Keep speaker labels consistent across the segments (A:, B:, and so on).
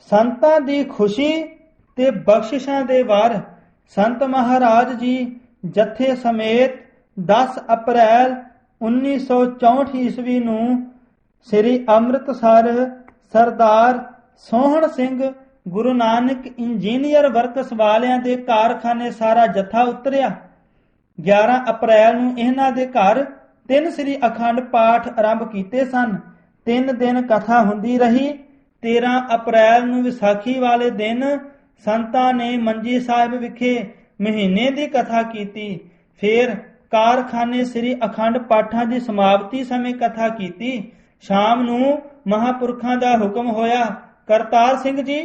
A: ਸੰਤਾਂ ਦੀ ਖੁਸ਼ੀ ਤੇ ਬਖਸ਼ਿਸ਼ਾਂ ਦੇ ਵਾਰ ਸੰਤ ਮਹਾਰਾਜ ਜੀ ਜਥੇ ਸਮੇਤ 10 ਅਪ੍ਰੈਲ 1964 ਈਸਵੀ ਨੂੰ ਸ੍ਰੀ ਅੰਮ੍ਰਿਤਸਰ ਸਰਦਾਰ ਸੋਹਣ ਸਿੰਘ ਗੁਰੂ ਨਾਨਕ ਇੰਜੀਨੀਅਰ ਵਰਕਸ ਵਾਲਿਆਂ ਦੇ ਕਾਰਖਾਨੇ ਸਾਰਾ ਜਥਾ ਉਤਰਿਆ। 11 ਅਪ੍ਰੈਲ ਨੂੰ ਇਹਨਾਂ ਦੇ ਘਰ 3 ਸ੍ਰੀ ਅਖੰਡ ਪਾਠ ਆਰੰਭ ਕੀਤੇ ਸਨ। 3 ਦਿਨ ਕਥਾ ਹੁੰਦੀ ਰਹੀ। 13 ਅਪ੍ਰੈਲ ਨੂੰ ਵਿਸਾਖੀ ਵਾਲੇ ਦਿਨ ਸੰਤਾਂ ਨੇ ਮੰਜੀ ਸਾਹਿਬ ਵਿਖੇ ਮਹੀਨੇ ਦੀ ਕਥਾ ਕੀਤੀ। ਫਿਰ ਕਾਰਖਾਨੇ ਸ੍ਰੀ ਅਖੰਡ ਪਾਠਾਂ ਦੀ ਸਮਾਪਤੀ ਸਮੇਂ ਕਥਾ ਕੀਤੀ। ਸ਼ਾਮ ਨੂੰ ਮਹਾਂਪੁਰਖਾਂ ਦਾ ਹੁਕਮ ਹੋਇਆ, ਕਰਤਾਰ ਸਿੰਘ ਜੀ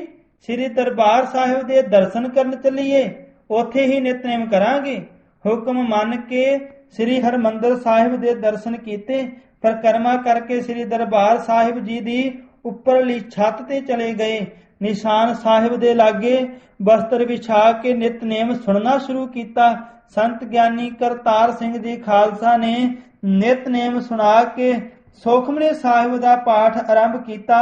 A: ਸ੍ਰੀ ਦਰਬਾਰ ਸਾਹਿਬ ਦੇ ਦਰਸ਼ਨ ਕਰਨ ਚੱਲੀਏ, ਉੱਥੇ ਹੀ ਨਿਤਨੇਮ ਕਰਾਂਗੇ। ਹੁਕਮ ਮੰਨ ਕੇ ਸ੍ਰੀ ਹਰਿਮੰਦਰ ਸਾਹਿਬ ਦੇ ਦਰਸ਼ਨ ਕੀਤੇ। ਪਰਿਕਰਮਾ ਕਰਕੇ ਸ੍ਰੀ ਦਰਬਾਰ ਸਾਹਿਬ ਜੀ ਦੀ ਉੱਪਰਲੀ ਛੱਤ ਤੇ ਚਲੇ ਗਏ। ਨਿਸ਼ਾਨ ਸਾਹਿਬ ਦੇ ਲਾਗੇ ਬਸਤਰ ਵਿਛਾ ਕੇ ਨਿਤਨੇਮ ਸੁਣਨਾ ਸ਼ੁਰੂ ਕੀਤਾ। ਸੰਤ ਗਿਆਨੀ ਕਰਤਾਰ ਸਿੰਘ ਜੀ ਖਾਲਸਾ ਨੇ ਨਿਤਨੇਮ ਸੁਣਾ ਕੇ ਸੁਖਮਨੀ ਸਾਹਿਬ ਦਾ ਪਾਠ ਆਰੰਭ ਕੀਤਾ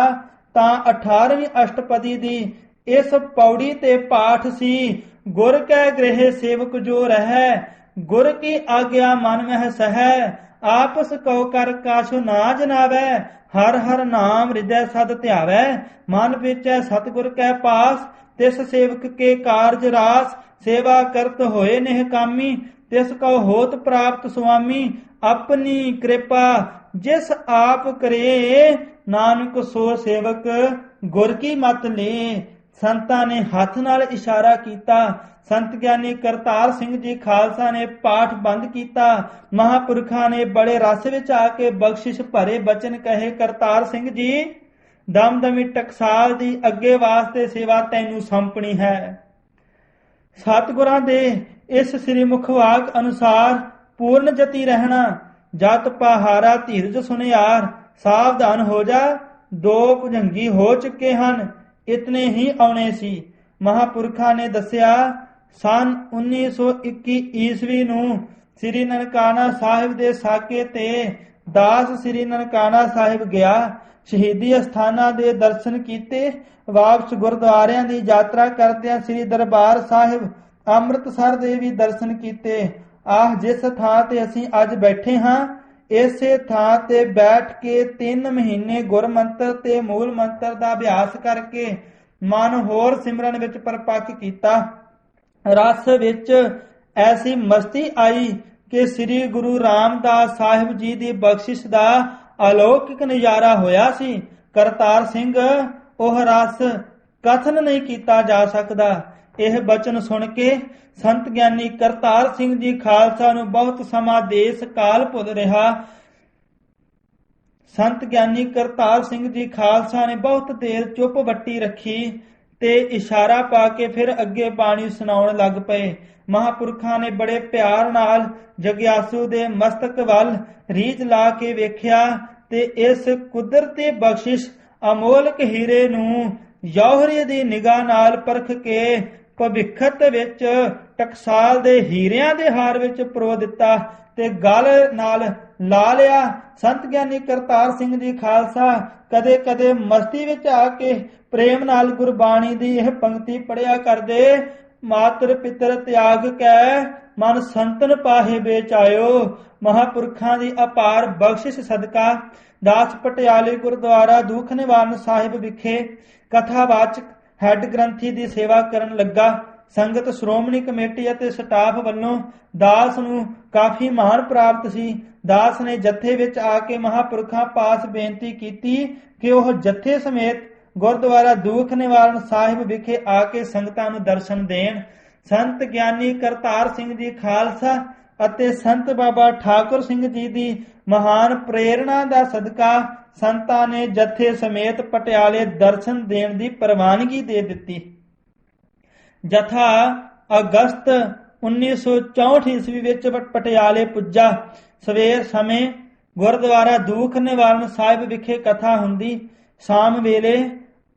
A: ਤਾਂ 18ਵੀਂ ਅਸ਼ਟਪਦੀ ਦੀ ਇਸ ਪੌੜੀ ਤੇ ਪਾਠ ਸੀ, ਗੁਰ ਕੈ ਗ੍ਰਹਿ ਸੇਵਕ ਜੋ ਰਹੈ, ਗੁਰ ਕੀ ਆਗਿਆ ਮਨ ਮਹਿ ਸਹੈ, ਆਪਸ ਕਉ ਕਰ ਕਾਛੁ ਨਾ ਜਨਾਵੈ, ਹਰ ਹਰ ਨਾਮ ਹਿਰਦੈ ਸਦ ਧਿਆਵੈ, ਮਨ ਵਿਚੈ ਸਤਿਗੁਰ ਕੈ ਪਾਸ, ਤਿਸ ਸੇਵਕ ਕੇ ਕਾਰਜ ਰਾਸ, ਸੇਵਾ ਕਰਤ ਹੋਏ ਨਿਹ ਕਾਮੀ, ਤਿਸ ਕਉ ਹੋਤ ਪ੍ਰਾਪਤ ਸੁਆਮੀ, ਆਪਣੀ ਕਿਰਪਾ ਜਿਸ ਆਪ ਕਰੇ, ਨਾਨਕ ਸੋ ਸੇਵਕ ਗੁਰ ਕੀ ਮਤ ਲੇ। ਸੰਤਾਂ ਨੇ ਹੱਥ ਨਾਲ ਇਸ਼ਾਰਾ ਕੀਤਾ। ਸੰਤ ਗਿਆਨੀ ਕਰਤਾਰ ਸਿੰਘ ਜੀ ਖਾਲਸਾ ਨੇ ਪਾਠ ਬੰਦ ਕੀਤਾ। ਮਹਾਂਪੁਰਖਾਂ ਨੇ ਬੜੇ ਰਸ ਵਿੱਚ ਆ ਕੇ ਬਖਸ਼ਿਸ਼ ਭਰੇ ਬਚਨ ਕਹੇ, ਕਰਤਾਰ ਸਿੰਘ ਜੀ ਦਮਦਮੀ ਟਕਸਾਲ ਦੀ ਅੱਗੇ ਵਾਸਤੇ ਸੇਵਾ ਤੈਨੂੰ ਸੌਂਪਣੀ ਹੈ। ਸਤਿਗੁਰਾਂ ਦੇ ਇਸ ਸ੍ਰੀ ਮੁਖਵਾਕ ਅਨੁਸਾਰ ਪੂਰਨ ਜਤੀ ਰਹਿਣਾ। ਜਤ ਪਹਾਰਾ ਧੀਰਜ ਸੁਨਿਆਰ, ਸਾਵਧਾਨ ਹੋ ਜਾ, 2 ਭੁਜੰਗੀ ਹੋ ਚੁੱਕੇ ਹਨ, ਇਤਨੇ ਹੀ ਆਉਣੇ ਸੀ। ਮਹਾਂਪੁਰਖਾਂ ਨੇ ਦੱਸਿਆ, ਸਨ 1921 ਈਸਵੀ ਨੂੰ ਸ੍ਰੀ ਨਨਕਾਣਾ ਸਾਹਿਬ ਦੇ ਸਾਕੇ ਤੇ ਦਾਸ ਸ੍ਰੀ ਨਨਕਾਣਾ ਸਾਹਿਬ ਗਿਆ। ਸ਼ਹੀਦੀ ਅਸਥਾਨਾਂ ਦੇ ਦਰਸ਼ਨ ਕੀਤੇ। ਵਾਪਸ ਗੁਰਦੁਆਰਿਆਂ ਦੀ ਯਾਤਰਾ ਕਰਦਿਆਂ ਸ੍ਰੀ ਦਰਬਾਰ ਸਾਹਿਬ ਅੰਮ੍ਰਿਤਸਰ ਦੇ ਵੀ ਦਰਸ਼ਨ ਕੀਤੇ। ਆਹ ਜਿਸ ਥਾਂ ਤੇ ਅਸੀਂ ਅੱਜ ਬੈਠੇ ਹਾਂ, ਇਸੇ ਥਾਂ ਤੇ ਬੈਠ ਕੇ 3 ਮਹੀਨੇ ਗੁਰਮੰਤਰ ਤੇ ਮੂਲ ਮੰਤਰ ਦਾ ਅਭਿਆਸ ਕਰਕੇ ਮਨ ਹੋਰ ਸਿਮਰਨ ਵਿੱਚ ਪਰਪੱਕ ਕੀਤਾ। ਰਸ ਵਿੱਚ ਐਸੀ ਮਸਤੀ ਆਈ ਕਿ ਸ੍ਰੀ ਗੁਰੂ ਰਾਮਦਾਸ ਸਾਹਿਬ ਜੀ ਦੀ ਬਖਸ਼ਿਸ਼ ਦਾ ਅਲੌਕਿਕ ਨਜ਼ਾਰਾ ਹੋਇਆ ਸੀ। ਕਰਤਾਰ ਸਿੰਘ ਉਹ ਰਸ ਕਥਨ ਨਹੀਂ ਕੀਤਾ ਜਾ ਸਕਦਾ। ਇਹ ਬਚਨ ਸੁਣ ਕੇ ਸੰਤ ਗਿਆਨੀ ਕਰਤਾਰ ਸਿੰਘ ਜੀ ਖਾਲਸਾ ਨੂੰ ਬਹੁਤ ਸਮਾਂ ਦੇਸ ਕਾਲ ਭੁੱਲ ਰਿਹਾ। ਸੰਤ ਗਿਆਨੀ ਕਰਤਾਰ ਸਿੰਘ ਜੀ ਖਾਲਸਾ ਨੇ ਬਹੁਤ ਦੇਰ ਚੁੱਪ ਵੱਟੀ ਰੱਖੀ ਤੇ ਇਸ਼ਾਰਾ ਪਾ ਕੇ ਫਿਰ ਅੱਗੇ ਬਾਣੀ ਸੁਣਾਉਣ ਲੱਗ ਪਏ। ਮਹਾਂਪੁਰਖਾਂ ਨੇ ਬੜੇ ਪਿਆਰ ਨਾਲ ਜਗਿਆਸੂ ਦੇ ਮਸਤਕ ਵੱਲ ਰੀਝ ਲਾ ਕੇ ਵੇਖਿਆ ਤੇ ਇਸ ਕੁਦਰਤੀ ਬਖਸ਼ਿਸ਼ ਅਮੋਲਕ ਹੀਰੇ ਨੂੰ ਜੌਹਰੀ ਦੀ ਨਿਗਾਹ ਨਾਲ ਪਰਖ ਕੇ ਭਵਿੱਖਤ ਵਿੱਚ ਟਕਸਾਲ ਦੇ ਹੀਰਿਆਂ ਦੇ ਹਾਰ ਵਿੱਚ ਪਰੋ ਦਿੱਤਾ ਤੇ ਗਲ ਨਾਲ ਲਾ ਲਿਆ। ਸੰਤ ਗਿਆਨੀ ਕਰਤਾਰ ਸਿੰਘ ਜੀ ਖਾਲਸਾ ਕਦੇ ਕਦੇ ਮਸਤੀ ਵਿੱਚ ਆ ਕੇ ਪ੍ਰੇਮ ਨਾਲ ਗੁਰਬਾਣੀ ਦੀ ਇਹ ਪੰਕਤੀ ਪੜਿਆ ਕਰਦੇ, ਮਾਤਰ ਪਿਤਰ ਤਿਆਗ ਕੈ ਮਨ ਸੰਤਨ ਪਾਹੇ ਵੇਚਾਇਓ। ਮਹਾਂਪੁਰਖਾਂ ਦੀ ਅਪਾਰ ਬਖਸ਼ਿਸ਼ ਸਦਕਾ ਦਾਸ ਪਟਿਆਲੇ ਗੁਰਦੁਆਰਾ ਦੁੱਖ ਨਿਵਾਰਨ ਸਾਹਿਬ ਵਿਖੇ ਕਥਾਵਾਚਕ ਹੈੱਡ ਗ੍ਰੰਥੀ ਦੀ ਸੇਵਾ ਕਰਨ ਲੱਗਾ। ਸੰਗਤ ਸ਼੍ਰੋਮਣੀ ਕਮੇਟੀ ਅਤੇ ਸਟਾਫ ਵੱਲੋਂ ਦਾਸ ਨੂੰ ਕਾਫੀ ਮਾਣ ਪ੍ਰਾਪਤ ਸੀ। ਦਾਸ ਨੇ ਜਥੇ ਵਿੱਚ ਆ ਕੇ ਮਹਾਂਪੁਰਖਾਂ ਪਾਸ ਬੇਨਤੀ ਕੀਤੀ ਕਿ ਉਹ ਜਥੇ ਸਮੇਤ ਗੁਰਦੁਆਰਾ ਦੁੱਖ ਨਿਵਾਰਨ ਸਾਹਿਬ ਵਿਖੇ ਆ ਕੇ ਸੰਗਤਾਂ ਨੂੰ ਦਰਸ਼ਨ ਦੇਣ। ਸੰਤ ਗਿਆਨੀ ਕਰਤਾਰ ਸਿੰਘ ਜੀ ਖਾਲਸਾ ਅਤੇ ਸੰਤ ਬਾਬਾ ਠਾਕੁਰ ਸਿੰਘ ਜੀ ਦੀ ਮਹਾਨ ਪ੍ਰੇਰਣਾ ਦਾ ਸਦਕਾ ਸੰਤਾਂ ਨੇ ਜਥੇ ਸਮੇਤ ਪਟਿਆਲੇ ਦਰਸ਼ਨ ਦੇਣ ਦੀ ਪ੍ਰਵਾਨਗੀ ਦੇ ਦਿੱਤੀ। ਜਥਾ ਅਗਸਤ 1964 ਈਸਵੀ ਵਿੱਚ ਪਟਿਆਲੇ ਪੁੱਜਾ। ਸਵੇਰ ਸਮੇਂ ਗੁਰਦੁਆਰਾ ਦੁੱਖ ਨਿਵਾਰਨ ਸਾਹਿਬ ਵਿਖੇ ਕਥਾ ਹੁੰਦੀ। ਸ਼ਾਮ ਵੇਲੇ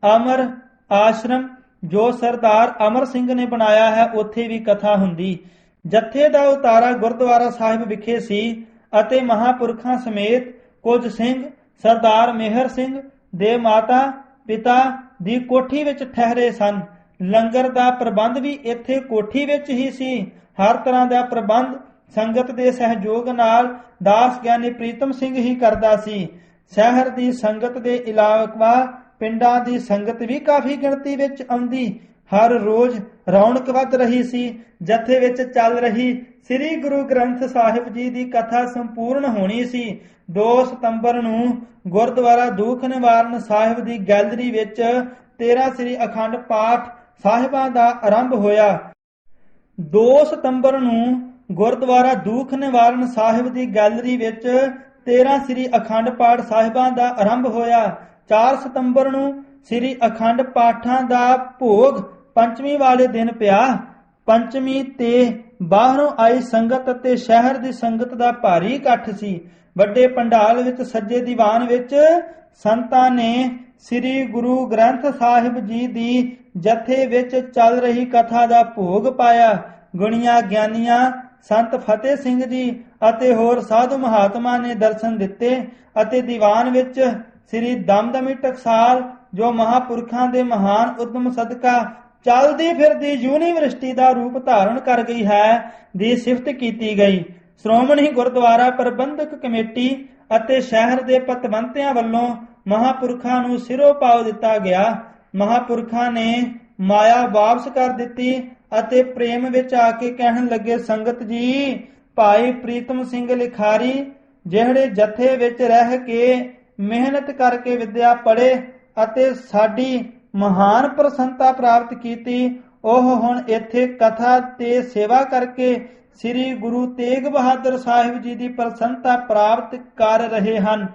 A: ਅਮਰ ਆਸ਼ਰਮ ਜੋ ਸਰਦਾਰ ਅਮਰ ਸਿੰਘ ਨੇ ਬਣਾਇਆ ਹੈ, ਉੱਥੇ ਵੀ ਕਥਾ ਹੁੰਦੀ। ਜਥੇ ਦਾ ਉਤਾਰਾ ਗੁਰਦੁਆਰਾ ਸਾਹਿਬ ਵਿਖੇ ਸੀ ਅਤੇ ਮਹਾਂਪੁਰਖਾਂ ਸਮੇਤ ਕੁਝ ਸਿੰਘ ਸਰਦਾਰ ਮੇਹਰ ਸਿੰਘ ਦੇ ਮਾਤਾ ਪਿਤਾ ਦੀ ਕੋਠੀ ਵਿੱਚ ਠਹਿਰੇ ਸਨ। ਲੰਗਰ ਦਾ ਪ੍ਰਬੰਧ ਵੀ ਇੱਥੇ ਕੋਠੀ ਵਿੱਚ ਹੀ ਸੀ। ਹਰ ਤਰ੍ਹਾਂ ਦਾ ਪ੍ਰਬੰਧ ਸੰਗਤ ਦੇ ਸਹਿਯੋਗ ਨਾਲ ਦਾਸ ਗਿਆਨੀ ਪ੍ਰੀਤਮ ਸਿੰਘ ਹੀ ਕਰਦਾ ਸੀ। ਸ਼ਹਿਰ ਦੀ ਸੰਗਤ ਦੇ ਇਲਾਵਾ ਪਿੰਡਾਂ ਦੀ ਸੰਗਤ ਵੀ ਕਾਫੀ ਗਿਣਤੀ ਵਿੱਚ ਆਉਂਦੀ। ਹਰ ਰੋਜ਼ ਰੌਣਕ ਵੱਧ ਰਹੀ ਸੀ। ਜਥੇ ਵਿੱਚ ਚੱਲ ਰਹੀ ਸ੍ਰੀ ਗੁਰੂ ਗ੍ਰੰਥ ਸਾਹਿਬ ਜੀ ਦੀ ਕਥਾ ਸੰਪੂਰਨ ਹੋਣੀ ਸੀ। 2 ਸਤੰਬਰ ਨੂੰ ਗੁਰਦੁਆਰਾ ਦੂਖ ਨਿਵਾਰਨ ਸਾਹਿਬ ਦੀ ਗੈਲਰੀ ਵਿੱਚ 13 ਸ੍ਰੀ ਅਖੰਡ ਪਾਠ ਸਾਹਿਬਾਂ ਦਾ ਆਰੰਭ ਹੋਇਆ। 2 ਸਤੰਬਰ ਨੂੰ ਗੁਰਦੁਆਰਾ ਦੂਖ ਨਿਵਾਰਨ ਸਾਹਿਬ ਦੀ ਗੈਲਰੀ ਵਿੱਚ 13 ਸ੍ਰੀ ਅਖੰਡ ਪਾਠ ਸਾਹਿਬਾਂ ਦਾ ਆਰੰਭ ਹੋਇਆ। 4 ਸਤੰਬਰ ਨੂੰ ਸ੍ਰੀ ਅਖੰਡ ਪਾਠਾਂ ਦਾ ਭੋਗ ਪੰਚਮੀ ਵਾਲੇ ਦਿਨ ਪਿਆ। ਪੰਚਮੀ ਤੇ ਬਾਹਰੋਂ ਆਈ ਸੰਗਤ ਅਤੇ ਸ਼ਹਿਰ ਦੀ ਸੰਗਤ ਦਾ ਭਾਰੀ ਇਕੱਠ ਸੀ। ਵੱਡੇ ਪੰਡਾਲ ਵਿੱਚ ਸੱਜੇ ਦੀਵਾਨ ਵਿੱਚ ਸੰਤਾਂ ਨੇ ਸ੍ਰੀ ਗੁਰੂ ਗ੍ਰੰਥ ਸਾਹਿਬ ਜੀ ਦੀ ਜਥੇ ਵਿੱਚ ਚੱਲ ਰਹੀ ਕਥਾ ਦਾ ਭੋਗ ਪਾਇਆ। ਗੁਣੀਆਂ ਗਿਆਨੀਆਂ ਸੰਤ ਫਤਿਹ ਸਿੰਘ ਜੀ ਅਤੇ ਹੋਰ ਸਾਧੂ ਮਹਾਤਮਾ ਨੇ ਦਰਸ਼ਨ ਦਿੱਤੇ ਅਤੇ ਦੀਵਾਨ ਵਿੱਚ ਸ੍ਰੀ ਦਮਦਮੀ ਟਕਸਾਲ ਜੋ ਮਹਾਪੁਰਖਾਂ ਦੇ ਮਹਾਨ ਉਦਮ ਸਦਕਾ ਚੱਲਦੀ ਫਿਰਦੀ ਯੂਨੀਵਰਸਿਟੀ ਦਾ ਰੂਪ ਧਾਰਨ ਕਰ ਗਈ ਹੈ ਦੀ ਸਿਫਤ ਕੀਤੀ ਗਈ। ਸ਼੍ਰੋਮਣੀ ਗੁਰਦੁਆਰਾ ਪ੍ਰਬੰਧਕ ਕਮੇਟੀ ਅਤੇ ਸ਼ਹਿਰ ਦੇ ਪਤਵੰਤਿਆਂ ਵੱਲੋਂ ਮਹਾਪੁਰਖਾਂ ਨੂੰ ਸਿਰੋਂ ਪਾਉ ਦਿੱਤਾ ਗਿਆ। ਮਹਾਪੁਰਖਾਂ ਨੇ ਮਾਇਆ ਵਾਪਸ ਕਰ ਦਿੱਤੀ ਅਤੇ ਪ੍ਰੇਮ ਵਿੱਚ ਆ ਕੇ ਕਹਿਣ ਲੱਗੇ, ਸੰਗਤ ਜੀ, ਭਾਈ ਪ੍ਰੀਤਮ ਸਿੰਘ ਲਿਖਾਰੀ ਜਿਹੜੇ ਜਥੇ ਵਿੱਚ ਰਹਿ ਕੇ ਮਿਹਨਤ ਕਰਕੇ ਵਿਦਿਆ ਪੜ੍ਹੇ ਅਤੇ ਸਾਡੀ ਮਹਾਨ ਪ੍ਰਸੰਨਤਾ ਪ੍ਰਾਪਤ ਕੀਤੀ, ਉਹ ਹੁਣ ਇੱਥੇ ਕਥਾ ਤੇ ਸੇਵਾ ਕਰਕੇ ਸ੍ਰੀ ਗੁਰੂ ਤੇਗ ਬਹਾਦਰ ਸਾਹਿਬ ਜੀ ਦੀ ਪ੍ਰਸੰਨਤਾ ਪ੍ਰਾਪਤ ਕਰ ਰਹੇ ਹਨ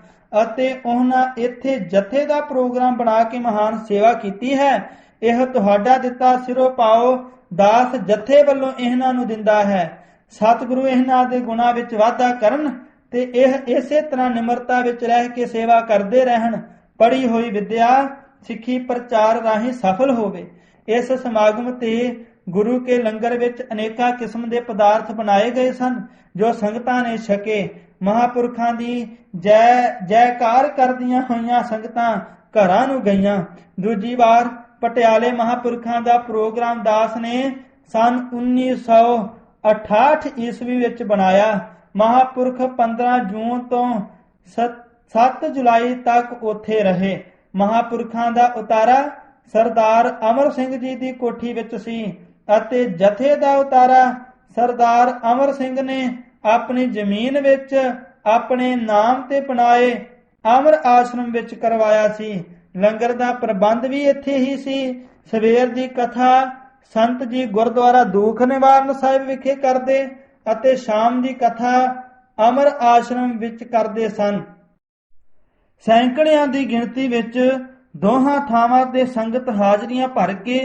A: ਅਤੇ ਉਹਨਾਂ ਇੱਥੇ ਜਥੇ ਦਾ ਪ੍ਰੋਗਰਾਮ ਬਣਾ ਕੇ ਮਹਾਨ ਸੇਵਾ ਕੀਤੀ ਹੈ। ਇਹ ਤੁਹਾਡਾ ਦਿੱਤਾ ਸਿਰੋਂ ਪਾਓ ਦਾਸ ਜਥੇ ਵੱਲੋਂ ਇਹਨਾਂ ਨੂੰ ਦਿੰਦਾ ਹੈ। ਸਤਿਗੁਰੂ ਇਹਨਾਂ ਦੇ ਗੁਣਾਂ ਵਿੱਚ ਵਾਧਾ ਕਰਨ ਤੇ ਇਹ ਇਸੇ ਤਰ੍ਹਾਂ ਨਿਮਰਤਾ ਵਿੱਚ ਰਹਿ ਕੇ ਸੇਵਾ ਕਰਦੇ ਰਹਿਣ। ਪੜ੍ਹੀ ਹੋਈ ਵਿਦਿਆ ਸਿੱਖੀ ਪ੍ਰਚਾਰ ਰਾਹੀਂ ਸਫਲ ਹੋਵੇ। ਇਸ ਸਮਾਗਮ ਤੇ ਗੁਰੂ ਕੇ ਲੰਗਰ ਵਿੱਚ ਅਨੇਕਾਂ ਕਿਸਮ ਦੇ ਪਦਾਰਥ ਬਣਾਏ ਗਏ ਸਨ ਜੋ ਸੰਗਤਾਂ ਨੇ ਛਕੇ। ਮਹਾਪੁਰਖਾਂ ਦੀ ਜੈ ਜੈਕਾਰ ਕਰਦੀਆਂ ਹੋਈਆਂ ਸੰਗਤਾਂ ਘਰਾਂ ਨੂੰ ਗਈਆਂ। ਦੂਜੀ ਵਾਰ ਪਟਿਆਲੇ ਮਹਾਪੁਰਖਾਂ ਦਾ ਪ੍ਰੋਗਰਾਮ ਦਾਸ ਨੇ ਸਨ 1968 ਈਸਵੀ ਵਿੱਚ ਬਣਾਇਆ। ਮਹਾਪੁਰਖ 15 ਜੂਨ ਤੋਂ 7 ਜੁਲਾਈ ਤੱਕ ਉੱਥੇ ਰਹੇ। ਮਹਾਪੁਰਖਾਂ ਦਾ ਉਤਾਰਾ ਸਰਦਾਰ ਅਮਰ ਸਿੰਘ ਜੀ ਦੀ ਕੋਠੀ ਵਿੱਚ ਸੀ ਅਤੇ ਜਥੇ ਦਾ ਉਤਾਰਾ ਸਰਦਾਰ ਅਮਰ ਸਿੰਘ ਨੇ ਆਪਣੀ ਜ਼ਮੀਨ ਵਿੱਚ ਆਪਣੇ ਨਾਮ ਤੇ ਬਣਾਏ ਅਮਰ ਆਸ਼ਰਮ ਵਿੱਚ ਕਰਵਾਇਆ ਸੀ। ਲੰਗਰ ਦਾ ਪ੍ਰਬੰਧ ਵੀ ਇੱਥੇ ਹੀ ਸੀ। ਸਵੇਰ ਦੀ ਕਥਾ ਸੰਤ ਜੀ ਗੁਰਦੁਆਰਾ ਦੂਖ ਨਿਵਾਰਨ ਸਾਹਿਬ ਵਿਖੇ ਕਰਦੇ ਅਤੇ ਸ਼ਾਮ ਦੀ ਕਥਾ ਅਮਰ ਆਸ਼ਰਮ ਵਿੱਚ ਕਰਦੇ ਸਨ। ਸੈਂਕੜਿਆਂ ਦੀ ਗਿਣਤੀ ਵਿੱਚ ਦੋਹਾਂ ਥਾਵਾਂ ਤੇ ਸੰਗਤ ਹਾਜ਼ਰੀਆਂ ਭਰ ਕੇ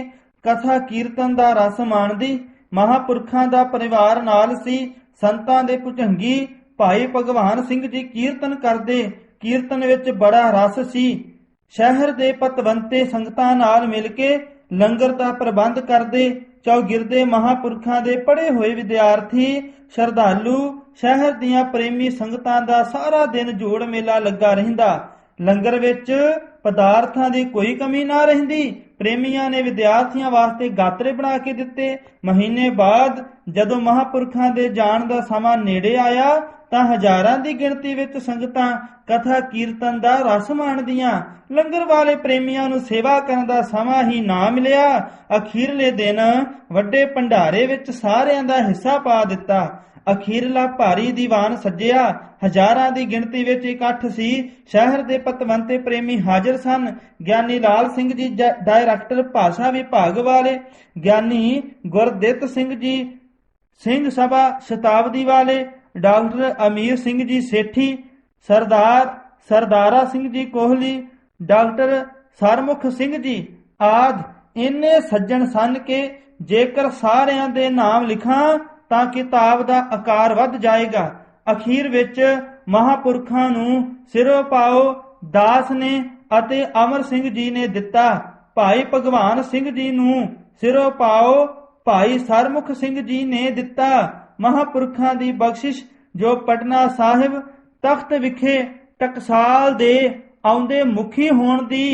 A: ਕਥਾ ਕੀਰਤਨ ਦਾ ਰਸ ਮਾਣਦੀ। ਮਹਾਪੁਰਖਾਂ ਦਾ ਪਰਿਵਾਰ ਨਾਲ ਸੀ। ਸੰਤਾਂ ਦੇ ਭੁਜੰਗੀ ਭਾਈ ਭਗਵਾਨ ਸਿੰਘ ਜੀ ਕੀਰਤਨ ਕਰਦੇ। ਕੀਰਤਨ ਵਿੱਚ ਬੜਾ ਰਸ ਸੀ। ਸ਼ਹਿਰ ਦੇ ਪਤਵੰਤੇ ਸੰਗਤਾਂ ਨਾਲ ਮਿਲ ਕੇ ਲੰਗਰ ਦਾ ਪ੍ਰਬੰਧ ਕਰਦੇ। ਚੌਗਿਰਦੇ ਮਹਾਪੁਰਖਾਂ ਦੇ ਪੜ੍ਹੇ ਹੋਏ ਵਿਦਿਆਰਥੀ ਸ਼ਰਧਾਲੂ ਸ਼ਹਿਰ ਦੀਆਂ ਪ੍ਰੇਮੀ ਸੰਗਤਾਂ ਦਾ ਸਾਰਾ ਦਿਨ ਜੋੜ ਮੇਲਾ ਲੱਗਾ ਰਹਿੰਦਾ। ਲੰਗਰ ਵਿੱਚ ਪਦਾਰਥਾਂ ਦੀ ਕੋਈ ਕਮੀ ਨਾ ਰਹਿੰਦੀ। ਪ੍ਰੇਮੀਆਂ ਨੇ ਵਿਦਿਆਰਥੀਆਂ ਵਾਸਤੇ ਗਾਤਰੇ ਬਣਾ ਕੇ ਦਿੱਤੇ। ਮਹੀਨੇ ਬਾਅਦ ਜਦੋਂ ਮਹਾਪੁਰਖਾਂ ਦੇ ਜਾਣ ਦਾ ਸਮਾਂ ਨੇੜੇ ਆਇਆ ਤਾਂ ਹਜ਼ਾਰਾਂ ਦੀ ਗਿਣਤੀ ਵਿੱਚ ਸੰਗਤਾਂ ਕਥਾ ਕੀਰਤਨ ਦਾ ਰਸ ਮਾਣਦੀਆਂ। ਲੰਗਰ ਵਾਲੇ ਪ੍ਰੇਮੀਆਂ ਨੂੰ ਸੇਵਾ ਕਰਨ ਦਾ ਸਮਾਂ ਹੀ ਨਾ ਮਿਲਿਆ। ਅਖੀਰਲੇ ਦਿਨ ਵੱਡੇ ਭੰਡਾਰੇ ਵਿੱਚ ਸਾਰਿਆਂ ਦਾ ਹਿੱਸਾ ਪਾ ਦਿੱਤਾ। ਅਖੀਰਲਾ ਭਾਰੀ ਦੀਵਾਨ ਸੱਜਿਆ। ਹਜ਼ਾਰਾਂ ਦੀ ਗਿਣਤੀ ਵਿੱਚ ਇਕੱਠ ਸੀ। ਸ਼ਹਿਰ ਦੇ ਪਤਵੰਤੇ ਪ੍ਰੇਮੀ ਹਾਜ਼ਰ ਸਨ। ਗਿਆਨੀ ਲਾਲ ਸਿੰਘ ਜੀ ਡਾਇਰੈਕਟਰ ਭਾਸ਼ਾ ਵਿਭਾਗ ਵਾਲੇ, ਗਿਆਨੀ ਗੁਰਦਿੱਤ ਸਿੰਘ ਜੀ ਸਿੰਘ ਸਭਾ ਸ਼ਤਾਬਦੀ ਵਾਲੇ, ਡਾਕਟਰ ਅਮੀਰ ਸਿੰਘ ਜੀ ਸੇਠੀ, ਸਰਦਾਰਾ ਸਿੰਘ ਜੀ ਕੋਹਲੀ, ਡਾਕਟਰ ਸਰਮੁਖ ਸਿੰਘ ਜੀ ਆਦਿ ਇੰਨੇ ਸੱਜਣ ਸਨ ਕਿ ਜੇਕਰ ਸਾਰਿਆਂ ਦੇ ਨਾਮ ਲਿਖਾਂ ਤਾਂ ਕਿਤਾਬ ਦਾ ਆਕਾਰ ਵੱਧ ਜਾਏਗਾ। ਅਖੀਰ ਵਿੱਚ ਮਹਾਪੁਰਖਾਂ ਨੂੰ ਸਿਰੋਂ ਪਾਓ ਦਾਸ ਨੇ ਅਤੇ ਅਮਰ ਸਿੰਘ ਜੀ ਨੇ ਦਿੱਤਾ। ਭਾਈ ਭਗਵਾਨ ਸਿੰਘ ਜੀ ਨੂੰ ਸਿਰੋਂ ਪਾਓ ਭਾਈ ਸਰਮੁਖ ਸਿੰਘ ਜੀ ਨੇ ਦਿੱਤਾ। ਮਹਾਪੁਰਖਾਂ ਦੀ ਬਖਸ਼ਿਸ਼ ਜੋ ਪਟਨਾ ਸਾਹਿਬ ਤਖਤ ਵਿਖੇ ਟਕਸਾਲ ਦੇ ਆਉਂਦੇ ਮੁਖੀ ਹੋਣ ਦੀ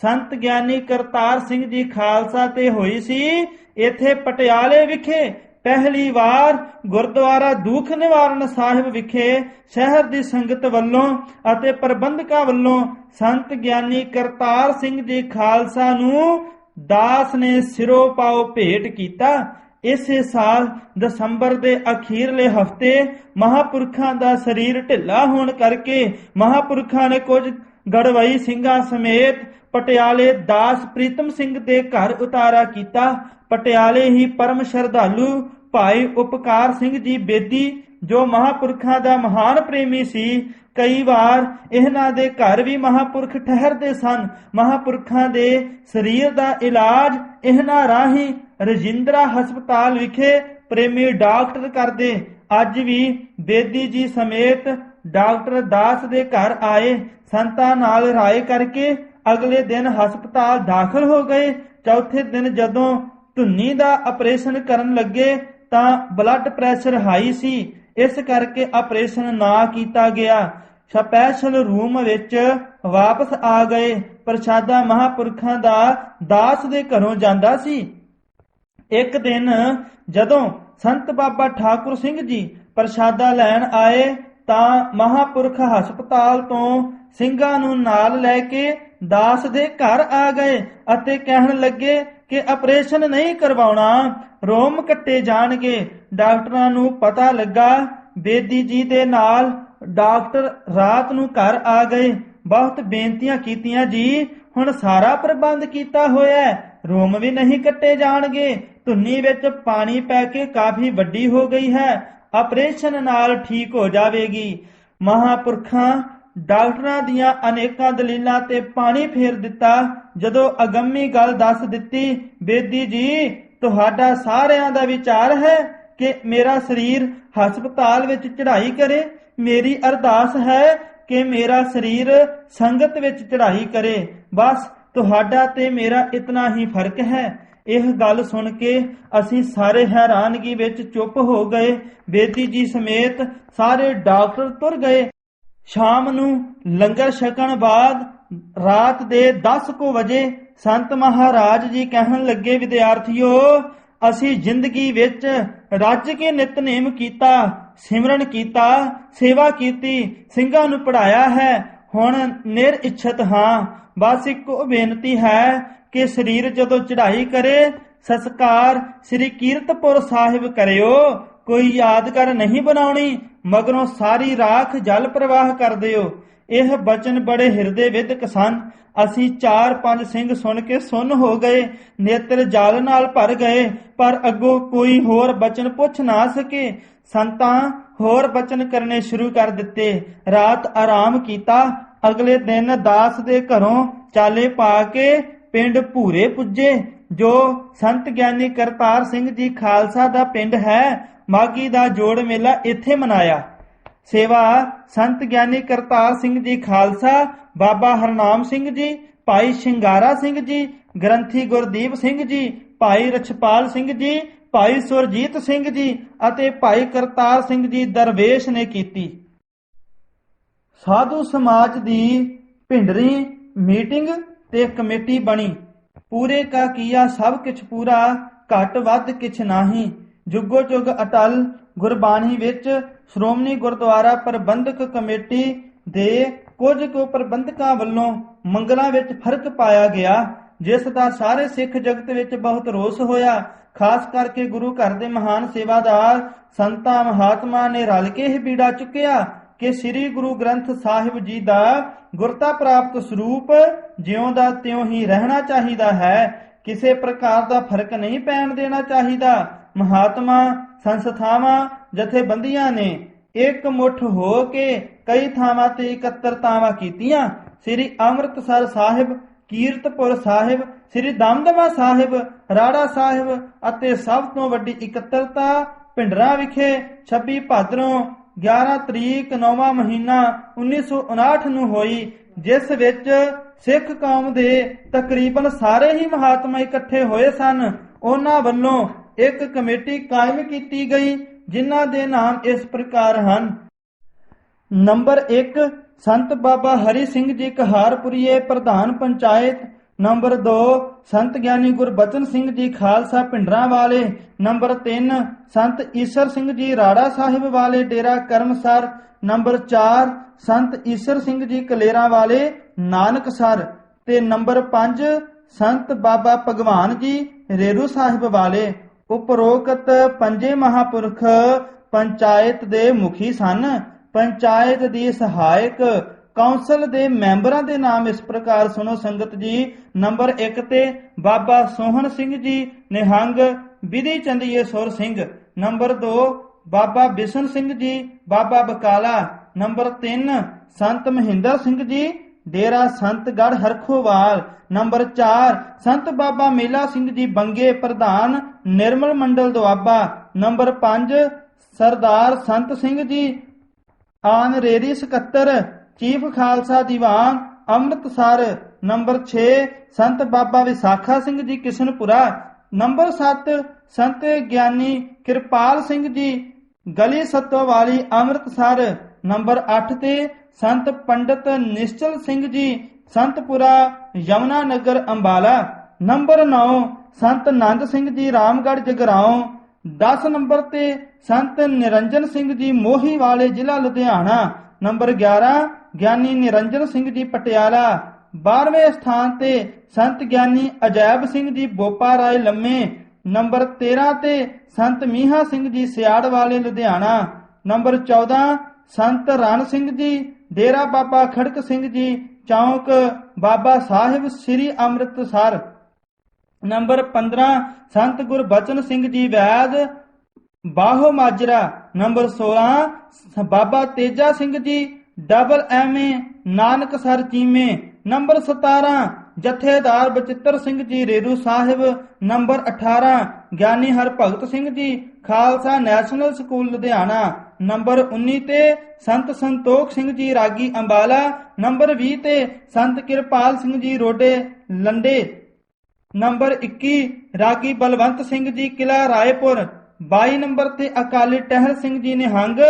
A: ਸੰਤ ਗਿਆਨੀ ਕਰਤਾਰ ਸਿੰਘ ਜੀ ਖਾਲਸਾ ਤੇ ਹੋਈ ਸੀ। ਇੱਥੇ ਪਟਿਆਲੇ ਵਿਖੇ ਪਹਿਲੀ ਵਾਰ ਗੁਰਦੁਆਰਾ ਦੁੱਖ ਨਿਵਾਰਨ ਸਾਹਿਬ ਵਿਖੇ ਸ਼ਹਿਰ ਦੀ ਸੰਗਤ ਵੱਲੋਂ ਅਤੇ ਪ੍ਰਬੰਧਕਾਂ ਵੱਲੋਂ ਸੰਤ ਗਿਆਨੀ ਕਰਤਾਰ ਸਿੰਘ ਜੀ ਖਾਲਸਾ ਨੂੰ ਦਾਸ ਨੇ ਸਿਰੋਂ ਪਾਓ ਭੇਟ ਕੀਤਾ। ਇਸੇ ਸਾਲ ਦਸੰਬਰ ਦੇ ਅਖੀਰਲੇ ਹਫਤੇ ਮਹਾਂਪੁਰਖਾਂ ਦਾ ਸਰੀਰ ਢਿੱਲਾ ਹੋਣ ਕਰਕੇ ਮਹਾਂਪੁਰਖਾਂ ਨੇ ਕੁਝ ਗੜਵਈ ਸਿੰਘਾਂ ਸਮੇਤ ਪਟਿਆਲੇ ਦਾਸ ਪ੍ਰੀਤਮ ਸਿੰਘ ਦੇ ਘਰ ਉਤਾਰਾ ਕੀਤਾ। ਪਟਿਆਲੇ ਹੀ ਪਰਮ ਸ਼ਰਧਾਲੂ ਭਾਈ ਉਪਕਾਰ ਸਿੰਘ ਜੀ ਬੇਦੀ, ਜੋ ਮਹਾਂਪੁਰਖਾਂ ਦਾ ਮਹਾਨ ਪ੍ਰੇਮੀ ਸੀ, ਕਈ ਵਾਰ ਇਹਨਾਂ ਦੇ ਘਰ ਵੀ ਮਹਾਂਪੁਰਖ ਠਹਿਰਦੇ ਸਨ। ਮਹਾਂਪੁਰਖਾਂ ਦੇ ਸਰੀਰ ਦਾ ਇਲਾਜ ਇਹਨਾਂ ਰਾਹੀਂ ਰਜਿੰਦਰਾ ਹਸਪਤਾਲ ਵਿਖੇ ਪ੍ਰੇਮੀ ਡਾਕਟਰ ਕਰਦੇ। ਅੱਜ ਵੀ ਬੇਦੀ ਜੀ ਸਮੇਤ ਡਾਕਟਰ ਦਾਸ ਦੇ ਘਰ ਆਏ ਸੰਤਾਂ ਨਾਲ ਰਾਏ ਕਰਕੇ ਅਗਲੇ ਦਿਨ ਹਸਪਤਾਲ ਦਾਖਲ ਹੋ ਗਏ। ਚੌਥੇ ਦਿਨ ਜਦੋਂ ਧੁੰਨੀ ਦਾ ਆਪਰੇਸ਼ਨ ਕਰਨ ਲੱਗੇ ਤਾਂ ਬਲੱਡ ਪ੍ਰੈਸ਼ਰ ਹਾਈ ਸੀ, ਇਸ ਕਰਕੇ ਆਪਰੇਸ਼ਨ ਨਾ ਕੀਤਾ ਗਿਆ। ਸਪੈਸ਼ਲ ਰੂਮ ਵਿੱਚ ਵਾਪਸ ਆ ਗਏ। ਪ੍ਰਸ਼ਾਦਾ ਮਹਾਂਪੁਰਖਾਂ ਦਾ ਦਾਸ ਦੇ ਘਰੋਂ ਜਾਂਦਾ ਸੀ। ਇੱਕ ਦਿਨ ਜਦੋਂ ਸੰਤ ਬਾਬਾ ਠਾਕੁਰ ਸਿੰਘ ਜੀ ਪ੍ਰਸ਼ਾਦਾ ਲੈਣ ਆਏ ਤਾਂ ਮਹਾਂਪੁਰਖ ਹਸਪਤਾਲ ਤੋਂ ਸਿੰਘਾਂ ਨੂੰ ਨਾਲ ਲੈ ਕੇ ਦਾਸ ਦੇ ਘਰ ਆ ਗਏ ਅਤੇ ਕਹਿਣ ਲੱਗੇ ਕਿ ਆਪਰੇਸ਼ਨ ਨਹੀਂ ਕਰਵਾਉਣਾ, ਰੋਮ ਕੱਟੇ ਜਾਣਗੇ। ਡਾਕਟਰਾਂ ਨੂੰ ਪਤਾ ਲੱਗਾ। ਬੇਦੀ ਜੀ ਦੇ ਨਾਲ ਡਾਕਟਰ ਰਾਤ ਨੂੰ ਘਰ ਆ ਗਏ। ਬਹੁਤ ਬੇਨਤੀਆਂ ਕੀਤੀਆਂ, ਜੀ ਹੁਣ ਸਾਰਾ ਪ੍ਰਬੰਧ ਕੀਤਾ ਹੋਇਆ, ਰੋਮ ਵੀ ਨਹੀਂ ਕੱਟੇ ਜਾਣਗੇ, ਧੁੰਨੀ ਵਿੱਚ ਪਾਣੀ ਪੈ ਕੇ ਕਾਫੀ ਵੱਡੀ ਹੋ ਗਈ ਹੈ, ਆਪਰੇਸ਼ਨ ਨਾਲ ਠੀਕ ਹੋ ਜਾਵੇਗੀ। ਮਹਾਂਪੁਰਖਾਂ ਡਾਕਟਰਾਂ ਦੀਆਂ ਅਨੇਕਾਂ ਦਲੀਲਾਂ ਤੇ ਪਾਣੀ ਫੇਰ ਦਿੱਤਾ। ਜਦੋਂ ਅਗੰਮੀ ਗੱਲ ਦੱਸ ਦਿੱਤੀ, ਬੇਦੀ ਜੀ ਤੁਹਾਡਾ ਸਾਰਿਆਂ ਦਾ ਵਿਚਾਰ ਹੈ ਕਿ ਮੇਰਾ ਸਰੀਰ ਹਸਪਤਾਲ ਵਿੱਚ ਚੜ੍ਹਾਈ ਕਰੇ। ਮੇਰੀ ਅਰਦਾਸ ਹੈ ਕਿ ਮੇਰਾ ਸਰੀਰ ਸੰਗਤ ਵਿੱਚ ਚੜ੍ਹਾਈ ਕਰੇ। ਬਸ ਤੁਹਾਡਾ ਤੇ ਮੇਰਾ ਇਤਨਾ ਹੀ ਫਰਕ ਹੈ। ਇਹ ਗੱਲ ਸੁਣ ਕੇ ਅਸੀਂ ਸਾਰੇ ਹੈਰਾਨਗੀ ਵਿੱਚ ਚੁੱਪ ਹੋ ਗਏ। ਬੇਦੀ ਜੀ ਸਮੇਤ ਸਾਰੇ ਡਾਕਟਰ ਤੁਰ ਗਏ। ਸ਼ਾਮ ਨੂੰ ਲੰਗਰ ਛਕਣ ਬਾਅਦ ਰਾਤ ਦੇ 10 ਕੁ ਵਜੇ ਸੰਤ ਮਹਾਰਾਜ ਜੀ ਕਹਿਣ ਲੱਗੇ, ਵਿਦਿਆਰਥੀਓ, ਅਸੀਂ ਜ਼ਿੰਦਗੀ ਵਿੱਚ ਰੱਜ ਕੇ ਨਿਤਨੇਮ ਕੀਤਾ, ਸਿਮਰਨ ਕੀਤਾ, ਸੇਵਾ ਕੀਤੀ, ਸਿੰਘਾਂ ਨੂੰ ਪੜ੍ਹਾਇਆ ਹੈ। ਹੁਣ ਨਿਰ ਇੱਛਤ ਹਾਂ। ਬਸ ਇੱਕੋ ਬੇਨਤੀ ਹੈ ਕਿ ਸਰੀਰ ਜਦੋਂ ਚੜ੍ਹਾਈ ਕਰੇ, ਸੰਸਕਾਰ ਸ੍ਰੀ ਕੀਰਤਪੁਰ ਸਾਹਿਬ ਕਰਿਓ। ਕੋਈ ਯਾਦਗਾਰ ਨਹੀਂ ਬਣਾਉਣੀ, ਮਗਰੋਂ ਸਾਰੀ ਰਾਖ ਜਲ ਪ੍ਰਵਾਹ ਕਰ ਦਿਓ। ਇਹ ਬਚਨ ਬੜੇ ਹਿਰਦੇ ਵਿਦਕ ਸਨ। ਅਸੀਂ 4-5 ਸਿੰਘ ਸੁਣ ਕੇ ਸੁੰਨ ਹੋ ਗਏ, ਨੇਤਰ ਜਲ ਨਾਲ ਭਰ ਗਏ, ਪਰ ਅੱਗੋਂ ਕੋਈ ਹੋਰ ਬਚਨ ਪੁੱਛ ਨਾ ਸਕੇ। ਸੰਤਾਂ ਹੋਰ ਬਚਨ ਕਰਨੇ ਸ਼ੁਰੂ ਕਰ ਦਿੱਤੇ। ਰਾਤ ਆਰਾਮ ਕੀਤਾ। ਅਗਲੇ ਦਿਨ ਦਾਸ ਦੇ ਘਰੋਂ ਚਾਲੇ ਪਾ ਕੇ ਪਿੰਡ ਭੂਰੇ ਪੁੱਜੇ, ਜੋ ਸੰਤ ਗਿਆਨੀ ਕਰਤਾਰ ਸਿੰਘ ਜੀ ਖਾਲਸਾ ਦਾ ਪਿੰਡ ਹੈ। ਮਾਘੀ ਦਾ ਜੋੜ ਮੇਲਾ ਇੱਥੇ ਮਨਾਇਆ। ਸੇਵਾ ਸੰਤ ਗਿਆਨੀ ਕਰਤਾਰ ਸਿੰਘ ਜੀ ਖਾਲਸਾ, ਬਾਬਾ ਹਰਨਾਮ ਸਿੰਘ ਜੀ, ਭਾਈ ਸ਼ਿੰਗਾਰਾ ਸਿੰਘ ਜੀ, ਗ੍ਰੰਥੀ ਗੁਰਦੀਪ ਸਿੰਘ ਜੀ, ਭਾਈ ਰਛਪਾਲ ਸਿੰਘ ਜੀ, ਭਾਈ ਸੁਰਜੀਤ ਸਿੰਘ ਜੀ ਅਤੇ ਭਾਈ ਕਰਤਾਰ ਸਿੰਘ ਜੀ ਦਰਵੇਸ਼ ਨੇ ਕੀਤੀ। ਸਾਧੂ ਸਮਾਜ ਦੀ ਭਿੰਡਰੀ ਮੀਟਿੰਗ ਤੇ ਕਮੇਟੀ ਬਣੀ। ਪੂਰੇ ਕਾ ਕੀਆ ਸਭ ਕਿਛ ਪੂਰਾ, ਘਟ ਵੱਧ ਕਿਛ ਨਾਹੀ। ਜੁਗੋ ਜੁਗ ਅਟਲ। ਗੁਰਬਾਣੀ ਵਿੱਚ ਸ਼੍ਰੋਮਣੀ ਗੁਰਦੁਆਰਾ ਪ੍ਰਬੰਧਕ ਕਮੇਟੀ ਦੇ ਕੁਝ ਕੁ ਪ੍ਰਬੰਧਕਾਂ ਵੱਲੋਂ ਮੰਗਲਾਂ ਵਿੱਚ ਫਰਕ ਪਾਇਆ ਗਿਆ, ਜਿਸ ਦਾ ਸਾਰੇ ਸਿੱਖ ਜਗਤ ਵਿੱਚ ਬਹੁਤ ਰੋਸ ਹੋਇਆ। ਖਾਸ ਕਰਕੇ ਗੁਰੂ ਘਰ ਦੇ ਮਹਾਨ ਸੇਵਾਦਾਰ ਸੰਤਾਂ ਮਹਾਤਮਾ ਨੇ ਰਲ ਕੇ ਇਹ ਬੀੜਾ ਚੁੱਕਿਆ ਕਿ ਸ੍ਰੀ ਗੁਰੂ ਗ੍ਰੰਥ ਸਾਹਿਬ ਜੀ ਦਾ ਗੁਰਤਾ ਪ੍ਰਾਪਤ ਸਰੂਪ ਜਿਉਂ ਦਾ ਤਿਉਂ ਹੀ ਰਹਿਣਾ ਚਾਹੀਦਾ ਹੈ। ਕਿਸੇ ਪ੍ਰਕਾਰ ਦਾ ਫਰਕ ਨਹੀਂ ਪੈਣ ਦੇਣਾ ਚਾਹੀਦਾ। ਮਹਾਤਮਾ, ਸੰਸਥਾਵਾਂ, ਜਥੇਬੰਦੀਆਂ ਨੇ ਇੱਕ ਮੁੱਠ ਹੋ ਕੇ ਕਈ ਥਾਵਾਂ ਤੇ ਇਕੱਤਰਤਾਵਾਂ ਕੀਤੀਆਂ। ਸ੍ਰੀ ਅੰਮ੍ਰਿਤਸਰ ਸਾਹਿਬ, ਕੀਰਤਪੁਰ ਸਾਹਿਬ, ਸ੍ਰੀ ਦਮਦਮਾ ਸਾਹਿਬ, ਰਾੜਾ ਸਾਹਿਬ ਅਤੇ ਸਭ ਤੋਂ ਵੱਡੀ ਇਕੱਤਰਤਾ ਭਿੰਡਰਾਂ ਵਿਖੇ 26 ਭਾਦਰੋਂ 11 ਤਰੀਕ 9ਵਾਂ ਮਹੀਨਾ 1959 ਨੂੰ ਹੋਈ, ਜਿਸ ਵਿੱਚ ਸਿੱਖ ਕੌਮ ਦੇ ਤਕਰੀਬਨ ਸਾਰੇ ਹੀ ਮਹਾਤਮਾ ਇਕੱਠੇ ਹੋਏ ਸਨ। ਉਹਨਾਂ ਵੱਲੋਂ ਇੱਕ ਕਮੇਟੀ ਕਾਇਮ ਕੀਤੀ ਗਈ, ਜਿਨ੍ਹਾਂ ਦੇ ਨਾਮ ਇਸ ਪ੍ਰਕਾਰ ਹਨ। ਨੰਬਰ 1 ਸੰਤ ਬਾਬਾ ਹਰੀ ਸਿੰਘ ਜੀ ਕਹਾਰਪੁਰੀਏ, ਪ੍ਰਧਾਨ ਪੰਚਾਇਤ। ਨੰਬਰ 2 ਸੰਤ ਗਿਆਨੀ ਗੁਰਬਚਨ ਸਿੰਘ ਜੀ ਖਾਲਸਾ ਭਿੰਡਰਾਂ ਵਾਲੇ। ਨੰਬਰ 3 ਸੰਤ ਈਸਰ ਸਿੰਘ ਜੀ ਰਾੜਾ ਸਾਹਿਬ ਵਾਲੇ ਡੇਰਾ ਕਰਮਸਰ। ਨੰਬਰ 4 ਸੰਤ ਈਸਰ ਸਿੰਘ ਜੀ ਕਲੇਰਾਂ ਵਾਲੇ ਨਾਨਕਸਰ। ਤੇ ਨੰਬਰ 5 ਸੰਤ ਬਾਬਾ ਭਗਵਾਨ ਜੀ ਰੇਰੂ ਸਾਹਿਬ ਵਾਲੇ। ਉਪਰੋਕਤ ਪੰਜੇ ਮਹਾਪੁਰਖ ਪੰਚਾਇਤ ਦੇ ਮੁਖੀ ਸਨ। ਪੰਚਾਇਤ ਦੀ ਸਹਾਇਕ ਕੌਂਸਲ ਦੇ ਮੈਂਬਰਾਂ ਦੇ ਨਾਮ ਇਸ ਪ੍ਰਕਾਰ ਸੁਣੋ ਸੰਗਤ ਜੀ। ਨੰਬਰ 1 ਤੇ ਬਾਬਾ ਸੋਹਣ ਸਿੰਘ ਜੀ ਨਿਹੰਗ ਵਿਧੀ ਚੰਦੀਏ ਸੁਰ ਸਿੰਘ। ਨੰਬਰ 2 ਬਾਬਾ ਬਿਸ਼ਨ ਸਿੰਘ ਜੀ ਬਾਬਾ ਬਕਾਲਾ। ਨੰਬਰ 3 ਸੰਤ ਮਹਿੰਦਰ ਸਿੰਘ ਜੀ ਡੇਰਾ ਸੰਤਗੜ੍ਹ ਹਰਖੋਵਾਲ। ਨੰਬਰ 4 ਸੰਤ ਬਾਬਾ ਮੇਲਾ ਸਿੰਘ ਜੀ ਬੰਗੇ ਪ੍ਰਧਾਨ ਨਿਰਮਲ ਮੰਡਲ ਦੁਆਬਾ। ਨੰਬਰ 5 ਸਰਦਾਰ ਸੰਤ ਸਿੰਘ ਜੀ ਆਨਰੇਰੀ ਸਕੱਤਰ ਚੀਫ ਖਾਲਸਾ ਦੀਵਾਨ ਅੰਮ੍ਰਿਤਸਰ। ਨੰਬਰ 6 ਸੰਤ ਬਾਬਾ ਵਿਸਾਖਾ ਸਿੰਘ ਜੀ ਕਿਸ਼ਨਪੁਰਾ। ਨੰਬਰ 7 ਸੰਤ ਗਿਆਨੀ ਕਿਰਪਾਲ ਸਿੰਘ ਜੀ ਗਲੀ ਸੱਤੋਵਾਲੀ ਅੰਮ੍ਰਿਤਸਰ। ਨੰਬਰ 8 ਤੇ ਸੰਤ ਪੰਡਤ ਨਿਸ਼ਚਲ ਸਿੰਘ ਜੀ ਸੰਤਪੁਰਾ ਯਮੁਨਾ ਨਗਰ ਅੰਬਾਲਾ। ਨੰਬਰ 9 ਸੰਤ ਨੰਦ ਸਿੰਘ ਜੀ ਰਾਮਗੜ੍ਹ ਜਗਰਾਉਂ। 10 ਨੰਬਰ ਤੇ ਸੰਤ ਨਿਰੰਜਨ ਸਿੰਘ ਜੀ ਮੋਹੀ ਵਾਲੇ ਜ਼ਿਲ੍ਹਾ ਲੁਧਿਆਣਾ। ਨੰਬਰ 11 ਗਿਆਨੀ ਨਿਰੰਜਨ ਸਿੰਘ ਜੀ ਪਟਿਆਲਾ। 12ਵੇਂ ਸਥਾਨ ਤੇ ਸੰਤ ਗਿਆਨੀ ਅਜੈਬ ਸਿੰਘ ਜੀ ਬੋਪਾ ਰਾਏ ਲੰਮੇ। ਨੰਬਰ 13 ਤੇ ਸੰਤ ਮੀਹਾ ਸਿੰਘ ਜੀ ਸਿਆੜ ਵਾਲੇ ਲੁਧਿਆਣਾ। ਨੰਬਰ 14 ਸੰਤ ਰਣ ਸਿੰਘ ਜੀ ਡੇਰਾ ਬਾਬਾ ਖੜਕ ਸਿੰਘ ਜੀ ਚੌਂਕ ਬਾਬਾ ਸਾਹਿਬ ਸ੍ਰੀ ਅੰਮ੍ਰਿਤਸਰ। ਨੰਬਰ 15 ਸੰਤ ਗੁਰਬਚਨ ਸਿੰਘ ਜੀ ਵੈਦ ਬਾਹੋ ਮਾਜਰਾ। ਨੰਬਰ 16 ਬਾਬਾ Teja Singh ji double MA Nanaksar ਚੀਮੇ। Number 17 ਜਥੇਦਾਰ ਬਚਿੱਤਰ ਸਿੰਘ ਜੀ ਰੇਰੂ ਸਾਹਿਬ। ਨੰਬਰ 18 ਗਿਆਨੀ ਹਰਭਗਤ Singh ji Khalsa national school Ludhiana. Number 19 ਤੇ ਸੰਤ ਸੰਤੋਖ ਸਿੰਘ ਜੀ ਰਾਗੀ ਅੰਬਾਲਾ। ਨੰਬਰ 20 ਤੇ ਸੰਤ ਕਿਰਪਾਲ ਸਿੰਘ ਜੀ ਰੋਡੇ ਲੰਡੇ। ਨੰਬਰ 21 ਰਾਗੀ ਬਲਵੰਤ ਸਿੰਘ ਜੀ ਕਿਲਾ ਰਾਏਪੁਰ। 22 ਨੰਬਰ ਤੇ ਅਕਾਲੀ ਟਹਿਲ ਸਿੰਘ ਜੀ ਨਿਹੰਗ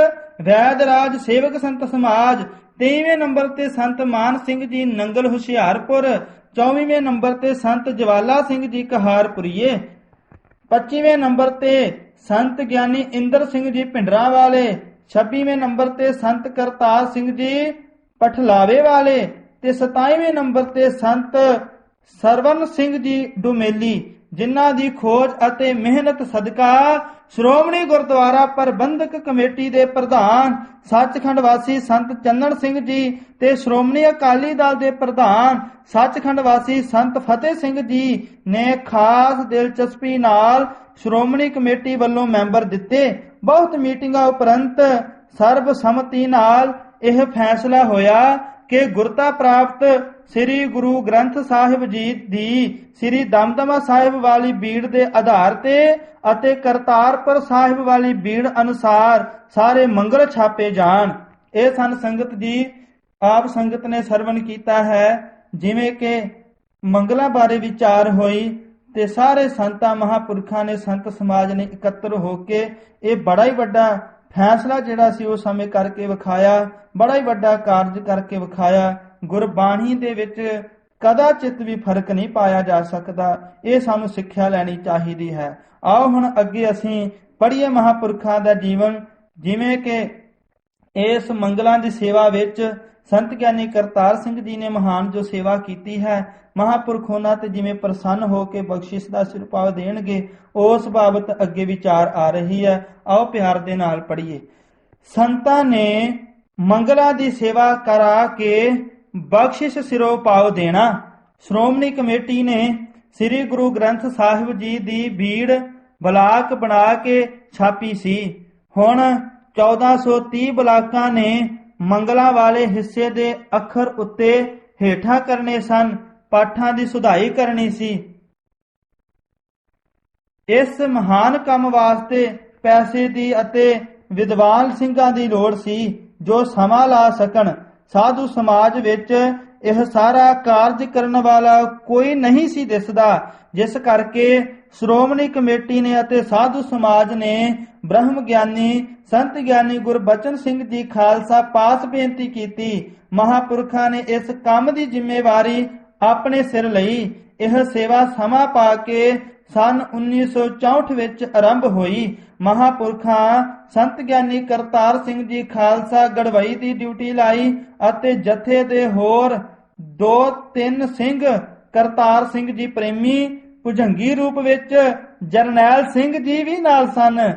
A: ਵੈਦ ਰਾਜ ਸੇਵਕ ਸੰਤ ਸਮਾਜ। 23ਵੇਂ ਨੰਬਰ ਤੇ ਸੰਤ ਮਾਨ ਸਿੰਘ ਜੀ ਨੰਗਲ ਹੁਸ਼ਿਆਰਪੁਰ। 24ਵੇਂ ਨੰਬਰ ਤੇ ਸੰਤ ਜਵਾਲਾ ਸਿੰਘ ਜੀ ਕਹਾਰਪੁਰੀਏ। 25ਵੇਂ ਨੰਬਰ ਤੇ ਸੰਤ ਗਿਆਨੀ ਇੰਦਰ ਸਿੰਘ ਜੀ ਭਿੰਡਰਾਂ ਵਾਲੇ। 26ਵੇਂ ਨੰਬਰ ਤੇ ਸੰਤ ਕਰਤਾਰ ਸਿੰਘ ਜੀ ਪਠਲਾਵੇ ਵਾਲੇ। ਤੇ 27ਵੇਂ ਨੰਬਰ ਤੇ ਸੰਤ ਸਰਵਨ ਸਿੰਘ ਜੀ ਡੁਮੇਲੀ, ਜਿਨ੍ਹਾਂ ਦੀ ਖੋਜ ਅਤੇ ਮਿਹਨਤ ਸਦਕਾ ਸ਼੍ਰੋਮਣੀ ਗੁਰਦੁਆਰਾ ਪ੍ਰਬੰਧਕ ਕਮੇਟੀ ਦੇ ਪ੍ਰਧਾਨ ਸੱਚਖੰਡ ਵਾਸੀ ਸੰਤ ਚੰਨਣ ਸਿੰਘ ਜੀ ਤੇ ਸ਼੍ਰੋਮਣੀ ਅਕਾਲੀ ਦਲ ਦੇ ਪ੍ਰਧਾਨ ਸੱਚਖੰਡ ਵਾਸੀ ਸੰਤ ਫਤਿਹ ਸਿੰਘ ਜੀ ਨੇ ਖਾਸ ਦਿਲਚਸਪੀ ਨਾਲ ਸ਼੍ਰੋਮਣੀ ਕਮੇਟੀ ਵੱਲੋਂ ਮੈਂਬਰ ਦਿੱਤੇ। ਬਹੁਤ ਮੀਟਿੰਗਾਂ ਉਪਰੰਤ ਸਰਬਸੰਮਤੀ ਨਾਲ ਇਹ ਫੈਸਲਾ ਹੋਇਆ ਕਿ ਗੁਰਤਾ ਪ੍ਰਾਪਤ ਸ੍ਰੀ ਗੁਰੂ ਗ੍ਰੰਥ ਸਾਹਿਬ ਜੀ ਦੀ ਸ੍ਰੀ ਦਮਦਮਾ ਸਾਹਿਬ ਵਾਲੀ ਬੀੜ ਦੇ ਆਧਾਰ ਤੇ ਅਤੇ ਕਰਤਾਰਪੁਰ ਸਾਹਿਬ ਵਾਲੀ ਬੀੜ ਅਨੁਸਾਰ ਸਾਰੇ ਮੰਗਲ ਛਾਪੇ ਜਾਣ। ਇਹ ਸਨ ਸੰਗਤ ਜੀ, ਆਪ ਸੰਗਤ ਨੇ ਸਰਵਣ ਕੀਤਾ ਹੈ। ਜਿਵੇਂ ਕਿ ਮੰਗਲਾਂ ਬਾਰੇ ਵਿਚਾਰ ਹੋਈ ਤੇ ਸਾਰੇ ਸੰਤਾਂ ਮਹਾਪੁਰਖਾਂ ਨੇ, ਸੰਤ ਸਮਾਜ ਨੇ ਇਕੱਤਰ ਹੋ ਕੇ ਇਹ ਬੜਾ ਹੀ ਵੱਡਾ ਫੈਸਲਾ ਜਿਹੜਾ ਸੀ ਉਸ ਸਮੇਂ ਕਰਕੇ ਵਿਖਾਇਆ, ਬੜਾ ਹੀ ਵੱਡਾ ਕਾਰਜ ਕਰਕੇ ਵਿਖਾਇਆ। ਗੁਰਬਾਣੀ ਦੇ ਵਿੱਚ ਕਦਾਚਿਤ ਵੀ ਫਰਕ ਨਹੀਂ ਪਾਇਆ ਜਾ ਸਕਦਾ। ਇਹ ਸਾਨੂੰ ਸਿੱਖਿਆ ਲੈਣੀ ਚਾਹੀਦੀ ਹੈ। ਆਓ ਹੁਣ ਅੱਗੇ ਅਸੀਂ ਪੜ੍ਹੀਏ ਮਹਾਪੁਰਖਾਂ ਦਾ ਜੀਵਨ। ਜਿਵੇਂ ਕਿ ਇਸ ਮੰਗਲਾਂ ਦੀ ਸੇਵਾ ਵਿੱਚ ਸੰਤ ਗਿਆਨੀ ਕਰਤਾਰ ਸਿੰਘ ਜੀ ਨੇ ਮਹਾਨ ਜੋ ਸੇਵਾ ਕੀਤੀ ਹੈ, ਮਹਾਪੁਰਖ ਉਹਨਾਂ ਤੇ ਜਿਵੇਂ ਪ੍ਰਸੰਨ ਹੋ ਕੇ ਬਖਸ਼ਿਸ਼ ਦਾ ਸਿਰਪਾਵ ਦੇਣਗੇ, ਉਸ ਬਾਬਤ ਅੱਗੇ ਵਿਚਾਰ ਆ ਰਹੀ ਹੈ। ਆਓ ਪਿਆਰ ਦੇ ਨਾਲ ਪੜ੍ਹੀਏ। ਸੰਤਾਂ ਨੇ ਮੰਗਲਾਂ ਦੀ ਸੇਵਾ ਕਰਾ ਕੇ ਬਖਸ਼ਿਸ਼ ਸਿਰੋਂ ਪਾਉ ਦੇਣਾ। ਸ਼੍ਰੋਮਣੀ ਕਮੇਟੀ ਨੇ ਸ੍ਰੀ ਗੁਰੂ ਗ੍ਰੰਥ ਸਾਹਿਬ ਜੀ ਦੀ ਬੀੜ ਬਲਾਕ ਬਣਾ ਕੇ ਛਾਪੀ ਸੀ। ਹੁਣ 1430 ਬਲਾਕਾਂ ਨੇ ਮੰਗਲਾਂ ਵਾਲੇ ਹਿੱਸੇ ਦੇ ਅੱਖਰ ਉੱਤੇ ਹੇਠਾਂ ਕਰਨੇ ਸਨ, ਪਾਠਾਂ ਦੀ ਸੁਧਾਈ ਕਰਨੀ ਸੀ। ਇਸ ਮਹਾਨ ਕੰਮ ਵਾਸਤੇ ਪੈਸੇ ਦੀ ਅਤੇ ਵਿਦਵਾਨ ਸਿੰਘਾਂ ਦੀ ਲੋੜ ਸੀ ਜੋ ਸਮਾਂ ਲਾ ਸਕਣ। ਸਾਧੂ ਸਮਾਜ ਵਿੱਚ ਇਹ ਸਾਰਾ ਕਾਰਜ ਕਰਨ ਵਾਲਾ ਕੋਈ ਨਹੀਂ ਸੀ ਦਿਸਦਾ, ਜਿਸ ਕਰਕੇ ਸ਼੍ਰੋਮਣੀ ਕਮੇਟੀ ਨੇ ਅਤੇ ਸਾਧੂ ਸਮਾਜ ਨੇ ਬ੍ਰਹਮ ਗਿਆਨੀ ਸੰਤ ਗਿਆਨੀ ਗੁਰਬਚਨ ਸਿੰਘ ਜੀ ਖਾਲਸਾ ਪਾਸ ਬੇਨਤੀ ਕੀਤੀ। ਮਹਾਪੁਰਖਾਂ ਨੇ ਇਸ ਕੰਮ ਦੀ ਜ਼ਿੰਮੇਵਾਰੀ ਆਪਣੇ ਸਿਰ ਲਈ। ਇਹ ਸੇਵਾ ਸਮਾਂ ਪਾ ਕੇ ਸਨ 1964 ਵਿੱਚ ਆਰੰਭ ਹੋਈ। ਮਹਾਂਪੁਰਖਾਂ ਸੰਤ ਗਿਆਨੀ ਕਰਤਾਰ ਸਿੰਘ ਜੀ ਖਾਲਸਾ ਗੜਵਈ ਦੀ ਡਿਊਟੀ ਲਾਈ ਅਤੇ ਜਥੇ ਦੇ ਹੋਰ 2-3 ਸਿੰਘ ਕਰਤਾਰ ਸਿੰਘ ਜੀ ਪ੍ਰੇਮੀ, ਭੁਜੰਗੀ ਰੂਪ ਵਿੱਚ ਜਰਨੈਲ ਸਿੰਘ ਜੀ ਵੀ ਨਾਲ ਸਨ,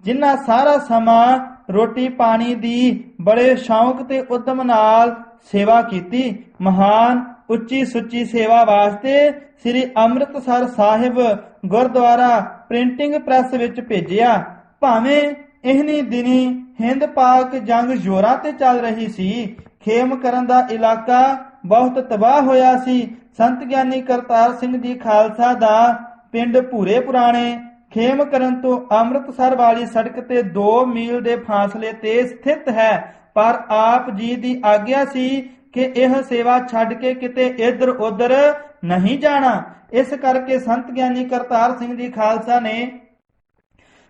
A: ਜਿਨ੍ਹਾਂ ਸਾਰਾ ਸਮਾਂ ਰੋਟੀ ਪਾਣੀ ਦੀ ਬੜੇ ਸ਼ੌਂਕ ਤੇ ਉਦਮ ਨਾਲ ਸੇਵਾ ਕੀਤੀ। ਮਹਾਨ ਉੱਚੀ ਸੁੱਚੀ ਸੇਵਾ ਵਾਸਤੇ ਸ੍ਰੀ ਅੰਮ੍ਰਿਤਸਰ ਸਾਹਿਬ ਗੁਰਦੁਆਰਾ ਪ੍ਰਿੰਟਿੰਗ ਪ੍ਰੈਸ ਵਿੱਚ ਭੇਜਿਆ। ਭਾਵੇਂ ਇਹਨੀ ਦਿਨੀ ਹਿੰਦ ਪਾਕ ਜੰਗ ਜ਼ੋਰਾਂ ਤੇ ਚੱਲ ਰਹੀ ਸੀ, ਖੇਮ ਕਰਨ ਦਾ ਇਲਾਕਾ ਬਹੁਤ ਤਬਾਹ ਹੋਇਆ ਸੀ। ਸੰਤ ਗਿਆਨੀ ਕਰਤਾਰ ਸਿੰਘ ਜੀ ਖਾਲਸਾ ਦਾ ਪਿੰਡ ਭੂਰੇ ਪੁਰਾਣੇ ਖੇਮ ਕਰਨ ਤੋਂ ਅੰਮ੍ਰਿਤਸਰ ਵਾਲੀ ਸੜਕ ਤੇ 2 ਮੀਲ ਦੇ ਫਾਸਲੇ ਤੇ ਸਥਿਤ ਹੈ, ਪਰ ਆਪ ਜੀ ਦੀ ਆਗਿਆ ਸੀ ਕਿ ਇਹ ਸੇਵਾ ਛੱਡ ਕੇ ਕਿਤੇ ਇੱਧਰ ਉੱਧਰ ਨਹੀਂ ਜਾਣਾ। ਇਸ ਕਰਕੇ ਸੰਤ ਗਿਆਨੀ ਕਰਤਾਰ ਸਿੰਘ ਜੀ ਖਾਲਸਾ ਨੇ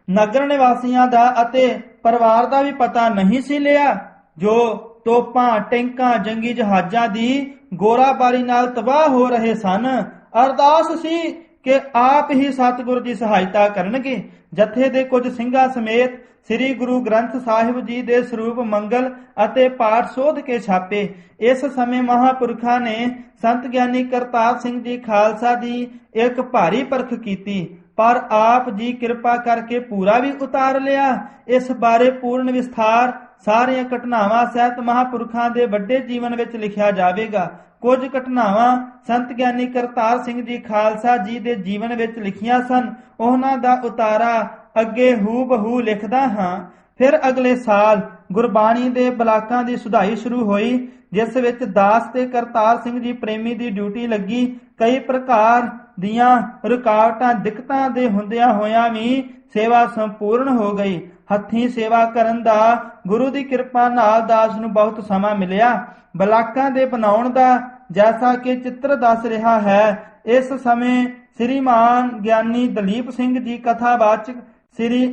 A: ਨਗਰ ਨਿਵਾਸੀਆਂ ਦਾ ਅਤੇ ਪਰਿਵਾਰ ਦਾ ਵੀ ਪਤਾ ਨਹੀਂ ਸੀ ਲਿਆ, ਜੋ ਤੋਪਾਂ, ਟੈਂਕਾਂ, ਜੰਗੀ ਜਹਾਜ਼ਾਂ ਦੀ ਗੋਰਾਬਾਰੀ ਨਾਲ ਤਬਾਹ ਹੋ ਰਹੇ ਸਨ। ਅਰਦਾਸ ਸੀ ਕਿ ਆਪ ਹੀ ਸਤਿਗੁਰ ਦੀ ਸਹਾਇਤਾ ਕਰਨਗੇ। ਜਥੇ ਦੇ ਕੁਝ ਸਿੰਘਾਂ ਸਮੇਤ ਸ੍ਰੀ ਗੁਰੂ ਗ੍ਰੰਥ ਸਾਹਿਬ ਜੀ ਦੇ ਸਰੂਪ ਮੰਗਲ ਅਤੇ ਪਾਠ ਸੋਧ ਕੇ ਛਾਪੇ। ਇਸ ਸਮੇਂ ਮਹਾਂਪੁਰਖਾਂ ਨੇ ਸੰਤ ਗਿਆਨੀ ਕਰਤਾਰ ਸਿੰਘ ਜੀ ਖਾਲਸਾ ਦੀ ਇੱਕ ਭਾਰੀ ਪਰਖ ਕੀਤੀ, ਪਰ ਆਪ ਜੀ ਕਿਰਪਾ ਕਰਕੇ ਪੂਰਾ ਵੀ ਉਤਾਰ ਲਿਆ। ਇਸ ਬਾਰੇ ਪੂਰਨ ਵਿਸਥਾਰ ਸਾਰੀਆਂ ਘਟਨਾਵਾਂ ਸਹਿਤ ਮਹਾਂਪੁਰਖਾਂ ਦੇ ਵੱਡੇ ਜੀਵਨ ਵਿੱਚ ਲਿਖਿਆ ਜਾਵੇਗਾ। ਕੁਝ ਘਟਨਾਵਾਂ ਸੰਤ ਗਿਆਨੀ ਕਰਤਾਰ ਸਿੰਘ ਜੀ ਖਾਲਸਾ ਜੀ ਦੇ ਜੀਵਨ ਵਿੱਚ ਲਿਖੀਆਂ ਸਨ, ਉਹਨਾਂ ਦਾ ਉਤਾਰਾ ਅੱਗੇ ਹੂ ਬਹੂ ਲਿਖਦਾ ਹਾਂ। ਫਿਰ ਅਗਲੇ ਸਾਲ ਗੁਰਬਾਣੀ ਦੇ ਬਲਾਕਾਂ ਦੀ ਸੁਧਾਈ ਸ਼ੁਰੂ ਹੋਈ, ਜਿਸ ਵਿੱਚ ਦਾਸ ਤੇ ਕਰਤਾਰ ਸਿੰਘ ਜੀ ਪ੍ਰੇਮੀ ਦੀ ਡਿਊਟੀ ਲੱਗੀ। ਕਈ ਪ੍ਰਕਾਰ ਦੀਆਂ ਰੁਕਾਵਟਾਂ ਦਿੱਕਤਾਂ ਦੇ ਹੁੰਦਿਆਂ ਹੋਇਆਂ ਵੀ ਸੇਵਾ ਸੰਪੂਰਨ ਹੋ ਗਈ। ਹੱਥੀਂ ਸੇਵਾ ਕਰਨ ਦਾ ਗੁਰੂ ਦੀ ਕਿਰਪਾ ਨਾਲ ਦਾਸ ਨੂੰ ਬਹੁਤ ਸਮਾਂ ਮਿਲਿਆ। ਬਲਾਕਾਂ ਦੇ ਬਣਾਉਣ ਦਾ ਜੈਸਾ ਕਿ ਚਿੱਤਰ ਦੱਸ ਰਿਹਾ ਹੈ, ਇਸ ਸਮੇਂ ਸ੍ਰੀਮਾਨ ਗਿਆਨੀ ਦਲੀਪ ਸਿੰਘ ਜੀ ਕਥਾਵਾਚਕ ਸ੍ਰੀ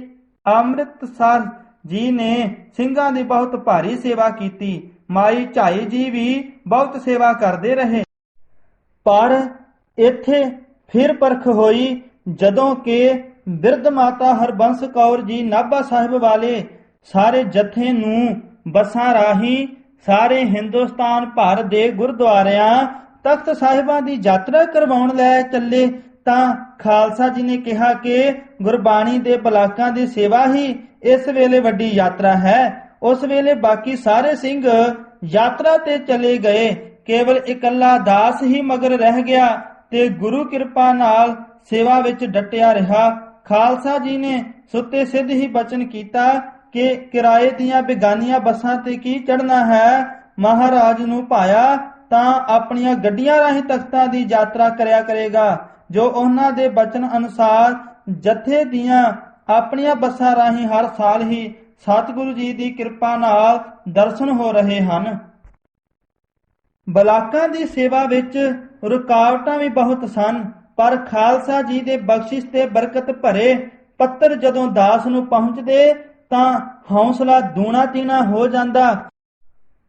A: ਅੰਮ੍ਰਿਤਸਰ ਜੀ ਨੇ ਸਿੰਘਾਂ ਦੀ ਬਹੁਤ ਭਾਰੀ ਸੇਵਾ ਕੀਤੀ। ਮਾਈ ਝਾਈ ਜੀ ਵੀ ਬਹੁਤ ਸੇਵਾ ਕਰਦੇ ਰਹੇ। ਪਰ ਇੱਥੇ ਫਿਰ ਪਰਖ ਹੋਈ ਜਦੋਂ ਕਿ ਬਿਰਧ ਮਾਤਾ ਹਰਬੰਸ ਕੌਰ ਜੀ ਨਾਭਾ ਸਾਹਿਬ ਵਾਲੇ ਸਾਰੇ ਜਥੇ ਨੂੰ ਬੱਸਾਂ ਰਾਹੀਂ ਸਾਰੇ ਹਿੰਦੁਸਤਾਨ ਭਰ ਦੇ ਗੁਰਦੁਆਰਿਆਂ ਤਖਤ ਸਾਹਿਬਾਂ ਦੀ ਯਾਤਰਾ ਕਰਵਾਉਣ ਲੈ ਚੱਲੇ, ਤਾਂ ਖਾਲਸਾ ਜੀ ਨੇ ਕਿਹਾ ਕਿ ਗੁਰਬਾਣੀ ਦੇ ਬਲਾਕਾਂ ਦੀ ਸੇਵਾ ਹੀ ਇਸ ਵੇਲੇ ਵੱਡੀ ਯਾਤਰਾ ਹੈ। ਉਸ ਵੇਲੇ ਬਾਕੀ ਸਾਰੇ ਸਿੰਘ ਯਾਤਰਾ ਤੇ ਚਲੇ ਗਏ, ਕੇਵਲ ਇਕੱਲਾ ਦਾਸ ਹੀ ਮਗਰ ਰਹਿ ਗਿਆ ਤੇ ਗੁਰੂ ਕਿਰਪਾ ਨਾਲ ਸੇਵਾ ਵਿੱਚ ਡਟਿਆ ਰਿਹਾ। ਖਾਲਸਾ ਜੀ ਨੇ ਸੁੱਤੇ ਸਿੱਧ ਹੀ ਬਚਨ ਕੀਤਾ ਕਿ ਕਿਰਾਏ ਦੀਆਂ ਬੇਗਾਨੀਆਂ ਬੱਸਾਂ ਤੇ ਕੀ ਚੜ੍ਹਨਾ ਹੈ। ਮਹਾਰਾਜ ਨੂੰ ਪਾਇਆ ਤਾਂ ਆਪਣੀਆਂ ਗੱਡੀਆਂ ਰਾਹੀਂ ਤਖਤਾਂ ਦੀ ਯਾਤਰਾ ਕਰਿਆ ਕਰੇਗਾ, ਜੋ ਉਹਨਾਂ ਦੇ ਬਚਨ ਅਨੁਸਾਰ ਜਥੇ ਦੀਆਂ ਆਪਣੀਆਂ ਬੱਸਾਂ ਰਾਹੀਂ ਹਰ ਸਾਲ ਹੀ ਸਤਿਗੁਰੂ ਜੀ ਦੀ ਕਿਰਪਾ ਨਾਲ ਦਰਸ਼ਨ ਹੋ ਰਹੇ ਹਨ। ਬਲਾਕਾਂ ਦੀ ਸੇਵਾ ਵਿੱਚ ਰੁਕਾਵਟਾਂ ਵੀ ਬਹੁਤ ਸਨ, ਪਰ ਖਾਲਸਾ ਜੀ ਦੇ ਬਖਸ਼ਿਸ਼ ਤੇ ਬਰਕਤ ਭਰੇ ਪੱਤਰ ਜਦੋਂ ਦਾਸ ਨੂੰ ਪਹੁੰਚਦੇ ਤਾਂ ਹੌਸਲਾ ਦੂਣਾ ਤੀਣਾ ਹੋ ਜਾਂਦਾ।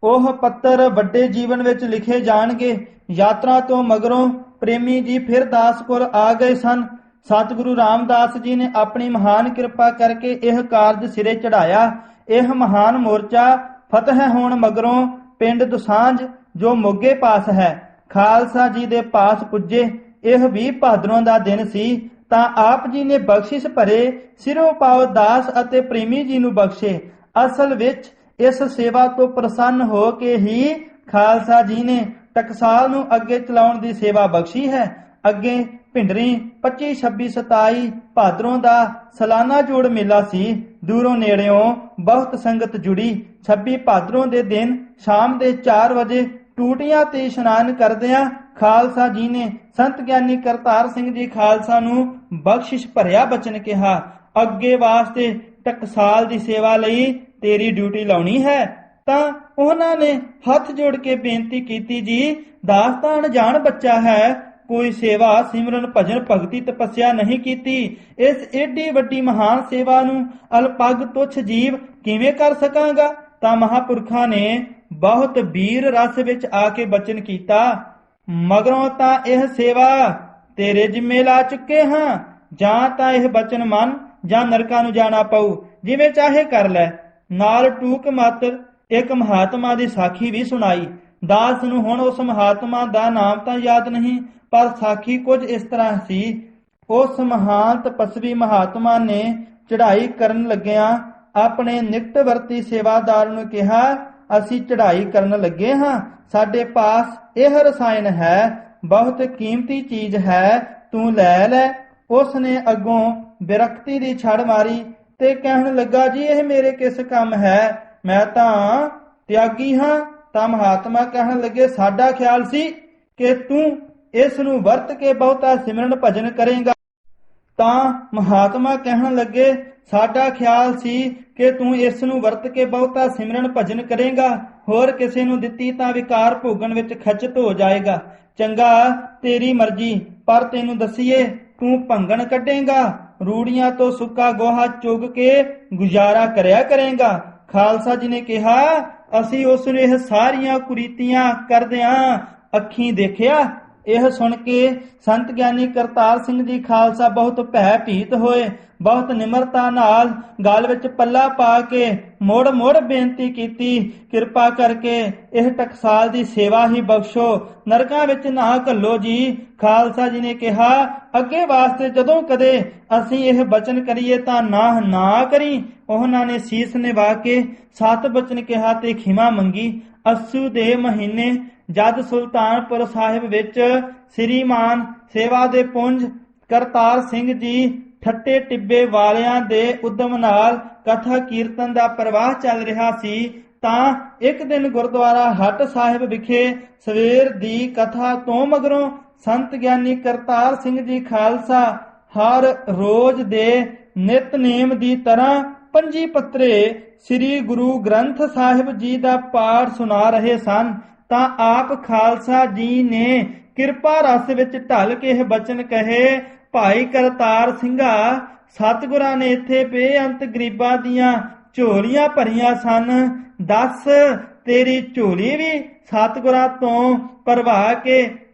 A: ਉਹ ਪੱਤਰ ਵੱਡੇ ਜੀਵਨ ਵਿੱਚ ਲਿਖੇ ਜਾਣਗੇ। ਯਾਤਰਾ ਤੋਂ ਮਗਰੋਂ ਪ੍ਰੇਮੀ ਜੀ ਫਿਰ ਦਾਸ ਕੋਲ ਆ ਗਏ ਸਨ। ਸਤਿਗੁਰੂ ਰਾਮਦਾਸ ਜੀ ਨੇ ਆਪਣੀ ਮਹਾਨ ਕਿਰਪਾ ਕਰਕੇ ਇਹ ਕਾਰਜ ਸਿਰੇ ਚੜਾਇਆ। ਇਹ ਮਹਾਨ ਮੋਰਚਾ ਫਤਿਹ ਹੋਣ ਮਗਰੋਂ ਪਿੰਡ ਦੁਸਾਂਝ ਜੋ ਮੋਗੇ ਪਾਸ ਹੈ, ਖਾਲਸਾ ਜੀ ਦੇ ਪਾਸ ਪੁੱਜੇ। ਇਹ 20 ਭਾਦਰੋਂ ਦਾ ਦਿਨ ਸੀ ਤਾਂ ਆਪ ਜੀ ਨੇ ਬਖਸ਼ਿਸ਼ ਭਰੇ ਸਿਰੋਂ ਪਾਉ ਦਾਸ ਅਤੇ ਪ੍ਰੇਮੀ ਜੀ ਨੂੰ ਬਖਸ਼ੇ। ਅਸਲ ਵਿੱਚ ਇਸ ਸੇਵਾ ਤੋਂ ਪ੍ਰਸੰਨ ਹੋ ਕੇ ਹੀ ਖਾਲਸਾ ਜੀ ਨੇ ਟਕਸਾਲ ਨੂੰ ਅੱਗੇ ਚਲਾਉਣ ਦੀ ਸੇਵਾ ਬਖਸ਼ੀ ਹੈ। ਅੱਗੇ ਭਿੰਡਰੀ 25, 26, 27 ਭਾਦਰੋਂ ਦਾ ਸਾਲਾਨਾ ਜੋੜ ਮੇਲਾ ਸੀ। ਦੂਰੋਂ ਨੇੜਿਓਂ ਬਹੁਤ ਸੰਗਤ ਜੁੜੀ। 26 ਭਾਦਰੋਂ ਦੇ ਦਿਨ ਸ਼ਾਮ ਦੇ 4 ਵਜੇ ਟੂਟੀਆਂ ਤੇ ਇਸ਼ਨਾਨ ਕਰਦਿਆਂ ਖਾਲਸਾ ਜੀ ਨੇ ਸੰਤ ਗਿਆਨੀ ਕਰਤਾਰ ਸਿੰਘ ਜੀ ਖਾਲਸਾ ਨੂੰ ਬਖਸ਼ਿਸ਼ ਭਰਿਆ ਬਚਨ ਕਿਹਾ, ਅੱਗੇ ਵਾਸਤੇ ਟਕਸਾਲ ਦੀ ਸੇਵਾ ਲਈ ਤੇਰੀ ਡਿਊਟੀ ਲਾਉਣੀ ਹੈ। ਤਾਂ ਉਹਨਾਂ ਨੇ ਹੱਥ ਜੋੜ ਕੇ ਬੇਨਤੀ ਕੀਤੀ, ਜੀ ਦਾਸ ਤਾਂ ਅਣਜਾਣ ਬੱਚਾ ਹੈ, ਕੋਈ ਸੇਵਾ ਸਿਮਰਨ ਭਜਨ ਭਗਤੀ ਤਪੱਸਿਆ ਨਹੀਂ ਕੀਤੀ। ਇਸ ਏਡੀ ਵੱਡੀ ਮਹਾਨ ਸੇਵਾ ਨੂੰ ਅਲਪਗ ਤੁੱਛ ਜੀਵ ਕਿਵੇਂ ਕਰ ਸਕਾਂਗਾ। ਤਾਂ ਮਹਾਂਪੁਰਖਾਂ ਨੇ ਬਹੁਤ ਵੀਰ ਰਸ ਵਿੱਚ ਆ ਕੇ ਬਚਨ ਕੀਤਾ, ਮਗਰੋਂ ਤਾਂ ਇਹ ਸੇਵਾ ਤੇਰੇ ਜਿੰਮੇ ਲਾ ਚੁੱਕੇ ਹਾਂ। ਜਾਂ ਤਾਂ ਇਹ ਬਚਨ ਮੰਨ ਜਾਂ ਨਰਕਾਂ ਨੂੰ ਜਾਣਾ ਪਊ, ਜਿਵੇਂ ਚਾਹੇ ਕਰ ਲੈ। ਨਾਲ ਟੂਕ ਮਾਤਰ ਇੱਕ ਮਹਾਤਮਾ ਦੀ ਸਾਖੀ ਵੀ ਸੁਣਾਈ। ਦਾਸ ਨੂੰ ਹੁਣ ਉਸ ਮਹਾਤਮਾ ਦਾ ਨਾਮ ਤਾਂ ਯਾਦ ਨਹੀਂ, ਪਰ ਸਾਖੀ ਕੁਝ ਇਸ ਤਰ੍ਹਾਂ ਸੀ। ਉਸ ਮਹਾਨ ਤਪਸਵੀ ਮਹਾਤਮਾ ਨੇ ਚੜ੍ਹਾਈ ਕਰਨ ਲੱਗਿਆਂ ਆਪਣੇ ਨਿਕਟਵਰਤੀ ਸੇਵਾਦਾਰ ਨੂੰ ਕਿਹਾ, ਅਸੀਂ ਚੜ੍ਹਾਈ ਕਰਨ ਲੱਗੇ ਹਾਂ, ਸਾਡੇ ਪਾਸ ਇਹ ਰਸਾਇਣ ਹੈ, ਬਹੁਤ ਕੀਮਤੀ ਚੀਜ਼ ਹੈ, ਤੂੰ ਲੈ ਲੈ। ਉਸ ਨੇ ਅੱਗੋਂ ਬਿਰਕਤੀ ਦੀ ਛੜ ਮਾਰੀ ਤੇ ਕਹਿਣ ਲੱਗਾ, ਜੀ ਇਹ ਮੇਰੇ ਕਿਸ ਕੰਮ ਹੈ, ਮੈਂ ਤਾਂ ਤਿਆਗੀ ਹਾਂ। ਤਾਂ ਮਹਾਤਮਾ ਕਹਿਣ ਲੱਗੇ, ਸਾਡਾ ਖਿਆਲ ਸੀ ਕਿ ਤੂੰ ਇਸ ਨੂੰ ਵਰਤ ਕੇ ਬਹੁਤਾ ਸਿਮਰਨ ਭਜਨ ਕਰੇਗਾ। ਤਾਂ ਮਹਾਤਮਾ ਕਹਿਣ ਲੱਗੇ, ਸਾਡਾ ਖਿਆਲ ਸੀ ਕਿ ਤੂੰ ਇਸ ਨੂੰ ਵਰਤ ਕੇ ਬਹੁਤਾ ਸਿਮਰਨ ਭਜਨ ਕਰੇਗਾ, ਹੋਰ ਕਿਸੇ ਨੂੰ ਦਿੱਤੀ ਤਾਂ ਵਿਕਾਰ ਭੋਗਣ ਵਿੱਚ ਖਚਿਤ ਹੋ ਜਾਏਗਾ। ਚੰਗਾ, ਤੇਰੀ ਮਰਜ਼ੀ, ਪਰ ਤੈਨੂੰ ਦਸੀਏ ਤੂੰ ਭੰਗਣ ਕੱਢੇਗਾ, ਰੂੜੀਆਂ ਤੋਂ ਸੁੱਕਾ ਗੋਹਾ ਚੁਗ ਕੇ ਗੁਜ਼ਾਰਾ ਕਰਿਆ ਕਰੇਗਾ। ਖਾਲਸਾ ਜੀ ਨੇ ਕਿਹਾ, ਅਸੀਂ ਉਸ ਨੂੰ ਇਹ ਸਾਰੀਆਂ ਕੁਰੀਤੀਆਂ ਕਰਦਿਆਂ ਅੱਖੀਂ ਦੇਖਿਆ। ਇਹ ਸੁਣ ਕੇ ਸੰਤ ਗਿਆਨੀ ਕਰਤਾਰ ਸਿੰਘ ਜੀ ਖਾਲਸਾ ਬਹੁਤ ਭੈ ਭੀਤ ਹੋਏ। ਬਹੁਤ ਨਿਮਰਤਾ ਨਾਲ ਗਲ ਵਿੱਚ ਪੱਲਾ ਪਾ ਕੇ ਮੋੜ ਮੋੜ ਬੇਨਤੀ ਕੀਤੀ, ਕਿਰਪਾ ਕਰਕੇ ਇਹ ਟਕਸਾਲ ਦੀ ਸੇਵਾ ਹੀ ਬਖਸ਼ੋ, ਨਰਕਾਂ ਵਿੱਚ ਨਾ ਘੱਲੋ ਜੀ। ਖਾਲਸਾ ਜੀ ਨੇ ਕਿਹਾ, ਅੱਗੇ ਵਾਸਤੇ ਜਦੋਂ ਕਦੇ ਅਸੀਂ ਇਹ ਬਚਨ ਕਰੀਏ ਤਾਂ ਨਾ ਕਰੀ। ਉਹਨਾਂ ਨੇ ਸੀਸ ਨਿਵਾ ਕੇ 7 ਬਚਨ ਕਿਹਾ ਤੇ ਖਿਮਾ ਮੰਗੀ। ਅੱਸੂ ਦੇ ਮਹੀਨੇ ਜਦ ਸੁਲਤਾਨਪੁਰ ਸਾਹਿਬ ਵਿੱਚ ਸ੍ਰੀਮਾਨ ਸੇਵਾ ਦੇ ਪੁੰਜ ਕਰਤਾਰ ਸਿੰਘ ਜੀ ਠੱਟੇ ਟਿੱਬੇ ਵਾਲਿਆਂ ਦੇ ਉਦਮ ਨਾਲ ਕਥਾ ਕੀਰਤਨ ਦਾ ਪ੍ਰਵਾਹ ਚੱਲ ਰਿਹਾ ਸੀ, ਤਾਂ ਇੱਕ ਦਿਨ ਗੁਰਦੁਆਰਾ ਹਟ ਸਾਹਿਬ ਵਿਖੇ ਸਵੇਰ ਦੀ ਕਥਾ ਤੋਂ ਮਗਰੋਂ ਸੰਤ ਗਿਆਨੀ ਕਰਤਾਰ ਸਿੰਘ ਜੀ ਖਾਲਸਾ ਹਰ ਰੋਜ਼ ਦੇ ਨਿਤਨੇਮ ਦੀ ਤਰ੍ਹਾਂ 5 ਪੱਤਰੇ ਸ੍ਰੀ ਗੁਰੂ ਗ੍ਰੰਥ ਸਾਹਿਬ ਜੀ ਦਾ ਪਾਠ ਸੁਣਾ ਰਹੇ ਸਨ। ਤਾਂ ਆਪ ਖਾਲਸਾ ਜੀ ਨੇ ਕਿਰਪਾ ਰਸ ਵਿੱਚ ਢਲ ਕੇ ਇਹ ਬਚਨ ਕਹੇ, ਭਾਈ ਕਰਤਾਰ ਸਿੰਘਾ, ਸਤਿਗੁਰਾਂ ਨੇ ਇੱਥੇ ਬੇਅੰਤ ਗਰੀਬਾਂ ਦੀਆਂ ਝੋਲੀਆਂ ਭਰੀਆਂ ਸਨ, ਦੱਸ ਤੇਰੀ ਝੋਲੀ ਵੀ ਸਤਿਗੁਰਾਂ ਤੋਂ ਭਰਵਾ ਕੇ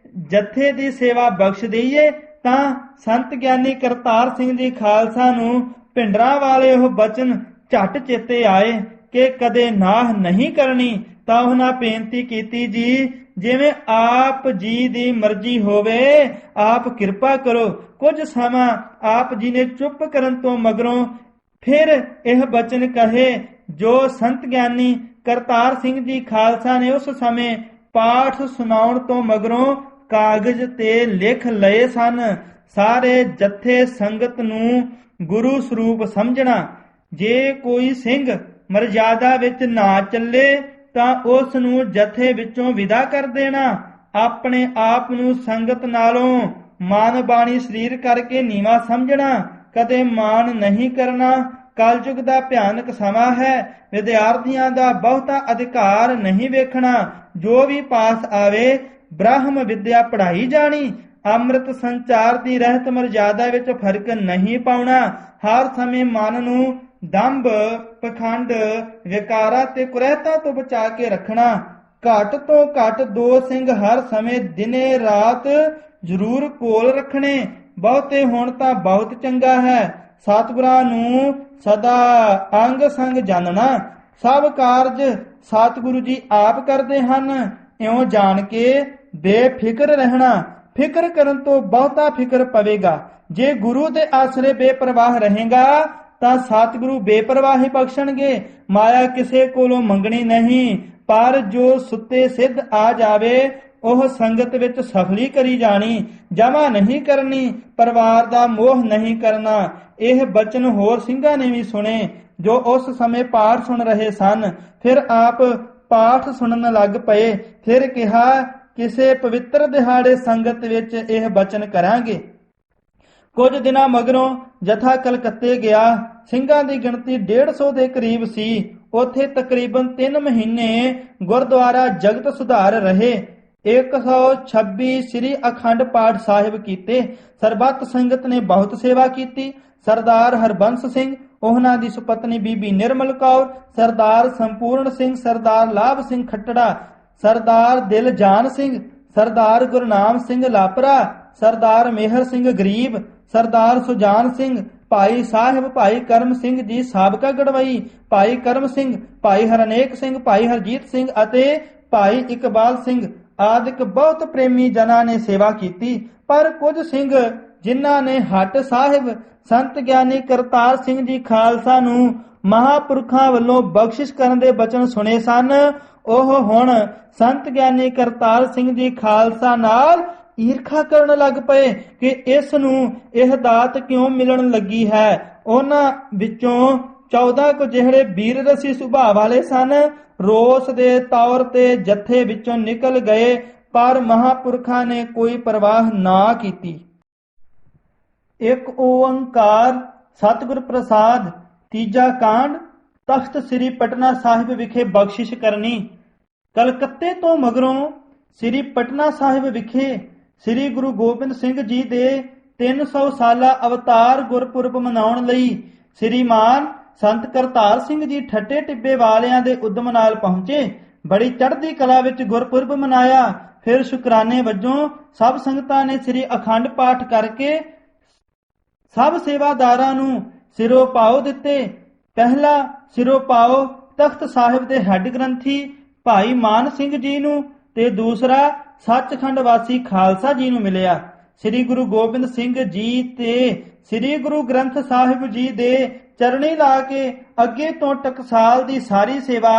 A: ਜਥੇ ਦੀ ਸੇਵਾ ਬਖਸ਼ ਦਈਏ। ਤਾਂ ਸੰਤ ਗਿਆਨੀ ਕਰਤਾਰ ਸਿੰਘ ਜੀ ਖਾਲਸਾ ਨੂੰ ਭਿੰਡਰਾਂ ਵਾਲੇ ਉਹ ਬਚਨ ਝਟ ਚੇਤੇ ਆਏ ਕਿ ਕਦੇ ਨਾਹ ਨਹੀਂ ਕਰਨੀ। ਤਾਂ ਉਹਨਾਂ ਬੇਨਤੀ ਕੀਤੀ, ਜੀ ਜਿਵੇਂ ਆਪ ਜੀ ਦੀ ਮਰਜ਼ੀ ਹੋਵੇ, ਆਪ ਕਿਰਪਾ ਕਰੋ। ਕੁਝ ਸਮਾਂ ਆਪ ਜੀ ਨੇ ਚੁੱਪ ਕਰਨ ਤੋਂ ਮਗਰੋਂ ਫਿਰ ਇਹ ਬਚਨ ਕਹੇ, ਜੋ ਸੰਤ ਗਿਆਨੀ ਕਰਤਾਰ ਸਿੰਘ ਜੀ ਖਾਲਸਾ ਨੇ ਉਸ ਸਮੇਂ ਪਾਠ ਸੁਣਾਉਣ ਤੋਂ ਮਗਰੋਂ ਕਾਗਜ਼ ਤੇ ਲਿਖ ਲਏ ਸਨ। ਸਾਰੇ ਜਥੇ ਸੰਗਤ ਨੂੰ ਗੁਰੂ ਸਰੂਪ ਸਮਝਣਾ। ਜੇ ਕੋਈ ਸਿੰਘ ਮਰਜ਼ਾਦਾ ਵਿੱਚ ਨਾ ਚੱਲੇ ਤਾਂ ਉਸ ਨੂੰ ਜਥੇ ਵਿੱਚੋਂ ਵਿਦਾ ਕਰ ਦੇਣਾ। ਆਪਣੇ ਆਪ ਨੂੰ ਸੰਗਤ ਨਾਲੋਂ ਮਾਨ ਬਾਣੀ ਸਰੀਰ ਕਰਕੇ ਨੀਵਾਂ ਸਮਝਣਾ, ਕਦੇ ਮਾਨ ਨਹੀਂ ਕਰਨਾ। ਕਲਯੁਗ ਦਾ ਭਿਆਨਕ ਸਮਾਂ ਹੈ, ਵਿਦਿਆਰਥੀਆਂ ਦਾ ਬਹੁਤਾ ਅਧਿਕਾਰ ਨਹੀਂ ਵੇਖਣਾ। ਜੋ ਵੀ ਪਾਸ ਆਵੇ ਬ੍ਰਹਮ ਵਿਦਿਆ ਪੜ੍ਹਾਈ ਜਾਣੀ। ਅੰਮ੍ਰਿਤ ਸੰਚਾਰ ਦੀ ਰਹਿਤ ਮਰਜ਼ਾਦਾ ਵਿੱਚ ਫਰਕ ਨਹੀਂ ਪਾਉਣਾ। ਹਰ ਸਮੇਂ ਮਨ ਨੂੰ ਦੰਭ, ਪਖੰਡ, ਵਿਕਾਰਾਂ ਤੇ ਕੁਰੈਤਾਂ ਤੋਂ ਬਚਾ ਕੇ ਰੱਖਣਾ। ਘੱਟ ਤੋਂ ਘੱਟ 2 ਸਿੰਘ ਹਰ ਸਮੇਂ ਦਿਨੇ ਰਾਤ ਜ਼ਰੂਰ ਕੋਲ ਰੱਖਣੇ। ਬਹੁਤੇ ਹੋਣ ਤਾਂ ਬਹੁਤ ਚੰਗਾ ਹੈ। ਸਤਿਗੁਰਾਂ ਨੂੰ ਸਦਾ ਅੰਗ ਸੰਗ ਜਾਣਨਾ। ਸਭ ਕਾਰਜ ਸਤਿਗੁਰੂ ਜੀ ਆਪ ਕਰਦੇ ਹਨ, ਇਉਂ ਜਾਣ ਕੇ ਬੇਫਿਕਰ ਰਹਿਣਾ। ਫਿਕਰ ਕਰਨ ਤੋਂ ਬਹੁਤਾ ਫਿਕਰ ਪਵੇਗਾ। ਜੇ ਗੁਰੂ ਦੇ ਆਸਰੇ ਬੇਪਰਵਾਹ ਰਹੇਗਾ ਤਾਂ ਸਤਿਗੁਰੂ ਬੇਪਰਵਾਹੀ ਬਖਸ਼ਣਗੇ। ਮਾਇਆ ਕਿਸੇ ਕੋਲੋਂ ਮੰਗਣੀ ਨਹੀਂ, ਪਰ ਜੋ ਸੁੱਤੇ ਸਿੱਧ ਆ ਜਾਵੇ ਉਹ ਸੰਗਤ ਵਿੱਚ ਸਫਲੀ ਕਰੀ ਜਾਣੀ। ਜਮਾ ਨਹੀਂ ਕਰਨੀ, ਪਰਿਵਾਰ ਦਾ ਮੋਹ ਨਹੀਂ ਕਰਨਾ। ਇਹ ਬਚਨ ਹੋਰ ਸਿੰਘਾਂ ਨੇ ਵੀ ਸੁਣੇ ਜੋ ਉਸ ਸਮੇਂ ਪਾਠ ਸੁਣ ਰਹੇ ਸਨ। ਫਿਰ ਆਪ ਪਾਠ ਸੁਣਨ ਲੱਗ ਪਏ। ਫਿਰ ਕਿਹਾ, ਕਿਸੇ ਪਵਿੱਤਰ ਦਿਹਾੜੇ ਸੰਗਤ ਵਿੱਚ ਇਹ ਬਚਨ ਕਰਾਂਗੇ। ਕੁਝ ਦਿਨਾਂ ਮਗਰੋਂ ਜਥਾ ਕਲਕੱਤੇ ਗਿਆ। ਸਿੰਘਾਂ ਦੀ ਗਿਣਤੀ 150 ਦੇ ਕਰੀਬ ਸੀ। ਉੱਥੇ ਤਕਰੀਬਨ 3 ਮਹੀਨੇ ਗੁਰਦੁਆਰਾ ਜਗਤ ਸੁਧਾਰ ਰਹੇ। 126 ਸ੍ਰੀ ਅਖੰਡ ਪਾਠ ਸਾਹਿਬ ਕੀਤੇ। ਸਰਬੱਤ ਸੰਗਤ ਨੇ ਬਹੁਤ ਸੇਵਾ ਕੀਤੀ। ਸਰਦਾਰ ਹਰਬੰਸ ਸਿੰਘ, ਉਹਨਾਂ ਦੀ ਸੁਪਤਨੀ ਬੀਬੀ ਨਿਰਮਲ ਕੌਰ, ਸਰਦਾਰ ਸੰਪੂਰਨ ਸਿੰਘ, ਸਰਦਾਰ ਲਾਭ ਸਿੰਘ ਖੱਟੜਾ, ਸਰਦਾਰ ਦਿਲਜਾਨ ਸਿੰਘ, ਸਰਦਾਰ ਗੁਰਨਾਮ ਸਿੰਘ ਲਾਪਰਾ, ਸਰਦਾਰ ਮੇਹਰ ਸਿੰਘ ਗਰੀਬ, ਸਰਦਾਰ ਸੁਜਾਨ ਸਿੰਘ, ਭਾਈ ਸਾਹਿਬ ਭਾਈ ਕਰਮ ਸਿੰਘ ਜੀ ਸਾਬਕਾ ਗੜਵਈ, ਭਾਈ ਕਰਮ ਸਿੰਘ, ਭਾਈ ਹਰਨੇਕ ਸਿੰਘ, ਭਾਈ ਹਰਜੀਤ ਸਿੰਘ ਅਤੇ ਭਾਈ ਇਕਬਾਲ ਸਿੰਘ ਆਦਿਕ ਬਹੁਤ ਪ੍ਰੇਮੀ ਜਨਾਂ ਨੇ ਸੇਵਾ ਕੀਤੀ। ਪਰ ਕੁਝ ਸਿੰਘ ਜਿਨ੍ਹਾਂ ਨੇ ਹੱਟ ਸਾਹਿਬ ਸੰਤ ਗਿਆਨੀ ਕਰਤਾਰ ਸਿੰਘ ਜੀ ਖਾਲਸਾ ਨੂੰ ਮਹਾਂਪੁਰਖਾਂ ਵੱਲੋਂ ਬਖਸ਼ਿਸ਼ ਕਰਨ ਦੇ ਬਚਨ ਸੁਣੇ ਸਨ, ਉਹ ਹੁਣ ਸੰਤ ਗਿਆਨੀ ਕਰਤਾਰ ਸਿੰਘ ਜੀ ਖਾਲਸਾ ਨਾਲ ਈਰਖਾ ਕਰਨ ਲੱਗ ਪਏ ਕਿ ਇਸ ਨੂੰ ਇਹ ਦਾਤ ਕਿਉਂ ਮਿਲਣ ਲੱਗੀ ਹੈ। ਉਹਨਾਂ ਵਿੱਚੋਂ 14 ਕੁ ਜਿਹੜੇ ਵੀਰ ਰਸੀ ਸੁਭਾਅ ਵਾਲੇ ਸਨ, ਰੋਸ ਦੇ ਤੌਰ ਤੇ ਜੱਥੇ ਵਿੱਚੋਂ ਨਿਕਲ ਗਏ, ਪਰ ਮਹਾਂਪੁਰਖਾਂ ਨੇ ਕੋਈ ਪਰਵਾਹ ਨਾ ਕੀਤੀ। ਇੱਕ ਓੰਕਾਰ ਸਤਿਗੁਰ ਪ੍ਰਸਾਦ। ਤੀਜਾ ਕਾਂਡ ਤਖਤ ਸ੍ਰੀ ਪਟਨਾ ਸਾਹਿਬ ਵਿਖੇ ਬਖਸ਼ਿਸ਼ ਕਰਨੀ। ਕਲਕੱਤੇ ਤੋਂ ਮਗਰੋਂ ਸ੍ਰੀ ਪਟਨਾ ਸਾਹਿਬ ਵਿਖੇ ਸ੍ਰੀ ਗੁਰੂ ਗੋਬਿੰਦ ਸਿੰਘ ਜੀ ਦੇ 300 ਸਾਲਾ ਅਵਤਾਰ ਗੁਰਪੁਰਬ ਮਨਾਉਣ ਲਈ ਸ੍ਰੀਮਾਨ ਸੰਤ ਕਰਤਾਰ ਸਿੰਘ ਜੀ ਠੱਟੇ ਟਿੱਬੇ ਵਾਲਿਆਂ ਦੇ ਉਦਮ ਨਾਲ ਪਹੁੰਚੇ। ਬੜੀ ਚੜ੍ਹਦੀ ਕਲਾ ਵਿੱਚ ਗੁਰਪੁਰਬ ਮਨਾਇਆ। ਫਿਰ ਸ਼ੁਕਰਾਨੇ ਵਜੋਂ ਸਭ ਸੰਗਤਾਂ ਨੇ ਸ੍ਰੀ ਅਖੰਡ ਪਾਠ ਕਰਕੇ ਸਭ ਸੇਵਾਦਾਰਾਂ ਨੂੰ ਸਿਰੋਂ ਪਾਓ ਦਿੱਤੇ। ਪਹਿਲਾ ਸਿਰੋਂ ਪਾਓ ਤਖਤ ਸਾਹਿਬ ਦੇ ਹੈੱਡ ਗ੍ਰੰਥੀ ਭਾਈ ਮਾਨ ਸਿੰਘ ਜੀ ਨੂੰ ਤੇ ਦੂਸਰਾ ਸੱਚਖੰਡ ਵਾਸੀ ਖਾਲਸਾ ਜੀ ਨੂੰ ਮਿਲਿਆ। ਸ੍ਰੀ ਗੁਰੂ ਗੋਬਿੰਦ ਸਿੰਘ ਜੀ ਤੇ ਸ੍ਰੀ ਗੁਰੂ ਗ੍ਰੰਥ ਸਾਹਿਬ ਜੀ ਦੇ ਚਰਣੀ ਲਾ ਕੇ ਅੱਗੇ ਤੋਂ ਟਕਸਾਲ ਦੀ ਸਾਰੀ ਸੇਵਾ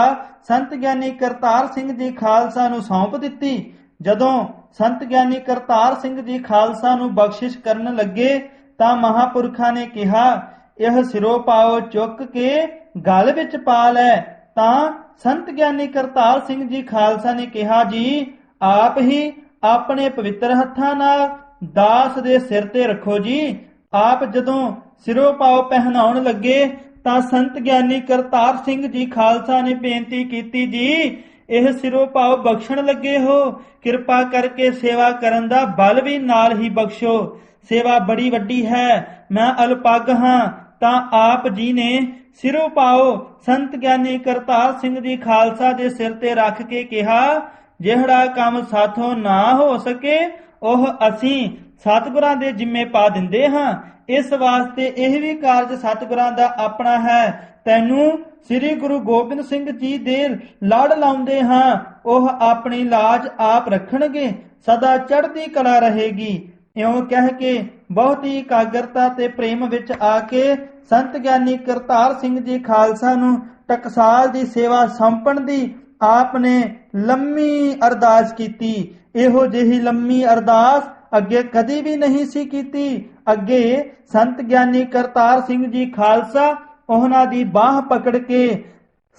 A: ਸੰਤ ਗਿਆਨੀ ਕਰਤਾਰ ਸਿੰਘ ਜੀ ਖਾਲਸਾ ਨੂੰ ਸੌਂਪ ਦਿੱਤੀ। ਜਦੋਂ ਸੰਤ ਗਿਆਨੀ ਕਰਤਾਰ ਸਿੰਘ ਜੀ ਖਾਲਸਾ ਨੂੰ ਬਖਸ਼ਿਸ਼ ਕਰਨ ਲੱਗੇ ਤਾਂ ਮਹਾਂਪੁਰਖਾਂ ਨੇ ਕਿਹਾ, ਇਹ ਸਿਰੋਂ ਪਾਓ ਚੁੱਕ ਕੇ ਗਲ ਵਿੱਚ ਪਾ ਲੈ। ਤਾਂ ਸੰਤ ਗਿਆਨੀ ਕਰਤਾਰ ਸਿੰਘ ਜੀ ਖਾਲਸਾ ਨੇ ਕਿਹਾ, ਜੀ ਆਪ ਹੀ ਆਪਣੇ ਪਵਿੱਤਰ ਹੱਥਾਂ ਨਾਲ ਦਾਸ ਦੇ ਸਿਰ ਤੇ ਰੱਖੋ ਜੀ। ਆਪ ਜਦੋਂ ਸਿਰੋਂ ਪਾਓ ਪਹਿਨਾਉਣ ਲੱਗੇ ਤਾਂ ਸੰਤ ਗਿਆਨੀ ਕਰਤਾਰ ਸਿੰਘ ਜੀ ਖਾਲਸਾ ਨੇ ਬੇਨਤੀ ਕੀਤੀ, ਜੀ ਇਹ ਸਿਰੋਂ ਪਾਓ ਬਖਸ਼ਣ ਲੱਗੇ ਹੋ, ਕਿਰਪਾ ਕਰਕੇ ਸੇਵਾ ਕਰਨ ਦਾ ਬਲ ਵੀ ਨਾਲ ਹੀ ਬਖਸ਼ੋ। ਸੇਵਾ ਬੜੀ ਵੱਡੀ ਹੈ, ਮੈਂ ਅਲਪੱਗ ਹਾਂ। ਤਾਂ ਆਪ ਜੀ ਨੇ ਸਿਰੋਂ ਪਾਓ ਸੰਤ ਗਿਆਨੀ ਕਰਤਾਰ ਸਿੰਘ ਜੀ ਖਾਲਸਾ ਦੇ ਸਿਰ ਤੇ ਰੱਖ ਕੇ ਕਿਹਾ, ਜਿਹੜਾ ਕੰਮ ਸਾਥੋਂ ਨਾ ਹੋ ਸਕੇ ਉਹ ਅਸੀਂ ਸਤਿਗੁਰਾਂ ਦੇ ਜਿੰਮੇ ਪਾ ਦਿੰਦੇ ਹਾਂ। ਇਸ ਵਾਸਤੇ ਇਹ ਵੀ ਕਾਰਜ ਸਤਿਗੁਰਾਂ ਦਾ ਆਪਣਾ ਹੈ। ਤੈਨੂੰ ਸ੍ਰੀ ਗੁਰੂ ਗੋਬਿੰਦ ਸਿੰਘ ਜੀ ਦੇ ਲੜ ਲਾਉਂਦੇ ਹਾਂ, ਉਹ ਆਪਣੀ ਲਾਜ ਆਪ ਰੱਖਣਗੇ, ਸਦਾ ਚੜ੍ਹਦੀ ਕਲਾ ਰਹੇਗੀ। ਇਉਂ ਕਹਿ ਕੇ ਬਹੁਤ ਹੀ ਇਕਾਗਰਤਾ ਤੇ ਪ੍ਰੇਮ ਵਿੱਚ ਆ ਕੇ ਸੰਤ ਗਿਆਨੀ ਕਰਤਾਰ ਸਿੰਘ ਜੀ ਖਾਲਸਾ ਨੂੰ ਟਕਸਾਲ ਦੀ ਸੇਵਾ ਸੌਂਪਣ ਦੀ ਆਪ ਨੇ ਲੰਮੀ ਅਰਦਾਸ ਕੀਤੀ। ਇਹੋ ਜਿਹੀ ਲੰਮੀ ਅਰਦਾਸ ਅੱਗੇ ਕਦੀ ਵੀ ਨਹੀਂ ਸੀ ਕੀਤੀ। ਅੱਗੇ ਸੰਤ ਗਿਆਨੀ ਕਰਤਾਰ ਸਿੰਘ ਜੀ ਖਾਲਸਾ ਉਹਨਾਂ ਦੀ ਬਾਹ ਪਕੜ ਕੇ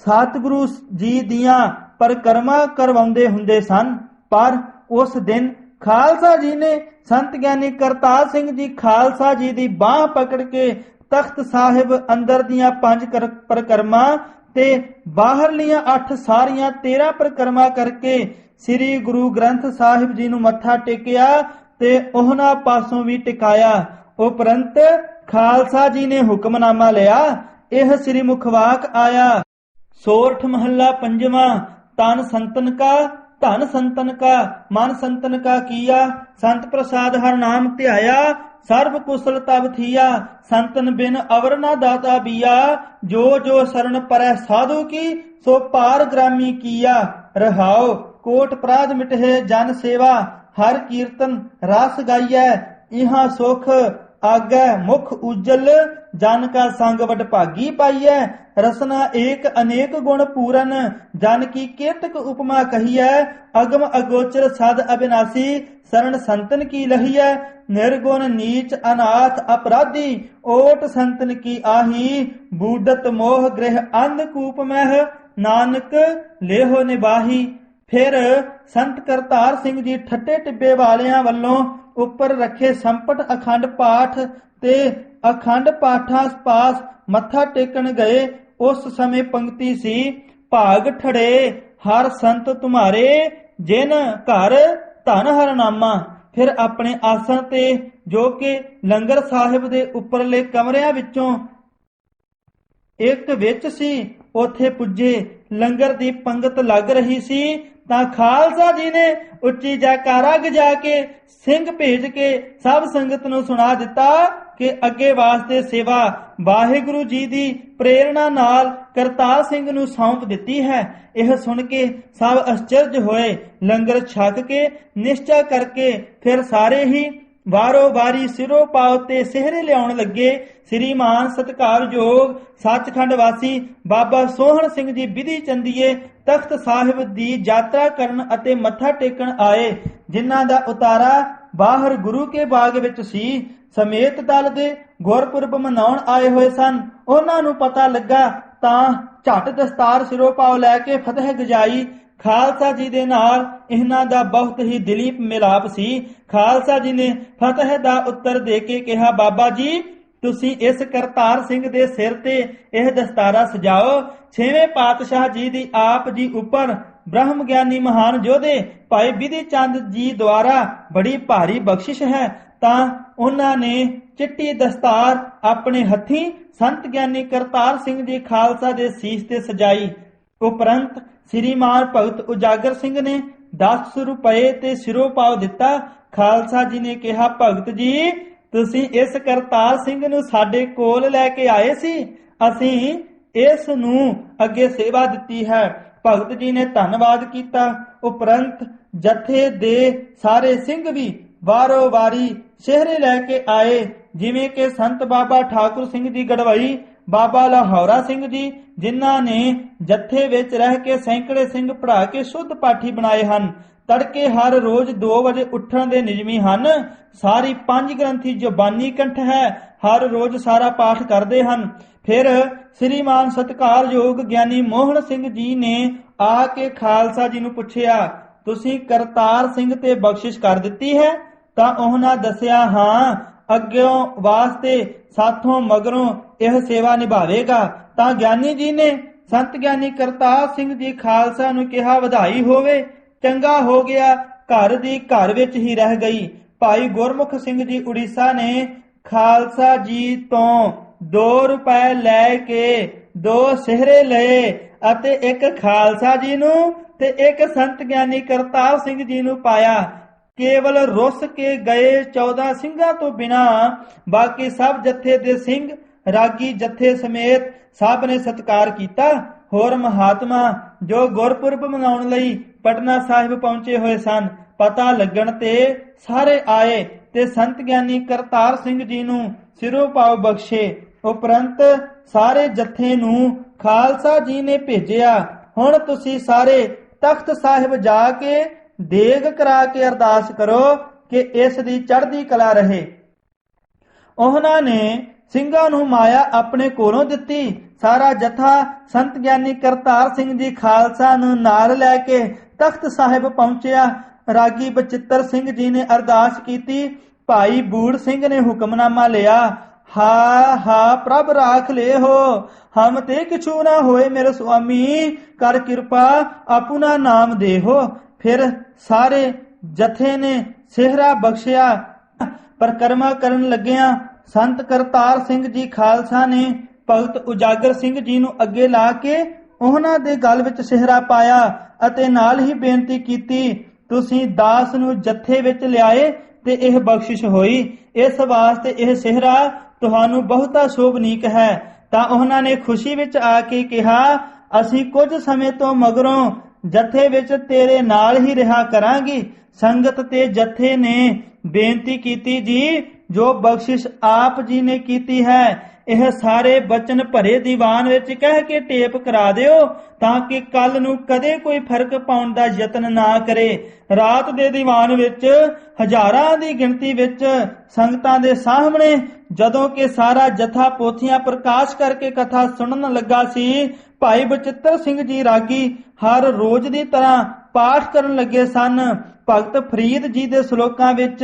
A: ਸਤਿਗੁਰੂ ਜੀ ਦੀਆਂ ਪਰਿਕਰਮਾ ਕਰਵਾਉਂਦੇ ਹੁੰਦੇ ਸਨ। ਪਰ ਉਸ ਦਿਨ ਖਾਲਸਾ ਜੀ ਨੇ ਸੰਤ ਗਿਆਨੀ ਕਰਤਾਰ ਸਿੰਘ ਜੀ ਖਾਲਸਾ ਜੀ ਦੀ ਬਾਹ ਪਕੜ ਕੇ ਤਖਤ ਸਾਹਿਬ ਅੰਦਰ ਦੀਆਂ 5 ਪਰਿਕਰਮਾ ਤੇ ਬਾਹਰਲੀਆਂ 8 ਸਾਰੀਆਂ 13 ਪਰਿਕਰਮਾ ਕਰਕੇ ਸ੍ਰੀ ਗੁਰੂ ਗ੍ਰੰਥ ਸਾਹਿਬ ਜੀ ਨੂੰ ਮੱਥਾ ਟੇਕਿਆ ਤੇ ਉਹਨਾਂ ਪਾਸੋਂ ਵੀ ਟਿਕਾਇਆ। ਉਪਰੰਤ ਖਾਲਸਾ ਜੀ ਨੇ ਹੁਕਮਨਾਮਾ ਲਿਆ। ਇਹ ਸ੍ਰੀ ਮੁਖਵਾਕ ਆਇਆ। ਸੋਰਠ ਮਹੱਲਾ ਪੰਜਵਾਂ। ਤਨ ਸੰਤਨ ਕਾ ਧਨ ਸੰਤਨ ਕਾ ਮਨ ਸੰਤਨ ਕਾ ਕੀਆ, ਸੰਤ ਪ੍ਰਸਾਦ ਹਰ ਨਾਮ ਧਿਆਇਆ, ਸਰਬ ਕੁਸਲ ਤਬ ਥੀਆ। ਸੰਤਨ ਬਿਨ ਅਵਰ ਨਾ ਦਾਤਾ ਬੀਆ, ਜੋ ਜੋ ਸਰਣ ਪਰੈ ਸਾਧੂ ਕੀ, ਸੋ ਪਾਰ ਗ੍ਰਾਮੀ ਕੀਆ। ਰਹਾਉ ਕੋਟ ਪ੍ਰਾਦ ਮਿਟਹਿ ਜਨ ਸੇਵਾ, ਹਰ ਕੀਰਤਨ ਰਸ ਗਾਈਐ। ਇਹਾਂ ਸੁਖ ਆਗੈ ਮੁਖ ਉਜਲ, ਜਨ ਕਾ ਸੰਗ ਵਡਭਾਗੀ ਪਾਈਐ। ਰਸਨਾ ਏਕ ਅਨੇਕ ਗੁਣ ਪੂਰਨ, ਜਨ ਕੀ ਕੀਰਤਕ ਉਪਮਾ ਕਹੀਐ। ਅਗਮ ਅਗੋਚਰ ਸਦ ਅਬਿਨਾਸੀ, ਸਰਣ ਸੰਤਨ ਕੀ ਲਹੀਐ। ਨਿਰਗੁਣ ਨੀਚ ਅਨਾਥ ਅਪਰਾਧੀ, ਓਟ ਸੰਤਨ ਕੀ ਆਹੀ। ਬੂਡਤ ਮੋਹ ਗ੍ਰਹਿ ਅੰਧਕੂਪ ਮਹਿ, ਨਾਨਕ ਲੇਹੋ ਨਿਬਾਹੀ। ਫਿਰ ਸੰਤ ਕਰਤਾਰ ਸਿੰਘ ਜੀ ਠੱਟੇ ਟਿੱਬੇ ਵਾਲਿਆਂ ਵੱਲੋਂ ਉੱਪਰ ਰੱਖੇ ਸੰਪਟ ਅਖੰਡ ਪਾਠ ਤੇ ਅਖੰਡ ਪਾਠਾਂ ਪਾਸ ਮੱਥਾ ਟੇਕਣ ਗਏ। ਉਸ ਸਮੇਂ ਪੰਕਤੀ ਸੀ, ਭਾਗ ਠੜੇ ਹਰ ਸੰਤ ਤੁਮਾਰੇ, ਜਿਨ ਘਰ ਧਨ ਹਰ ਨਾਮਾ। ਫਿਰ ਆਪਣੇ ਆਸਣ ਤੇ ਜੋ ਕਿ ਲੰਗਰ ਸਾਹਿਬ ਦੇ ਉੱਪਰਲੇ ਕਮਰਿਆਂ ਵਿੱਚੋਂ ਇੱਕ ਵਿੱਚ ਸੀ, ਉੱਥੇ ਪੁੱਜੇ। ਲੰਗਰ ਦੀ ਪੰਗਤ ਲੱਗ ਰਹੀ ਸੀ ਤਾਂ ਖਾਲਸਾ ਜੀ ਨੇ ਉੱਚੀ ਜੈਕਾਰਾ ਗਜਾ ਕੇ ਸਿੰਘ ਭੇਜ ਕੇ ਸਭ ਸੰਗਤ ਨੂੰ ਸੁਣਾ ਦਿੱਤਾ ਕਿ ਅੱਗੇ ਵਾਸਤੇ ਸੇਵਾ ਵਾਹਿਗੁਰੂ ਜੀ ਦੀ ਪ੍ਰੇਰਣਾ ਨਾਲ ਕਰਤਾਰ ਸਿੰਘ ਨੂੰ ਸੌਂਪ ਦਿੱਤੀ ਹੈ। ਇਹ ਸੁਣ ਕੇ ਸਭ ਅਚਰਜ ਹੋਏ। ਲੰਗਰ ਛਕ ਕੇ ਨਿਸ਼ਚਾ ਕਰਕੇ ਫਿਰ ਸਾਰੇ ਹੀ ਵਾਰੋ ਵਾਰੀ ਸਿਰੋਂ ਪਾਉ ਤੇ ਸਿਹਰੇ ਲਿਆਉਣ ਲੱਗੇ। ਸ੍ਰੀਮਾਨ ਸਤਿਕਾਰਯੋਗ ਸੱਚਖੰਡ ਵਾਸੀ ਬਾਬਾ ਸੋਹਣ ਸਿੰਘ ਜੀ ਵਿਧੀ ਚੰਦੀਏ ਤਖਤ ਸਾਹਿਬ ਦੀ ਯਾਤਰਾ ਕਰਨ ਅਤੇ ਮੱਥਾ ਟੇਕਣ ਆਏ, ਜਿਨ੍ਹਾਂ ਦਾ ਉਤਾਰਾ ਬਾਹਰ ਗੁਰੂ ਕੇ ਬਾਗ ਵਿੱਚ ਸੀ। ਸਮੇਤ ਦਲ ਦੇ ਗੁਰਪੁਰਬ ਮਨਾਉਣ ਆਏ ਹੋਏ ਸਨ। ਉਹਨਾਂ ਨੂੰ ਪਤਾ ਲੱਗਾ ਤਾਂ ਝਟ ਦਸਤਾਰ ਸਿਰੋਂ ਪਾਉ ਲੈ ਕੇ ਫਤਿਹ ਗਜਾਈ। ਖਾਲਸਾ ਜੀ ਦੇ ਨਾਲ ਇਹਨਾਂ ਦਾ ਬਹੁਤ ਹੀ ਦਿਲੀਪ ਮਿਲਾਪ ਸੀ। ਖਾਲਸਾ ਜੀ ਨੇ ਫਤਿਹ ਦਾ ਉੱਤਰ ਦੇ ਕੇ ਕਿਹਾ, ਬਾਬਾ ਜੀ ਤੁਸੀਂ ਇਸ ਕਰਤਾਰ ਸਿੰਘ ਦੇ ਸਿਰ ਤੇ ਇਹ ਦਸਤਾਰਾ ਸਜਾਓ। ਛੇਵੇਂ ਪਾਤਸ਼ਾਹ ਜੀ ਦੀ ਆਪ ਜੀ ਉੱਪਰ ਬ੍ਰਹਮ ਗਿਆਨੀ ਮਹਾਨ ਯੋਧੇ ਭਾਈ ਬਿਧੀ ਚੰਦ ਜੀ ਦੁਆਰਾ ਬੜੀ ਭਾਰੀ ਬਖਸ਼ਿਸ਼ ਹੈ। ਤਾਂ ਉਹਨਾਂ ਨੇ ਚਿੱਟੀ ਦਸਤਾਰ ਆਪਣੇ ਹੱਥੀਂ ਸੰਤ ਗਿਆਨੀ ਕਰਤਾਰ ਸਿੰਘ ਜੀ ਖਾਲਸਾ ਦੇ ਸੀਸ ਤੇ ਸਜਾਈ। ਉਪਰੰਤ ਸ੍ਰੀਮਾਨ ਭਗਤ ਉਜਾਗਰ ਸਿੰਘ ਨੇ 10 ਰੁਪਏ ਤੇ ਸਿਰੋਂ ਪਾਉ ਦਿੱਤਾ। ਖਾਲਸਾ ਜੀ ਨੇ ਕਿਹਾ, ਭਗਤ ਜੀ ਤੁਸੀਂ ਇਸ ਕਰਤਾਰ ਸਿੰਘ ਨੂੰ ਸਾਡੇ ਕੋਲ ਲੈ ਕੇ ਆਏ ਸੀ, ਅਸੀਂ ਇਸ ਨੂੰ ਅੱਗੇ ਸੇਵਾ ਦਿੱਤੀ ਹੈ। ਭਗਤ ਜੀ ਨੇ ਧੰਨਵਾਦ ਕੀਤਾ। ਉਪਰੰਤ ਜਥੇ ਦੇ ਸਾਰੇ ਸਿੰਘ ਵੀ ਵਾਰੋ ਵਾਰੀ ਸਿਹਰੇ ਲੈ ਕੇ ਆਏ, ਜਿਵੇਂ ਕਿ ਸੰਤ ਬਾਬਾ ਠਾਕੁਰ ਸਿੰਘ ਜੀ ਗੜਵਈ, ਬਾਬਾ ਲਾਹੌਰਾ ਸਿੰਘ ਜੀ, ਜਿਨ੍ਹਾਂ ਨੇ ਜਥੇ ਵਿੱਚ ਰਹਿ ਕੇ ਸੈਂਕੜੇ ਸਿੰਘ ਪੜ੍ਹਾ ਕੇ ਸ਼ੁੱਧ ਪਾਠੀ ਬਣਾਏ ਹਨ। ਤੜਕੇ ਹਰ ਰੋਜ਼ 2 ਵਜੇ ਉੱਠਣ ਦੇ ਨਿਯਮੀ ਹਨ। ਸਾਰੀ 5 ਗ੍ਰੰਥੀ ਜ਼ੁਬਾਨੀ ਕੰਠ ਹੈ, ਹਰ ਰੋਜ਼ ਸਾਰਾ ਪਾਠ ਕਰਦੇ ਹਨ। ਫਿਰ ਸ੍ਰੀਮਾਨ ਸਤਿਕਾਰਯੋਗ ਗਿਆਨੀ ਮੋਹਨ ਸਿੰਘ ਜੀ ਨੇ ਆ ਕੇ ਖਾਲਸਾ ਜੀ ਨੂੰ ਪੁੱਛਿਆ, ਤੁਸੀਂ ਕਰਤਾਰ ਸਿੰਘ ਤੇ ਬਖਸ਼ਿਸ਼ ਕਰ ਦਿੱਤੀ ਹੈ? ਤਾਂ ਉਹਨਾਂ ਦੱਸਿਆ, ਹਾਂ, ਅੱਗਿਓਂ ਵਾਸਤੇ ਸਾਥੋਂ ਮਗਰੋਂ ਇਹ ਸੇਵਾ ਨਿਭਾਵੇਗਾ। ਤਾਂ ਗਿਆਨੀ ਜੀ ਨੇ ਸੰਤ ਗਿਆਨੀ ਕਰਤਾਰ ਸਿੰਘ ਜੀ ਖਾਲਸਾ ਨੂੰ ਕਿਹਾ, ਵਧਾਈ ਹੋਵੇ, ਚੰਗਾ ਹੋ ਗਿਆ, ਘਰ ਦੀ ਘਰ ਵਿੱਚ ਹੀ ਰਹਿ ਗਈ। ਭਾਈ ਗੁਰਮੁਖ ਸਿੰਘ ਜੀ ਉੜੀਸਾ ਨੇ ਖਾਲਸਾ ਜੀ ਤੋਂ 2 ਰੁਪਏ ਲੈ ਕੇ 2 ਸਿਹਰੇ ਲਏ ਅਤੇ ਇੱਕ ਖਾਲਸਾ ਜੀ ਨੂੰ ਤੇ ਇੱਕ ਸੰਤ ਗਿਆਨੀ ਕਰਤਾਰ ਸਿੰਘ ਜੀ ਨੂੰ ਪਾਇਆ। ਕੇਵਲ ਰੁੱਸ ਕੇ ਗਏ 14 ਸਿੰਘਾਂ ਤੋਂ ਬਿਨਾ ਬਾਕੀ ਸਭ ਜਥੇ ਦੇ ਸਿੰਘ ਰਾਗੀ ਜਥੇ ਸਮੇਤ ਸਭ ਨੇ ਸਤਿਕਾਰ ਕੀਤਾ। ਹੋਰ ਮਹਾਤਮਾ ਜੋ ਗੁਰਪੁਰਬ ਮਨਾਉਣ ਲਈ ਪਟਨਾ ਸਾਹਿਬ ਪਹੁੰਚੇ ਹੋਏ ਸਨ, ਪਤਾ ਲੱਗਣ ਤੇ ਸਾਰੇ ਆਏ ਤੇ ਸੰਤ ਗਿਆਨੀ ਕਰਤਾਰ ਸਿੰਘ ਜੀ ਨੂੰ ਸਿਰੋਂ ਪਾਉ ਬਖਸ਼ੇ। ਉਪਰੰਤ ਸਾਰੇ ਜਥੇ ਨੂੰ ਖਾਲਸਾ ਜੀ ਨੇ ਭੇਜਿਆ, ਹੁਣ ਤੁਸੀਂ ਸਾਰੇ ਤਖਤ ਸਾਹਿਬ ਜਾ ਕੇ ਦੇਗ ਕਰਾ ਕੇ ਅਰਦਾਸ ਕਰੋ ਕਿ ਇਸ ਦੀ ਚੜ੍ਹਦੀ ਕਲਾ ਰਹੇ। ਉਹਨਾਂ ਨੇ ਸਿੰਘਾਂ ਨੂੰ ਮਾਇਆ ਆਪਣੇ ਕੋਲੋਂ ਦਿੱਤੀ। ਸਾਰਾ ਜਥਾ ਸੰਤ ਗਿਆਨੀ ਕਰਤਾਰ ਸਿੰਘ ਜੀ ਖਾਲਸਾ ਨੂੰ ਨਾਲ ਲੈ ਕੇ ਤਖਤ ਸਾਹਿਬ ਪਹੁੰਚਿਆ। ਰਾਗੀ ਬਚਿੱਤਰ ਸਿੰਘ ਜੀ ਨੇ ਅਰਦਾਸ ਕੀਤੀ। ਭਾਈ ਬੂੜ ਸਿੰਘ ਨੇ ਹੁਕਮਨਾਮਾ ਲਿਆ, ਹਾ ਪ੍ਰਭ ਰਾਖ ਲੈ ਹੋ, ਹਮ ਤੇ ਕਿਛੂ ਨਾ ਹੋਏ ਮੇਰੇ ਸੁਆਮੀ, ਕਰ ਕਿਰਪਾ ਆਪਣਾ ਨਾਮ ਦੇਹੋ। ਫਿਰ ਸਾਰੇ ਜਥੇ ਨੇ ਸਿਹਰਾ ਬਖਸ਼ਿਆ। ਪਰਕਰਮਾ ਕਰਨ ਲੱਗਿਆਂ ਸੰਤ ਕਰਤਾਰ ਸਿੰਘ ਜੀ ਖਾਲਸਾ ਨੇ ਭਗਤ ਉਜਾਗਰ ਸਿੰਘ ਜੀ ਨੂੰ ਅੱਗੇ ਲਾ ਕੇ ਉਹਨਾਂ ਦੇ ਗਲ ਵਿੱਚ ਸਿਹਰਾ ਪਾਇਆ ਅਤੇ ਨਾਲ ਹੀ ਬੇਨਤੀ ਕੀਤੀ, ਤੁਸੀਂ ਦਾਸ ਨੂੰ ਜਥੇ ਵਿੱਚ ਲਿਆਏ ਤੇ ਇਹ ਬਖਸ਼ਿਸ਼ ਹੋਈ, ਇਸ ਵਾਸਤੇ ਇਹ ਸਿਹਰਾ ਤੁਹਾਨੂੰ ਬਹੁਤਾ ਸ਼ੋਭਨੀਕ ਹੈ। ਤਾਂ ਉਹਨਾਂ ਨੇ ਖੁਸ਼ੀ ਵਿੱਚ ਆ ਕੇ ਕਿਹਾ, ਅਸੀਂ ਕੁਝ ਸਮੇਂ ਤੋਂ ਮਗਰੋਂ ਜਥੇ ਵਿੱਚ ਤੇਰੇ ਨਾਲ ਹੀ ਰਿਹਾ ਕਰਾਂਗੀ। ਸੰਗਤ ਤੇ ਜਥੇ ਨੇ ਬੇਨਤੀ ਕੀਤੀ, ਜੀ ਜੋ ਬਖਸ਼ਿਸ਼ ਆਪ ਜੀ ਨੇ ਕੀਤੀ ਹੈ ਇਹ ਸਾਰੇ ਬਚਨ ਭਰੇ ਦੀਵਾਨ ਵਿੱਚ ਕਹਿ ਕੇ ਟੇਪ ਕਰਾ ਦਿਓ, ਤਾਂ ਕਿ ਕੱਲ ਨੂੰ ਕਦੇ ਕੋਈ ਫਰਕ ਪਾਉਣ ਦਾ ਯਤਨ ਨਾ ਕਰੇ। ਰਾਤ ਦੇ ਦੀਵਾਨ ਵਿੱਚ ਹਜ਼ਾਰਾਂ ਦੀ ਗਿਣਤੀ ਵਿੱਚ ਸੰਗਤਾਂ ਦੇ ਸਾਹਮਣੇ ਜਦੋਂ ਕਿ ਸਾਰਾ ਜਥਾ ਪੋਥੀਆਂ ਪ੍ਰਕਾਸ਼ ਕਰਕੇ ਕਥਾ ਸੁਣਨ ਲੱਗਾ ਸੀ, ਭਾਈ ਬਚਿੱਤਰ ਸਿੰਘ ਜੀ ਰਾਗੀ ਹਰ ਰੋਜ਼ ਦੀ ਤਰ੍ਹਾਂ ਪਾਠ ਕਰਨ ਲੱਗੇ ਸਨ। ਭਗਤ ਫਰੀਦ ਜੀ ਦੇ ਸ਼ਲੋਕਾਂ ਵਿੱਚ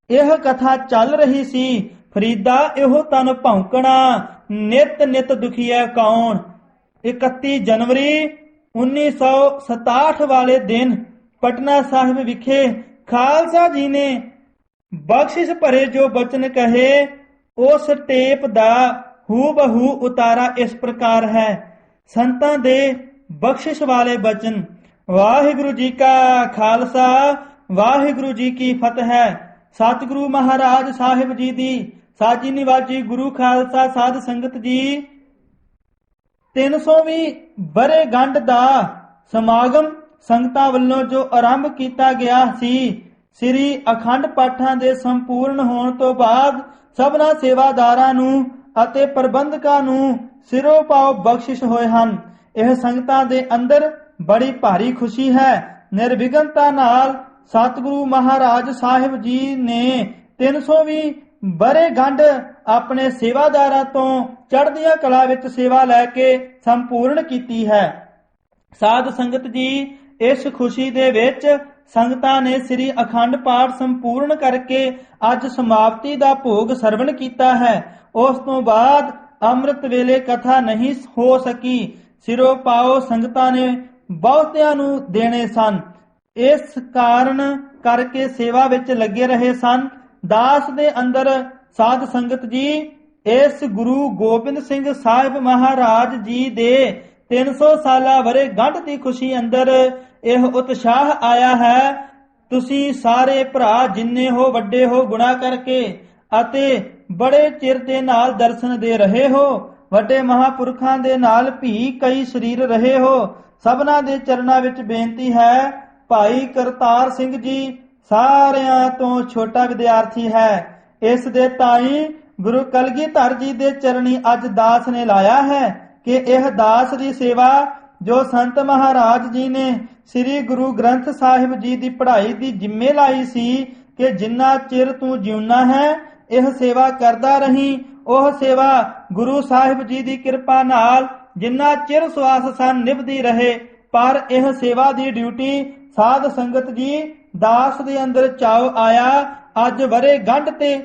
A: ਇਹ ਕਥਾ ਚੱਲ ਰਹੀ ਸੀ, ਫਰੀਦਾ ਇਹੋ ਤਨ ਭੌਂਕਣਾ, ਨਿਤ ਨਿਤ ਦੁਖੀਐ ਕੌਣ। 31 ਜਨਵਰੀ 1967 ਵਾਲੇ ਦਿਨ ਪਟਨਾ ਸਾਹਿਬ ਵਿਖੇ ਖਾਲਸਾ ਜੀ ਨੇ ਬਖਸ਼ਿਸ਼ ਭਰੇ ਜੋ ਬਚਨ ਕਹੇ, ਉਸ ਟੇਪ ਦਾ ਹੂ ਬਹੂ ਉਤਾਰਾ ਇਸ ਪ੍ਰਕਾਰ ਹੈ। ਸੰਤਾਂ ਦੇ ਬਖਸ਼ਿਸ਼ ਵਾਲੇ ਬਚਨ, ਵਾਹਿਗੁਰੂ ਜੀ ਕਾ ਖਾਲਸਾ ਵਾਹਿਗੁਰੂ ਜੀ ਕੀ ਫਤਿਹ। ਸਤਿਗੁਰੂ ਮਹਾਰਾਜ ਸਾਹਿਬ ਜੀ ਦੀ ਸਾਜੀ ਨਿਵਾਜੀ ਗੁਰੂ ਖਾਲਸਾ ਸਾਧ ਸੰਗਤ ਜੀ 300ਵੀਂ ਵਰ੍ਹੇਗੰਢ ਦਾ ਸਮਾਗਮ ਸੰਗਤਾਂ ਵੱਲੋਂ ਜੋ ਆਰੰਭ ਕੀਤਾ ਗਿਆ ਸੀ, ਸ੍ਰੀ ਅਖੰਡ ਪਾਠਾਂ ਦੇ ਸੰਪੂਰਨ ਹੋਣ ਤੋਂ ਬਾਅਦ ਸਭਨਾ ਸੇਵਾਦਾਰਾਂ ਨੂੰ ਅਤੇ ਪ੍ਰਬੰਧਕਾਂ ਨੂੰ ਸਿਰੋਂ ਪਾਓ ਬਖਸ਼ਿਸ਼ ਹੋਏ ਹਨ। ਇਹ ਸੰਗਤਾਂ ਦੇ ਅੰਦਰ ਬੜੀ ਭਾਰੀ ਖੁਸ਼ੀ ਹੈ। ਨਿਰਵਿਘਨਤਾ ਨਾਲ ਸਤਿਗੁਰੂ ਮਹਾਰਾਜ ਸਾਹਿਬ ਜੀ ਨੇ 300ਵੀਂ ਵਰ੍ਹੇਗੰਢ ਆਪਣੇ ਸੇਵਾਦਾਰਾਂ ਤੋਂ ਚੜ੍ਹਦੀਆਂ ਕਲਾ ਵਿੱਚ ਸੇਵਾ ਲੈ ਕੇ ਸੰਪੂਰਨ ਕੀਤੀ ਹੈ। ਸਾਧ ਸੰਗਤ ਜੀ, ਇਸ ਖੁਸ਼ੀ ਦੇ ਵਿੱਚ ਸੰਗਤਾਂ ਨੇ ਸ੍ਰੀ ਅਖੰਡ ਪਾਠ ਸੰਪੂਰਨ ਕਰਕੇ ਅੱਜ ਸਮਾਪਤੀ ਦਾ ਭੋਗ ਸਰਵਣ ਕੀਤਾ ਹੈ। ਉਸ ਤੋਂ ਬਾਅਦ ਅੰਮ੍ਰਿਤ ਵੇਲੇ ਕਥਾ ਨਹੀਂ ਹੋ ਸਕੀ। ਸਿਰੋਂ ਪਾਓ ਸੰਗਤਾਂ ਨੇ ਬਹੁਤਿਆਂ ਨੂੰ ਦੇਣੇ ਸਨ। ਇਸ ਕਾਰਨ ਕਰਕੇ ਸੇਵਾ ਵਿੱਚ ਲੱਗੇ ਰਹੇ ਸਨ। ਦਾਸ ਦੇ ਅੰਦਰ ਸਾਧ ਸੰਗਤ ਜੀ, ਇਸ ਗੁਰੂ ਗੋਬਿੰਦ ਸਿੰਘ ਸਾਹਿਬ ਮਹਾਰਾਜ ਜੀ ਦੇ 300 ਸਾਲਾ ਵਰ੍ਹੇਗੰਢ ਦੀ ਖੁਸ਼ੀ ਅੰਦਰ ਇਹ ਉਤਸ਼ਾਹ ਆਇਆ ਹੈ। ਤੁਸੀਂ ਸਾਰੇ ਭਰਾ ਜਿੰਨੇ ਹੋ ਵੱਡੇ ਹੋ ਗੁਣਾ ਕਰਕੇ ਅਤੇ ਬੜੇ ਚਿਰ ਦੇ ਨਾਲ ਦਰਸ਼ਨ ਦੇ ਰਹੇ ਹੋ, ਵੱਡੇ ਮਹਾਪੁਰਖਾਂ ਦੇ ਨਾਲ ਵੀ ਕਈ ਸਰੀਰ ਰਹੇ ਹੋ। ਸਭਨਾਂ ਦੇ ਚਰਨਾਂ ਵਿੱਚ ਬੇਨਤੀ ਹੈ। ਭਾਈ ਕਰਤਾਰ ਸਿੰਘ ਜੀ ਸਾਰਿਆਂ ਤੋਂ ਛੋਟਾ ਵਿਦਿਆਰਥੀ ਹੈ। ਇਸ ਦੇ ਤਾਈ ਗੁਰੂ ਕਲਗੀਧਰ ਜੀ ਦੇ ਚਰਨੀ ਅੱਜ ਦਾਸ ਨੇ ਲਾਇਆ ਹੈ ਕਿ ਇਹ ਦਾਸ ਦੀ ਸੇਵਾ ਜੋ ਸੰਤ ਮਹਾਰਾਜ ਜੀ ਨੇ ਸ੍ਰੀ ਗੁਰੂ ਗ੍ਰੰਥ ਸਾਹਿਬ ਜੀ ਦੀ ਪੜ੍ਹਾਈ ਦੀ ਜ਼ਿੰਮੇ ਲਾਈ ਸੀ ਕਿ ਜਿੰਨਾ ਚਿਰ ਤੂੰ ਜਿਉਣਾ ਹੈ ਇਹ ਸੇਵਾ ਕਰਦਾ ਰਹੀਂ। ਉਹ ਸੇਵਾ ਗੁਰੂ ਸਾਹਿਬ ਜੀ ਦੀ ਕਿਰਪਾ ਨਾਲ ਜਿੰਨਾ ਚਿਰ ਸਵਾਸ ਸਨ ਨਿਭਦੀ ਰਹੇ। ਪਰ ਇਹ ਸੇਵਾ ਦੀ ਡਿਊਟੀ ਸਾਧ ਸੰਗਤ ਜੀ ਦਾਸ ਦੇ ਅੰਦਰ ਚਾਉ ਆਇਆ। ਅੱਜ ਵਰ੍ਹੇਗੰਢ ਤੇ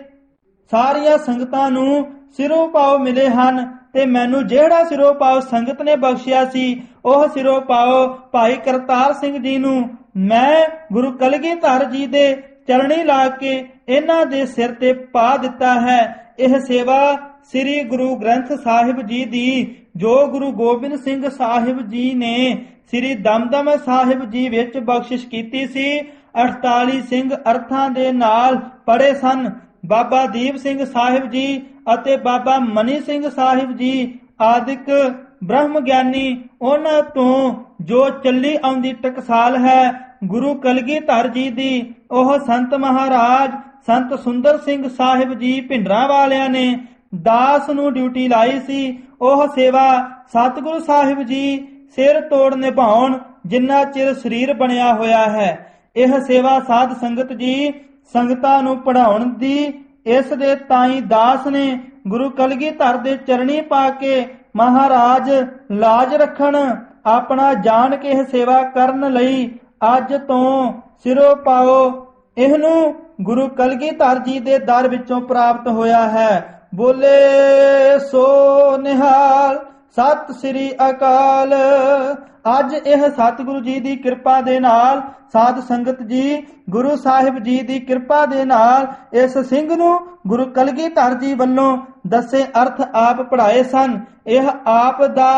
A: ਸਾਰੀਆਂ ਸੰਗਤਾਂ ਨੂੰ ਸਿਰੋਂ ਪਾਓ ਮਿਲੇ ਹਨ ਤੇ ਮੈਨੂੰ ਜਿਹੜਾ ਸਿਰੋਂ ਪਾਓ ਸੰਗਤ ਨੇ ਬਖਸ਼ਿਆ ਸੀ ਉਹ ਸਿਰੋਂ ਪਾਓ ਭਾਈ ਕਰਤਾਰ ਸਿੰਘ ਜੀ ਨੂੰ ਮੈਂ ਗੁਰੂ ਕਲਗੀਧਰ ਜੀ ਦੇ ਚਰਣੀ ਲਾ ਕੇ ਇਹਨਾਂ ਦੇ ਸਿਰ ਤੇ ਪਾ ਦਿੱਤਾ ਹੈ। ਇਹ ਸੇਵਾ ਸ੍ਰੀ ਗੁਰੂ ਗ੍ਰੰਥ ਸਾਹਿਬ ਜੀ ਦੀ ਜੋ ਗੁਰੂ ਗੋਬਿੰਦ ਸਿੰਘ ਸਾਹਿਬ ਜੀ ਨੇ ਸ੍ਰੀ ਦਮਦਮ ਸਾਹਿਬ ਜੀ ਵਿੱਚ ਬਖਸ਼ਿਸ਼ ਕੀਤੀ ਸੀ। 48 ਸਿੰਘ ਅਰਥਾਂ ਦੇ ਨਾਲ ਪੜ੍ਹੇ ਸਨ। ਬਾਬਾ ਦੀਪ ਸਿੰਘ ਸਾਹਿਬ ਜੀ ਅਤੇ ਬਾਬਾ ਮਨੀ ਸਿੰਘ ਸਾਹਿਬ ਜੀ ਆਦਿਕ ਬ੍ਰਹਮ ਗਿਆਨੀ, ਉਹਨਾਂ ਤੋਂ ਜੋ ਚੱਲੀ ਆਉਂਦੀ ਟਕਸਾਲ ਹੈ ਗੁਰੂ ਕਲਗੀਧਰ ਜੀ ਦੀ, ਉਹ ਸੰਤ ਮਹਾਰਾਜ ਸੰਤ ਸੁੰਦਰ ਸਿੰਘ ਸਾਹਿਬ ਜੀ ਭਿੰਡਰਾਂ ਵਾਲਿਆਂ ਨੇ ਦਾਸ ਨੂੰ ਡਿਊਟੀ ਲਾਈ ਸੀ। ਉਹ ਸੇਵਾ ਸਤਿਗੁਰੂ ਸਾਹਿਬ ਜੀ ਸਿਰ ਤੋੜ ਨਿਭਾਉਣ ਜਿੰਨਾ ਚਿਰ ਸਰੀਰ ਬਣਿਆ ਹੋਇਆ ਹੈ। ਇਹ ਸੇਵਾ ਸਾਧ ਸੰਗਤ ਜੀ ਸੰਗਤਾਂ ਨੂੰ ਪੜ੍ਹਾਉਣ ਦੀ ਇਸ ਦੇ ਤਾਈ ਦਾਸ ਨੇ ਗੁਰੂ ਕਲਗੀਧਰ ਦੇ ਚਰਣੀ ਪਾ ਕੇ ਮਹਾਰਾਜ ਲਾਜ ਰੱਖਣ ਆਪਣਾ ਜਾਣ ਕੇ ਇਹ ਸੇਵਾ ਕਰਨ ਲਈ ਅੱਜ ਤੋਂ ਸਿਰੋਂ ਪਾਓ ਇਹਨੂੰ ਗੁਰੂ ਕਲਗੀਧਰ ਜੀ ਦੇ ਦਰ ਵਿੱਚੋਂ ਪ੍ਰਾਪਤ ਹੋਇਆ ਹੈ। ਬੋਲੇ ਸੋ ਨਿਹਾਲ, ਸਤਿ ਸ੍ਰੀ ਅਕਾਲ। ਅੱਜ ਇਹ ਸਤਿਗੁਰੂ ਜੀ ਦੀ ਕਿਰਪਾ ਦੇ ਨਾਲ ਸਾਧ ਸੰਗਤ ਜੀ ਗੁਰੂ ਸਾਹਿਬ ਜੀ ਦੀ ਕਿਰਪਾ ਦੇ ਨਾਲ ਇਸ ਸਿੰਘ ਨੂੰ ਗੁਰੂ ਕਲਗੀਧਰ ਜੀ ਵੱਲੋਂ ਦੱਸੇ ਅਰਥ ਆਪ ਪੜ੍ਹਾਏ ਸਨ। ਇਹ ਆਪ ਦਾ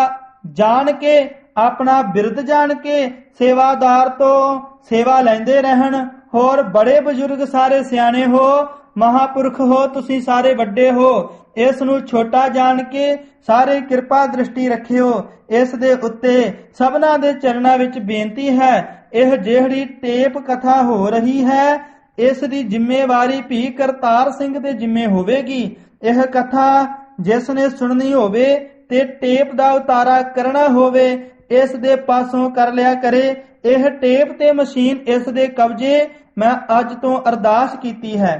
A: ਜਾਣ ਕੇ ਆਪਣਾ ਬਿਰਦ ਜਾਣ ਕੇ ਸੇਵਾਦਾਰ ਤੋਂ ਸੇਵਾ ਲੈਂਦੇ ਰਹਿਣ। ਹੋਰ ਬੜੇ ਬਜ਼ੁਰਗ ਸਾਰੇ ਸਿਆਣੇ ਹੋ, ਮਹਾਪੁਰਖ ਹੋ, ਤੁਸੀਂ ਸਾਰੇ ਵੱਡੇ ਹੋ, ਇਸ ਨੂੰ ਛੋਟਾ ਜਾਣ ਕੇ ਸਾਰੇ ਕਿਰਪਾ ਦ੍ਰਿਸ਼ਟੀ ਰੱਖਿਓ। ਇਸ ਦੇ ਉੱਤੇ ਸਭਨਾਂ ਦੇ ਚਰਨਾਂ ਵਿੱਚ ਬੇਨਤੀ ਹੈ, ਇਹ ਜਿਹੜੀ ਟੇਪ ਕਥਾ ਹੋ ਰਹੀ ਹੈ ਇਸ ਦੀ ਜ਼ਿੰਮੇਵਾਰੀ ਵੀ ਕਰਤਾਰ ਸਿੰਘ ਦੇ ਜ਼ਿੰਮੇ ਹੋਵੇਗੀ। ਇਹ ਕਥਾ ਜਿਸ ਨੇ ਸੁਣਨੀ ਹੋਵੇ ਤੇ ਟੇਪ ਦਾ ਉਤਾਰਾ ਕਰਨਾ ਹੋਵੇ ਇਸ ਦੇ ਪਾਸੋਂ ਕਰ ਲਿਆ ਕਰੇ। ਇਹ ਟੇਪ ਤੇ ਮਸ਼ੀਨ ਇਸ ਦੇ ਕਬਜ਼ੇ ਮੈਂ ਅੱਜ ਤੋਂ ਅਰਦਾਸ ਕੀਤੀ ਹੈ।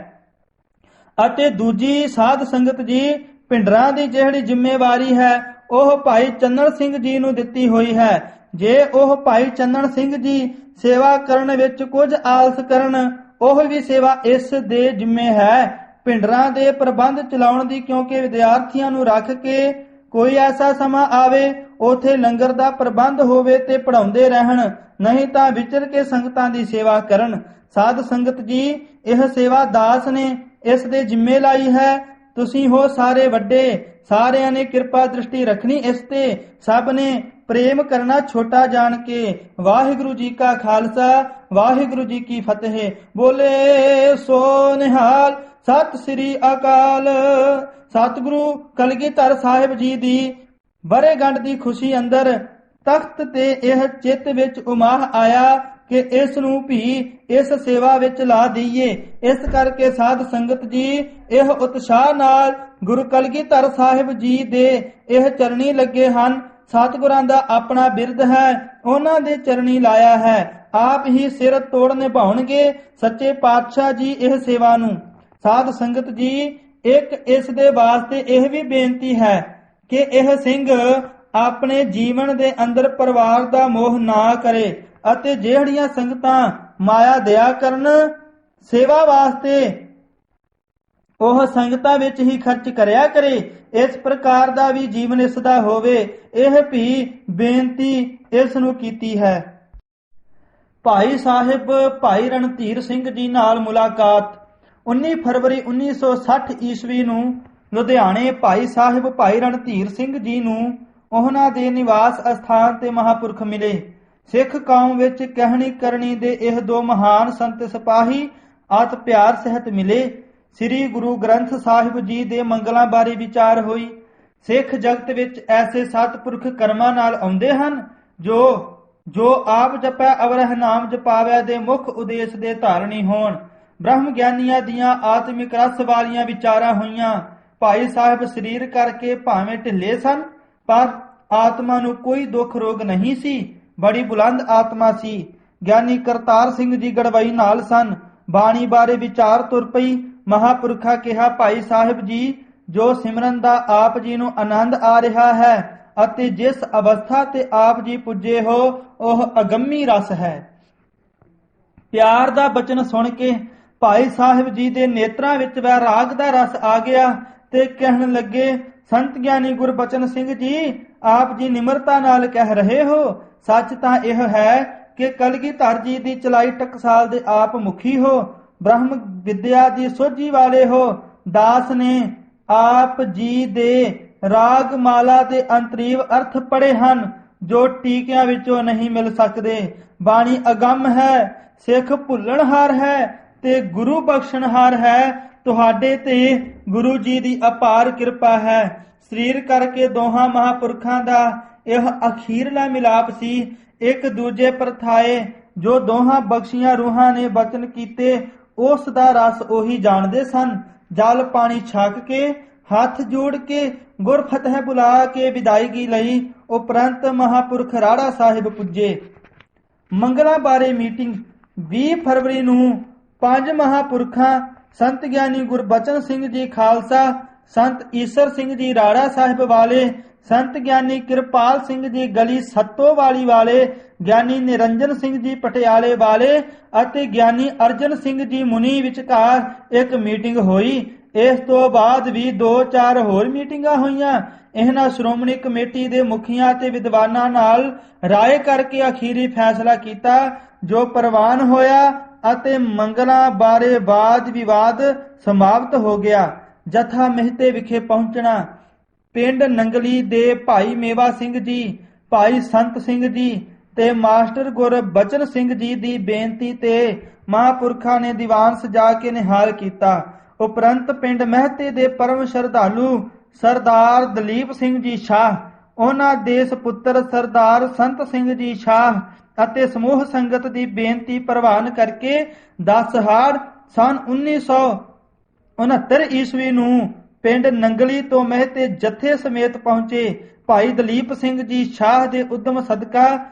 A: ਅਤੇ ਦੂਜੀ ਸਾਧ ਸੰਗਤ ਜੀ ਭਿੰਡਰਾਂ ਦੀ ਜਿਹੜੀ ਜ਼ਿੰਮੇਵਾਰੀ ਹੈ ਉਹ ਭਾਈ ਚੰਨਣ ਸਿੰਘ ਜੀ ਨੂੰ ਦਿੱਤੀ ਹੋਈ ਹੈ। ਜੇ ਉਹ ਭਾਈ ਚੰਨਣ ਸਿੰਘ ਜੀ ਸੇਵਾ ਕਰਨ ਵਿੱਚ ਕੁਝ ਆਲਸ ਕਰਨ, ਉਹ ਵੀ ਸੇਵਾ ਇਸ ਦੇ ਜ਼ਿੰਮੇ ਹੈ ਭਿੰਡਰਾਂ ਦੇ ਪ੍ਰਬੰਧ ਚਲਾਉਣ ਦੀ, ਕਿਉਂਕਿ ਵਿਦਿਆਰਥੀਆਂ ਨੂੰ ਰੱਖ ਕੇ ਕੋਈ ਐਸਾ ਸਮਾਂ ਆਵੇ ਉਥੇ ਲੰਗਰ ਦਾ ਪ੍ਰਬੰਧ ਹੋਵੇ ਤੇ ਪੜਾਉਂਦੇ ਰਹਿਣ, ਨਹੀਂ ਤਾਂ ਵਿਚਰ ਕੇ ਸੰਗਤਾਂ ਦੀ ਸੇਵਾ ਕਰਨ। ਸਾਧ ਸੰਗਤ ਜੀ ਇਹ ਸੇਵਾ ਦਾਸ ਨੇ ਇਸ ਦੇ ਜ਼ਿੰਮੇ ਲਾਈ ਹੈ। ਤੁਸੀਂ ਹੋ ਸਾਰੇ ਵੱਡੇ, ਸਾਰਿਆਂ ਨੇ ਕਿਰਪਾ ਦ੍ਰਿਸ਼ਟੀ ਰੱਖਣੀ ਇਸ ਤੇ, ਸਭ ਨੇ ਪ੍ਰੇਮ ਕਰਨਾ ਛੋਟਾ ਜਾਣ ਕੇ। ਵਾਹਿਗੁਰੂ ਜੀ ਕਾ ਖਾਲਸਾ, ਵਾਹਿਗੁਰੂ ਜੀ ਕੀ ਫਤਿਹ। ਬੋਲੇ ਸੋ ਨਿਹਾਲ, ਸਤਿ ਸ੍ਰੀ ਅਕਾਲ। ਸਤਿਗੁਰੂ ਕਲਗੀਧਰ ਸਾਹਿਬ ਜੀ ਦੀ ਵਰ੍ਹੇਗੰਢ ਦੀ ਖੁਸ਼ੀ ਅੰਦਰ ਤਖਤ ਤੇ ਇਹ ਚਿੱਤ ਵਿੱਚ ਉਮਾਹ ਆਇਆ ਕਿ ਇਸ ਨੂੰ ਵੀ ਇਸ ਸੇਵਾ ਵਿੱਚ ਲਾ ਦਈਏ। ਇਸ ਕਰਕੇ ਸਾਧ ਸੰਗਤ ਜੀ ਇਹ ਉਤਸ਼ਾਹ ਨਾਲ ਗੁਰੂ ਕਲਗੀਧਰ ਸਾਹਿਬ ਜੀ ਦੇ ਇਹ ਚਰਣੀ ਲੱਗੇ ਹਨ। ਸਤਿਗੁਰਾਂ ਦਾ ਆਪਣਾ ਬਿਰਦ ਹੈ, ਉਹਨਾਂ ਦੇ ਚਰਣੀ ਲਾਇਆ ਹੈ। ਆਪ ਹੀ ਸਿਰ ਤੋੜ ਨਿਭਾਉਣਗੇ ਸੱਚੇ ਪਾਤਸ਼ਾਹ ਜੀ ਇਹ ਸੇਵਾ ਨੂੰ। ਸਾਧ ਸੰਗਤ ਜੀ, ਇੱਕ ਇਸ ਦੇ ਵਾਸਤੇ ਇਹ ਵੀ ਬੇਨਤੀ ਹੈ ਕਿ ਇਹ ਸਿੰਘ ਆਪਣੇ ਜੀਵਨ ਦੇ ਅੰਦਰ ਪਰਿਵਾਰ ਦਾ ਮੋਹ ਨਾ ਕਰੇ ਅਤੇ ਜਿਹੜੀਆਂ ਸੰਗਤਾਂ ਮਾਇਆ ਦਿਆ ਕਰਨ ਸੇਵਾ ਵਾਸਤੇ ਉਹ ਸੰਗਤਾਂ ਵਿੱਚ ਹੀ ਖਰਚ ਕਰਿਆ ਕਰੇ। ਇਸ ਪ੍ਰਕਾਰ ਦਾ ਵੀ ਜੀਵਨ ਇਸ ਦਾ ਹੋਵੇ, ਇਹ ਵੀ ਬੇਨਤੀ ਇਸ ਨੂੰ ਕੀਤੀ ਹੈ। ਭਾਈ ਸਾਹਿਬ ਭਾਈ ਰਣਧੀਰ ਸਿੰਘ ਜੀ ਨਾਲ ਮੁਲਾਕਾਤ। 19 ਫਰਵਰੀ 1960 ਈਸਵੀ ਨੂੰ ਲੁਧਿਆਣੇ ਭਾਈ ਸਾਹਿਬ ਭਾਈ ਰਣਧੀਰ ਸਿੰਘ ਜੀ ਨੂੰ ਉਹਨਾਂ ਦੇ ਨਿਵਾਸ ਅਸਥਾਨ ਤੇ ਮਹਾਂਪੁਰਖ ਮਿਲੇ। ਸਿੱਖ ਕੌਮ ਵਿੱਚ ਕਹਿਣੀ ਕਰਨੀ ਦੇ ਇਹ ਦੋ ਮਹਾਨ ਸੰਤ ਸਿਪਾਹੀ ਆਤ ਪਿਆਰ ਸਹਿਤ ਮਿਲੇ। ਸ੍ਰੀ ਗੁਰੂ ਗ੍ਰੰਥ ਸਾਹਿਬ ਜੀ ਦੇ ਮੰਗਲਾਂ ਬਾਰੇ ਵਿਚਾਰ ਹੋਈ। ਸਿੱਖ ਜਗਤ ਵਿੱਚ ਐਸੇ ਸਤਿਪੁਰਖ ਕਰਮਾਂ ਨਾਲ ਆਉਂਦੇ ਹਨ ਜੋ ਆਪ ਜਪੈ ਅਵਰਹ ਨਾਮ ਜਪਾਵੈ ਦੇ ਮੁੱਖ ਉਦੇਸ਼ ਦੇ ਧਾਰਨੀ ਹੋਣ। ਬ੍ਰਹਮ ਗਿਆਨੀਆਂ ਦੀਆਂ ਆਤਮਿਕ ਰਸ ਵਾਲੀਆਂ ਵਿਚਾਰਾਂ ਹੋਈਆਂ। ਭਾਈ ਸਾਹਿਬ ਸਰੀਰ ਕਰਕੇ ਭਾਵੇਂ ਢਿੱਲੇ ਸਨ, ਪਰ ਆਤਮਾ ਨੂੰ ਕੋਈ ਦੁੱਖ ਰੋਗ ਨਹੀਂ ਸੀ, ਬੜੀ ਬੁਲੰਦ ਆਤਮਾ ਸੀ। ਗਿਆਨੀ ਕਰਤਾਰ ਸਿੰਘ ਜੀ ਗੜਵਈ ਨਾਲ ਸਨ। ਬਾਣੀ ਬਾਰੇ ਵਿਚਾਰ ਤੁਰ ਪਈ। ਮਹਾਂਪੁਰਖਾ ਕਿਹਾ, ਭਾਈ ਸਾਹਿਬ ਜੀ, ਜੋ ਸਿਮਰਨ ਦਾ ਆਪ ਜੀ ਨੂੰ ਆਨੰਦ ਆ ਰਿਹਾ ਹੈ ਅਤੇ ਜਿਸ ਅਵਸਥਾ ਤੇ ਆਪ ਜੀ ਪੁੱਜੇ ਹੋ ਉਹ ਅਗੰਮੀ ਰਸ ਹੈ। ਪਿਆਰ ਦਾ ਬਚਨ ਸੁਣ ਕੇ ਭਾਈ ਸਾਹਿਬ ਜੀ ਦੇ ਨੇਤਰਾਂ ਵਿੱਚ ਵੈਰਾਗ ਦਾ ਰਸ ਆ ਗਿਆ ਤੇ ਕਹਿਣ ਲੱਗੇ, ਸੰਤ ਗਿਆਨੀ ਗੁਰਬਚਨ ਸਿੰਘ ਜੀ, ਆਪ ਜੀ ਨਿਮਰਤਾ ਨਾਲ ਕਹਿ ਰਹੇ ਹੋ। ਸੱਚ ਤਾਂ ਇਹ ਹੈ ਕਿ ਕਲਗੀਧਰ ਜੀ ਦੀ ਚਲਾਈ ਟਕਸਾਲ ਦੇ ਆਪ ਮੁਖੀ ਹੋ, ਬ੍ਰਹਮ ਵਿਦਿਆ ਦੀ ਸੋਝੀ ਵਾਲੇ ਹੋ। ਦਾਸ ਨੇ ਆਪ ਜੀ ਦੇ ਰਾਗ ਮਾਲਾ ਦੇ ਅੰਤਰੀਵ ਅਰਥ ਪੜ੍ਹੇ ਹਨ ਜੋ ਟੀਕਿਆਂ ਵਿੱਚੋਂ ਨਹੀਂ ਮਿਲ ਸਕਦੇ। ਬਾਣੀ ਅਗੰਮ ਹੈ, ਸਿੱਖ ਭੁੱਲਣਹਾਰ ਹੈ ਤੇ ਗੁਰੂ ਬਖਸ਼ਣਹਾਰ ਹੈ। ਤੁਹਾਡੇ ਤੇ ਗੁਰੂ ਜੀ ਦੀ ਅਪਾਰ ਕਿਰਪਾ ਹੈ। ਸਰੀਰ ਕਰਕੇ ਦੋਹਾਂ ਮਹਾਂਪੁਰਖਾਂ ਦਾ ਇਹ ਅਖੀਰਲਾ ਮਿਲਾਪ ਸੀ। ਇੱਕ ਦੂਜੇ ਪਰਥਾਏ ਜੋ ਦੋਹਾਂ ਬਖਸ਼ੀਆਂ ਰੂਹਾਂ ਨੇ ਬਚਨ ਕੀਤੇ, ਉਸ ਦਾ ਰਸ ਉਹੀ ਜਾਣਦੇ ਸਨ। ਜਲ ਪਾਣੀ ਛਕ ਕੇ ਹੱਥ ਜੋੜ ਕੇ ਗੁਰ ਫਤਿਹ ਬੁਲਾ ਕੇ ਵਿਦਾਇਗੀ ਲਈ ਉਪਰੰਤ ਮਹਾਂਪੁਰਖ ਰਾੜਾ ਸਾਹਿਬ ਪੁੱਜੇ। ਮੰਗਲਾਂ ਬਾਰੇ ਮੀਟਿੰਗ। 20 ਫਰਵਰੀ ਨੂੰ 5 ਮਹਾਂਪੁਰਖਾਂ ਸੰਤ ਗਿਆਨੀ ਗੁਰਬਚਨ ਸਿੰਘ ਜੀ ਖਾਲਸਾ, ਸੰਤ ਈਸਰ ਸਿੰਘ ਜੀ ਰਾੜਾ ਸਾਹਿਬ ਵਾਲੇ, ਸੰਤ ਗਿਆਨੀ ਕਿਰਪਾਲ ਸਿੰਘ ਜੀ ਗਲੀ ਸੱਤੋਵਾਲੀ ਵਾਲੇ, ਗਿਆਨੀ ਨਿਰੰਜਨ ਸਿੰਘ ਜੀ ਪਟਿਆਲੇ ਵਾਲੇ ਅਤੇ ਗਿਆਨੀ ਅਰਜਨ ਸਿੰਘ ਜੀ ਮੁਨੀ ਵਿਚਕਾਰ ਇੱਕ ਮੀਟਿੰਗ ਹੋਈ। ਇਸ ਤੋਂ ਬਾਅਦ ਵੀ 2-4 ਹੋਰ ਮੀਟਿੰਗਾਂ ਹੋਈਆਂ। ਇਹਨਾਂ ਸ਼੍ਰੋਮਣੀ ਕਮੇਟੀ ਦੇ ਮੁਖੀਆਂ ਤੇ ਵਿਦਵਾਨਾਂ ਨਾਲ ਰਾਏ ਕਰਕੇ ਅਖੀਰੀ ਫੈਸਲਾ ਕੀਤਾ ਜੋ ਪ੍ਰਵਾਨ ਹੋਇਆ ਅਤੇ ਮੰਗਲਾਂ ਬਾਰੇ ਵਾਦ ਵਿਵਾਦ ਸਮਾਪਤ ਹੋ ਗਿਆ। ਜਥਾ ਮਹਿਤੇ ਵਿਖੇ ਪਹੁੰਚਣਾ। ਪਿੰਡ ਨੰਗਲੀ ਦੇ ਭਾਈ ਮੇਵਾ ਸਿੰਘ ਜੀ, ਭਾਈ ਸੰਤ ਸਿੰਘ ਜੀ ਤੇ ਮਾਸਟਰ ਗੁਰਬਚਨ ਸਿੰਘ ਜੀ ਦੀ ਬੇਨਤੀ ਤੇ ਮਹਾਂਪੁਰਖਾਂ ਨੇ ਦੀਵਾਨ ਸਜਾ ਕੇ ਨਿਹਾਲ ਕੀਤਾ। ਉਪਰੰਤ ਪਿੰਡ ਮਹਿਤੇ ਦੇ ਪਰਮ ਸ਼ਰਧਾਲੂ ਸਰਦਾਰ ਦਲੀਪ ਸਿੰਘ ਜੀ ਸ਼ਾਹ, ਉਹਨਾਂ ਦੇ ਸੁਪੁੱਤਰ ਸਰਦਾਰ ਸੰਤ ਸਿੰਘ ਜੀ ਸ਼ਾਹ ਅਤੇ ਸਮੂਹ ਸੰਗਤ ਦੀ ਬੇਨਤੀ ਪ੍ਰਵਾਨ ਕਰਕੇ 10 ਹਾੜ ਸਨ 1969 ਈਸਵੀ ਨੂੰ ਪਿੰਡ ਨੰਗਲੀ ਤੋਂ ਮਹਿਤੇ ਜਥੇ ਸਮੇਤ ਪਹੁੰਚੇ। ਭਾਈ ਦਲੀਪ ਸਿੰਘ ਜੀ ਸ਼ਾਹ ਦੇ ਉਦਮ ਸਦਕਾ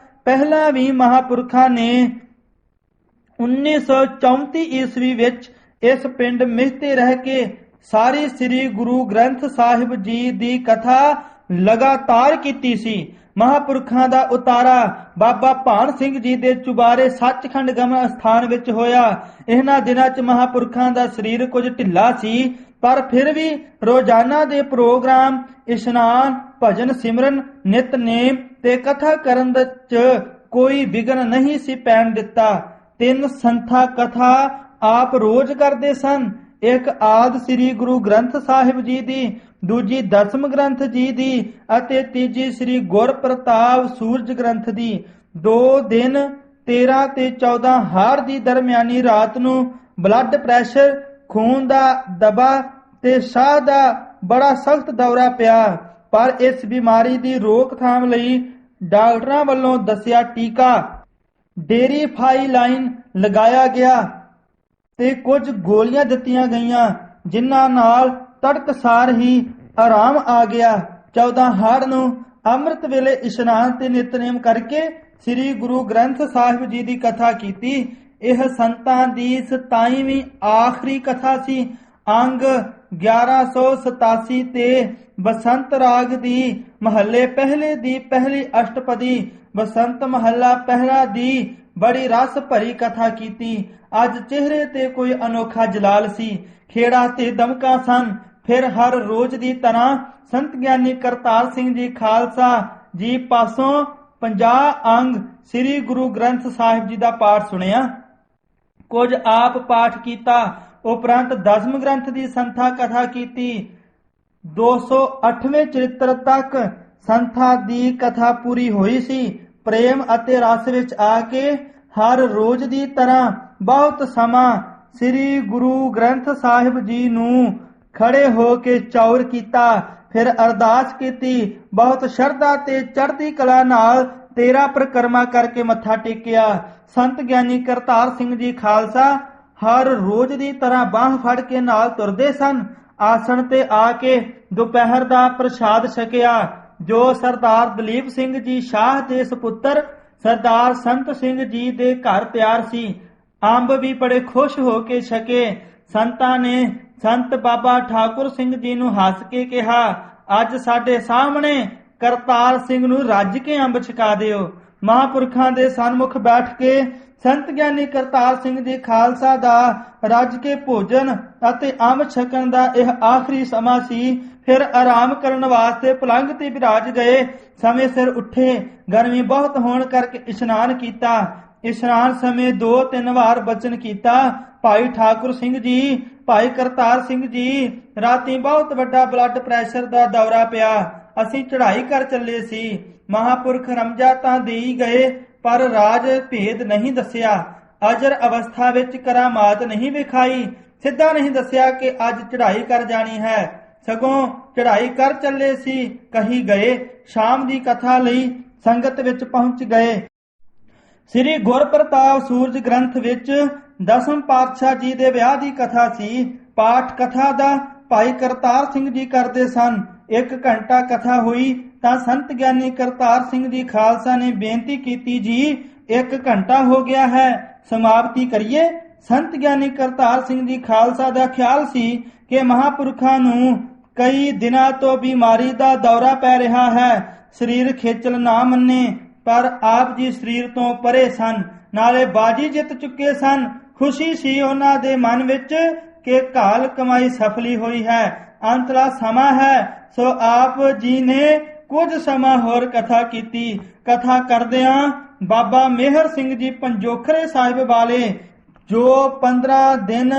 A: ਪਹਿਲਾਂ ਵੀ ਮਹਾਂਪੁਰਖਾਂ ਨੇ 1934 ਈਸਵੀ ਵਿੱਚ ਇਸ ਪਿੰਡ ਮਹਿਤੇ ਰਹਿ ਕੇ ਸਾਰੀ ਸ੍ਰੀ ਗੁਰੂ ਗ੍ਰੰਥ ਸਾਹਿਬ ਜੀ ਦੀ ਕਥਾ ਲਗਾਤਾਰ ਕੀਤੀ ਸੀ। ਮਹਾਂਪੁਰਖਾਂ ਦਾ ਉਤਾਰਾ ਬਾਬਾ ਭਾਨ ਸਿੰਘ ਜੀ ਦੇ ਚੁਬਾਰੇ ਸੱਚਖੰਡ ਗਮਨ ਸਥਾਨ ਵਿੱਚ ਹੋਇਆ। ਇਹਨਾਂ ਦਿਨਾਂ 'ਚ ਮਹਾਂਪੁਰਖਾਂ ਦਾ ਸਰੀਰ ਕੁਝ ਢਿੱਲਾ ਸੀ, ਪਰ ਫਿਰ ਵੀ ਰੋਜ਼ਾਨਾ ਦੇ ਪ੍ਰੋਗਰਾਮ, ਇਸ਼ਨਾਨ, ਭਜਨ ਸਿਮਰਨ, ਨਿਤਨੇਮ ਤੇ ਕਥਾ ਕਰਨ ਚ ਕੋਈ ਵਿਘਨ ਨਹੀਂ ਸੀ ਪੈਣ ਦਿੱਤਾ। 3 ਸੰਥਾ ਕਥਾ ਆਪ ਰੋਜ਼ ਕਰਦੇ ਸਨ। ਇੱਕ ਆਦ ਸ੍ਰੀ ਗੁਰੂ ਗ੍ਰੰਥ ਸਾਹਿਬ ਜੀ ਦੀ ਦੂਜੀ ਦਸਮ ਗ੍ਰੰਥ ਜੀ ਦੀ ਅਤੇ ਤੀਜੀ ਸ੍ਰੀ ਗੁਰ ਪ੍ਰਤਾਪ ਸੂਰਜ ਗ੍ਰੰਥ ਦੀ। 2 ਦਿਨ 13 ਤੇ 14 ਹਾੜ ਦੀ ਦਰਮਿਆਨੀ ਰਾਤ ਨੂੰ ਬਲੱਡ ਪ੍ਰੈਸ਼ਰ, ਖੂਨ ਦਾ ਦਬਾ ਤੇ ਸਾਹ ਦਾ ਬੜਾ ਸਖਤ ਦੌਰਾ ਪਿਆ। ਪਰ ਇਸ ਬਿਮਾਰੀ ਦੀ ਰੋਕਥਾਮ ਲਈ ਡਾਕਟਰਾਂ ਵੱਲੋਂ ਦੱਸਿਆ ਟੀਕਾ ਡੇਰੀਫਾਈਲਾਈਨ ਲਗਾਇਆ ਗਿਆ ਤੇ ਕੁਝ ਗੋਲੀਆਂ ਦਿੱਤੀਆਂ ਗਈਆਂ, ਜਿਨ੍ਹਾਂ ਨਾਲ ਤੜਕਸਾਰ ਹੀ ਆਰਾਮ ਆ ਗਿਆ। 14 ਹਾੜ ਨੂੰ ਅੰਮ੍ਰਿਤ ਵੇਲੇ ਇਸ਼ਨਾਨ ਤੇ ਨਿਤਨੇਮ ਕਰਕੇ ਸ੍ਰੀ ਗੁਰੂ ਗ੍ਰੰਥ ਸਾਹਿਬ ਜੀ ਦੀ ਕਥਾ ਕੀਤੀ। ਇਹ ਸੰਤਾਂ ਦੀ 27ਵੀਂ ਆਖਰੀ ਕਥਾ ਸੀ। ਅੰਗ 1187 ਤੇ ਬਸੰਤ ਰਾਗ ਦੀ ਮਹੱਲੇ ਪਹਿਲੇ ਦੀ ਪਹਿਲੀ ਅਸ਼ਟਪਦੀ, ਬਸੰਤ ਮਹੱਲਾ ਪਹਿਲਾ ਦੀ ਬੜੀ ਰਸ ਭਰੀ ਕਥਾ ਕੀਤੀ। ਅੱਜ ਚਿਹਰੇ ਤੇ ਕੋਈ ਅਨੋਖਾ ਜਲਾਲ ਸੀ, ਖੇੜਾ ਤੇ ਦਮਕਾ ਸਨ। ਫਿਰ ਹਰ ਰੋਜ਼ ਦੀ ਤਰ੍ਹਾਂ ਸੰਤ ਗਿਆਨੀ ਕਰਤਾਰ ਸਿੰਘ ਜੀ ਖਾਲਸਾ ਜੀ ਪਾਸੋਂ 50 ਅੰਗ ਸ੍ਰੀ ਗੁਰੂ ਗ੍ਰੰਥ ਸਾਹਿਬ ਜੀ ਦਾ ਪਾਠ ਸੁਣਿਆ। ਕੁਝ ਆਪ ਪਾਠ ਕੀਤਾ, ਉਪਰੰਤ ਦਸਮ ਗ੍ਰੰਥ ਦੀ ਸੰਥਾ ਕਥਾ ਕੀਤੀ। 208ਵੇਂ ਚਰਿੱਤਰ ਤੱਕ ਸੰਥਾ ਦੀ ਕਥਾ ਪੂਰੀ ਹੋਈ ਸੀ। ਪ੍ਰੇਮ ਅਤੇ ਰਸ ਵਿੱਚ ਆ ਕੇ ਹਰ ਰੋਜ਼ ਦੀ ਤਰ੍ਹਾਂ ਬਹੁਤ ਸਮਾਂ ਸ੍ਰੀ ਗੁਰੂ ਗ੍ਰੰਥ ਸਾਹਿਬ ਜੀ ਨੂੰ ਖੜੇ ਹੋ ਕੇ ਚੌਰ ਕੀਤਾ। ਫਿਰ ਅਰਦਾਸ ਕੀਤੀ। ਬਹੁਤ ਸ਼ਰਧਾ ਤੇ ਚੜ੍ਹਦੀ ਕਲਾ ਨਾਲ 13 ਪਰਿਕਰਮਾ ਕਰਕੇ ਮੱਥਾ ਟੇਕਿਆ। ਸੰਤ ਗਿਆਨੀ ਕਰਤਾਰ ਸਿੰਘ ਜੀ ਖਾਲਸਾ ਹਰ ਰੋਜ਼ ਦੀ ਤਰ੍ਹਾਂ ਬਾਂਹ ਫੜ ਕੇ ਨਾਲ ਤੁਰਦੇ ਸਨ। ਆਸਣ ਤੇ ਆ ਕੇ ਦੁਪਹਿਰ ਦਾ ਪ੍ਰਸ਼ਾਦ ਛਕਿਆ, ਜੋ ਸਰਦਾਰ ਦਲੀਪ ਸਿੰਘ ਜੀ ਸ਼ਾਹ ਦੇ ਸੁਪੁੱਤਰ ਸਰਦਾਰ ਸੰਤ ਸਿੰਘ ਜੀ ਦੇ ਘਰ ਤਿਆਰ ਸੀ। ਅੰਬ ਵੀ ਬੜੇ ਖੁਸ਼ ਹੋ ਕੇ ਛਕੇ। ਸੰਤਾਂ ਨੇ ਸੰਤ ਬਾਬਾ ਠਾਕੁਰ ਸਿੰਘ ਜੀ ਨੂੰ ਹੱਸ ਕੇ ਕਿਹਾ, ਅੱਜ ਸਾਡੇ ਸਾਹਮਣੇ ਕਰਤਾਰ ਸਿੰਘ ਨੂੰ ਰੱਜ ਕੇ ਅੰਬ ਛਕਾ ਦਿਓ। ਮਹਾਂਪੁਰਖਾਂ ਦੇ ਸਨਮੁਖ ਬੈਠ ਕੇ ਸੰਤ ਗਿਆਨੀ ਕਰਤਾਰ ਸਿੰਘ ਜੀ ਖਾਲਸਾ ਦਾ ਰੱਜ ਕੇ ਭੋਜਨ ਅਤੇ ਅੰਬ ਛਕਣ ਦਾ ਇਹ ਆਖਰੀ ਸਮਾਂ ਸੀ। ਫਿਰ ਆਰਾਮ ਕਰਨ ਵਾਸਤੇ ਪਲੰਘ ਤੇ ਬਿਰਾਜ ਗਏ। ਸਮੇਂ ਸਿਰ ਉੱਠੇ। ਗਰਮੀ ਬਹੁਤ ਹੋਣ ਕਰਕੇ ਇਸ਼ਨਾਨ ਕੀਤਾ। ਇਸ਼ਨਾਨ ਸਮੇਂ 2-3 ਵਾਰ ਬਚਨ ਕੀਤਾ। ਭਾਈ ਠਾਕੁਰ ਸਿੰਘ ਜੀ, ਭਾਈ ਕਰਤਾਰ ਸਿੰਘ ਜੀ, ਰਾਤੀ ਬਹੁਤ ਵੱਡਾ ਬਲੱਡ ਪ੍ਰੈਸ਼ਰ ਦਾ ਦੌਰਾ ਪਿਆ। ਅਸੀਂ ਚੜ੍ਹਾਈ ਕਰ ਚੱਲੇ ਸੀ। ਮਹਾਂਪੁਰਖ ਰਮਜਾ ਤਾਂ ਦੇ ਹੀ ਗਏ, ਪਰ ਰਾਜ ਭੇਦ ਨਹੀਂ ਦੱਸਿਆ। ਅਜਰ ਅਵਸਥਾ ਵਿੱਚ ਕਰਾਮਾਤ ਨਹੀਂ ਵਿਖਾਈ। ਸਿੱਧਾ ਨਹੀਂ ਦੱਸਿਆ ਕਿ ਅੱਜ ਚੜ੍ਹਾਈ ਕਰ ਜਾਣੀ ਹੈ, ਸਗੋਂ ਚੜ੍ਹਾਈ ਕਰ ਚੱਲੇ ਸੀ ਕਹੀ ਗਏ। ਸ਼ਾਮ ਦੀ ਕਥਾ ਲਈ ਸੰਗਤ ਵਿੱਚ ਪਹੁੰਚ ਗਏ। ਸ੍ਰੀ ਗੁਰ ਪ੍ਰਤਾਪ ਸੂਰਜ ਗ੍ਰੰਥ ਵਿੱਚ ਦਸਮ ਪਾਤਸ਼ਾਹ ਜੀ ਦੇ ਵਿਆਹ ਦੀ ਕਥਾ ਸੀ। ਪਾਠ ਕਥਾ ਦਾ ਭਾਈ ਕਰਤਾਰ ਸਿੰਘ ਜੀ ਕਰਦੇ ਸਨ। 1 ਘੰਟਾ ਕਥਾ ਹੋਈ ਤਾਂ ਸੰਤ ਗਿਆਨੀ ਕਰਤਾਰ ਸਿੰਘ ਜੀ ਖਾਲਸਾ ਨੇ ਬੇਨਤੀ ਕੀਤੀ, ਜੀ 1 ਘੰਟਾ ਹੋ ਗਿਆ ਹੈ, ਸਮਾਪਤੀ ਕਰੀਏ। ਸੰਤ ਗਿਆਨੀ ਕਰਤਾਰ ਸਿੰਘ ਜੀ ਖਾਲਸਾ ਦਾ ਖਿਆਲ ਸੀ ਕਿ ਮਹਾਂਪੁਰਖਾਂ ਨੂੰ ਕਈ ਦਿਨਾਂ ਤੋਂ ਬਿਮਾਰੀ ਦਾ ਦੌਰਾ ਪੈ ਰਿਹਾ ਹੈ। ਸਰੀਰ ਖੇਚਲ ਨਾ ਮੰਨੇ, ਪਰ ਆਪ ਜੀ ਸਰੀਰ ਤੋਂ ਪਰੇ ਸਨ, ਨਾਲੇ ਬਾਜੀ ਜਿੱਤ ਚੁੱਕੇ ਸਨ। ਖੁਸ਼ੀ ਸੀ ਉਹਨਾਂ ਦੇ ਮਨ ਵਿੱਚ ਕਿ ਘਾਲ ਕਮਾਈ ਸਫਲੀ ਹੋਈ ਹੈ, ਅੰਤਲਾ ਸਮਾਂ ਹੈ। ਸੋ ਆਪ ਜੀ ਨੇ ਕੁਝ ਸਮਾਂ ਹੋਰ ਕਥਾ ਕੀਤੀ। ਕਥਾ ਕਰਦਿਆਂ ਬਾਬਾ ਮੇਹਰ ਸਿੰਘ ਜੀ ਪੰਜੋਖਰੇ ਸਾਹਿਬ ਵਾਲੇ, ਜੋ 15 ਦਿਨ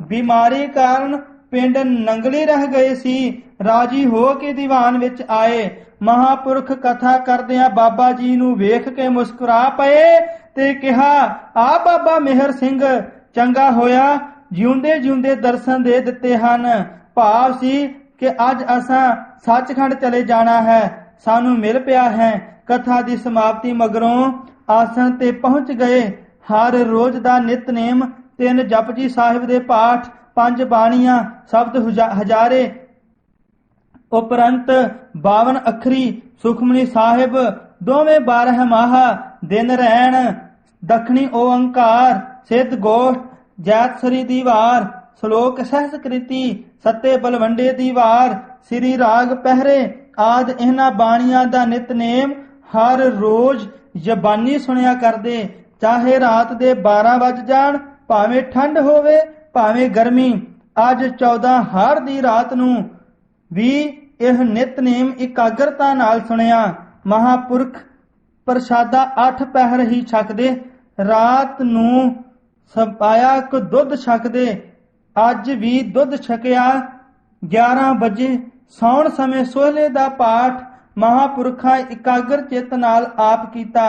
A: ਬਿਮਾਰੀ ਕਾਰਨ ਪਿੰਡ ਨੰਗਲੀ ਰਹਿ ਗਏ ਸੀ, ਰਾਜੀ ਹੋ ਕੇ ਦੀਵਾਨ ਵਿੱਚ ਆਏ। ਮਹਾਂਪੁਰਖ ਕਥਾ ਕਰਦਿਆਂ ਬਾਬਾ ਜੀ ਨੂੰ ਵੇਖ ਕੇ ਮੁਸਕਰਾ ਪਏ ਤੇ ਕਿਹਾ, ਆ ਬਾਬਾ ਮੇਹਰ ਸਿੰਘ, ਚੰਗਾ ਹੋਇਆ ਜਿਉਂਦੇ ਜਿਉਂਦੇ ਦਰਸ਼ਨ ਦੇ ਦਿੱਤੇ ਹਨ। ਭਾਵ ਸੀ ਕਿ ਅੱਜ ਅਸਾਂ ਸੱਚਖੰਡ ਚਲੇ ਜਾਣਾ ਹੈ, ਸਾਨੂੰ ਮਿਲ ਪਿਆ ਹੈ। ਕਥਾ ਦੀ ਸਮਾਪਤੀ ਮਗਰੋਂ ਆਸਣ ਤੇ ਪਹੁੰਚ ਗਏ। ਹਰ ਰੋਜ਼ ਦਾ ਨਿਤਨੇਮ, 3 ਜਪਜੀ ਸਾਹਿਬ ਦੇ ਪਾਠ, 5 ਬਾਣੀਆਂ, ਸ਼ਬਦ ਹਜ਼ਾਰੇ, ਉਪਰੰਤ 52 ਅੱਖਰੀ ਸੁਖਮਨੀ ਸਾਹਿਬ, ਦੋਵੇਂ 12 ਮਾਹ, ਦਿਨ ਰਹਿਣ, ਦੱਖਣੀ ਓੰਕਾਰ, ਸਿੱਧ ਗੋਸ਼ਟ, ਜੈਤਸਰੀ ਦੀ ਵਾਰ, ਸ਼ਲੋਕ ਸਹਿਸਕ੍ਰਿਤੀ, ਸੱਤੇ ਬਲਵੰਡੇ ਦੀ ਵਾਰ, ਸ੍ਰੀ ਰਾਗ ਪਹਿਰੇ ਆਦਿ ਇਹਨਾਂ ਬਾਣੀਆਂ ਦਾ ਨਿਤਨੇਮ ਹਰ ਰੋਜ਼ ਜ਼ਬਾਨੀ ਸੁਣਿਆ ਕਰਦੇ। ਚਾਹੇ ਰਾਤ ਦੇ 12 ਵੱਜ ਜਾਣ, ਭਾਵੇਂ ਠੰਡ ਹੋਵੇ ਭਾਵੇਂ ਗਰਮੀ। ਅੱਜ 14 ਹਾੜ ਦੀ ਰਾਤ ਨੂੰ ਵੀ ਇਹ ਨਿਤਨੇਮ ਇਕਾਗਰਤਾ ਨਾਲ ਸੁਣਿਆ। ਮਹਾਂਪੁਰਖ ਪ੍ਰਸ਼ਾਦਾ 8 ਪਹਿਰ ਹੀ ਛਕਦੇ, ਰਾਤ ਨੂੰ ਸਪਾਇਆ ਕੁ ਦੁੱਧ ਛਕਦੇ। ਅੱਜ ਵੀ ਦੁੱਧ ਛਕਿਆ। 11 ਵਜੇ ਸੌਣ ਸਮੇਂ ਸੋਹਲੇ ਦਾ ਪਾਠ ਮਹਾਂਪੁਰਖਾਂ ਇਕਾਗਰ ਚਿੱਤ ਨਾਲ ਆਪ ਕੀਤਾ।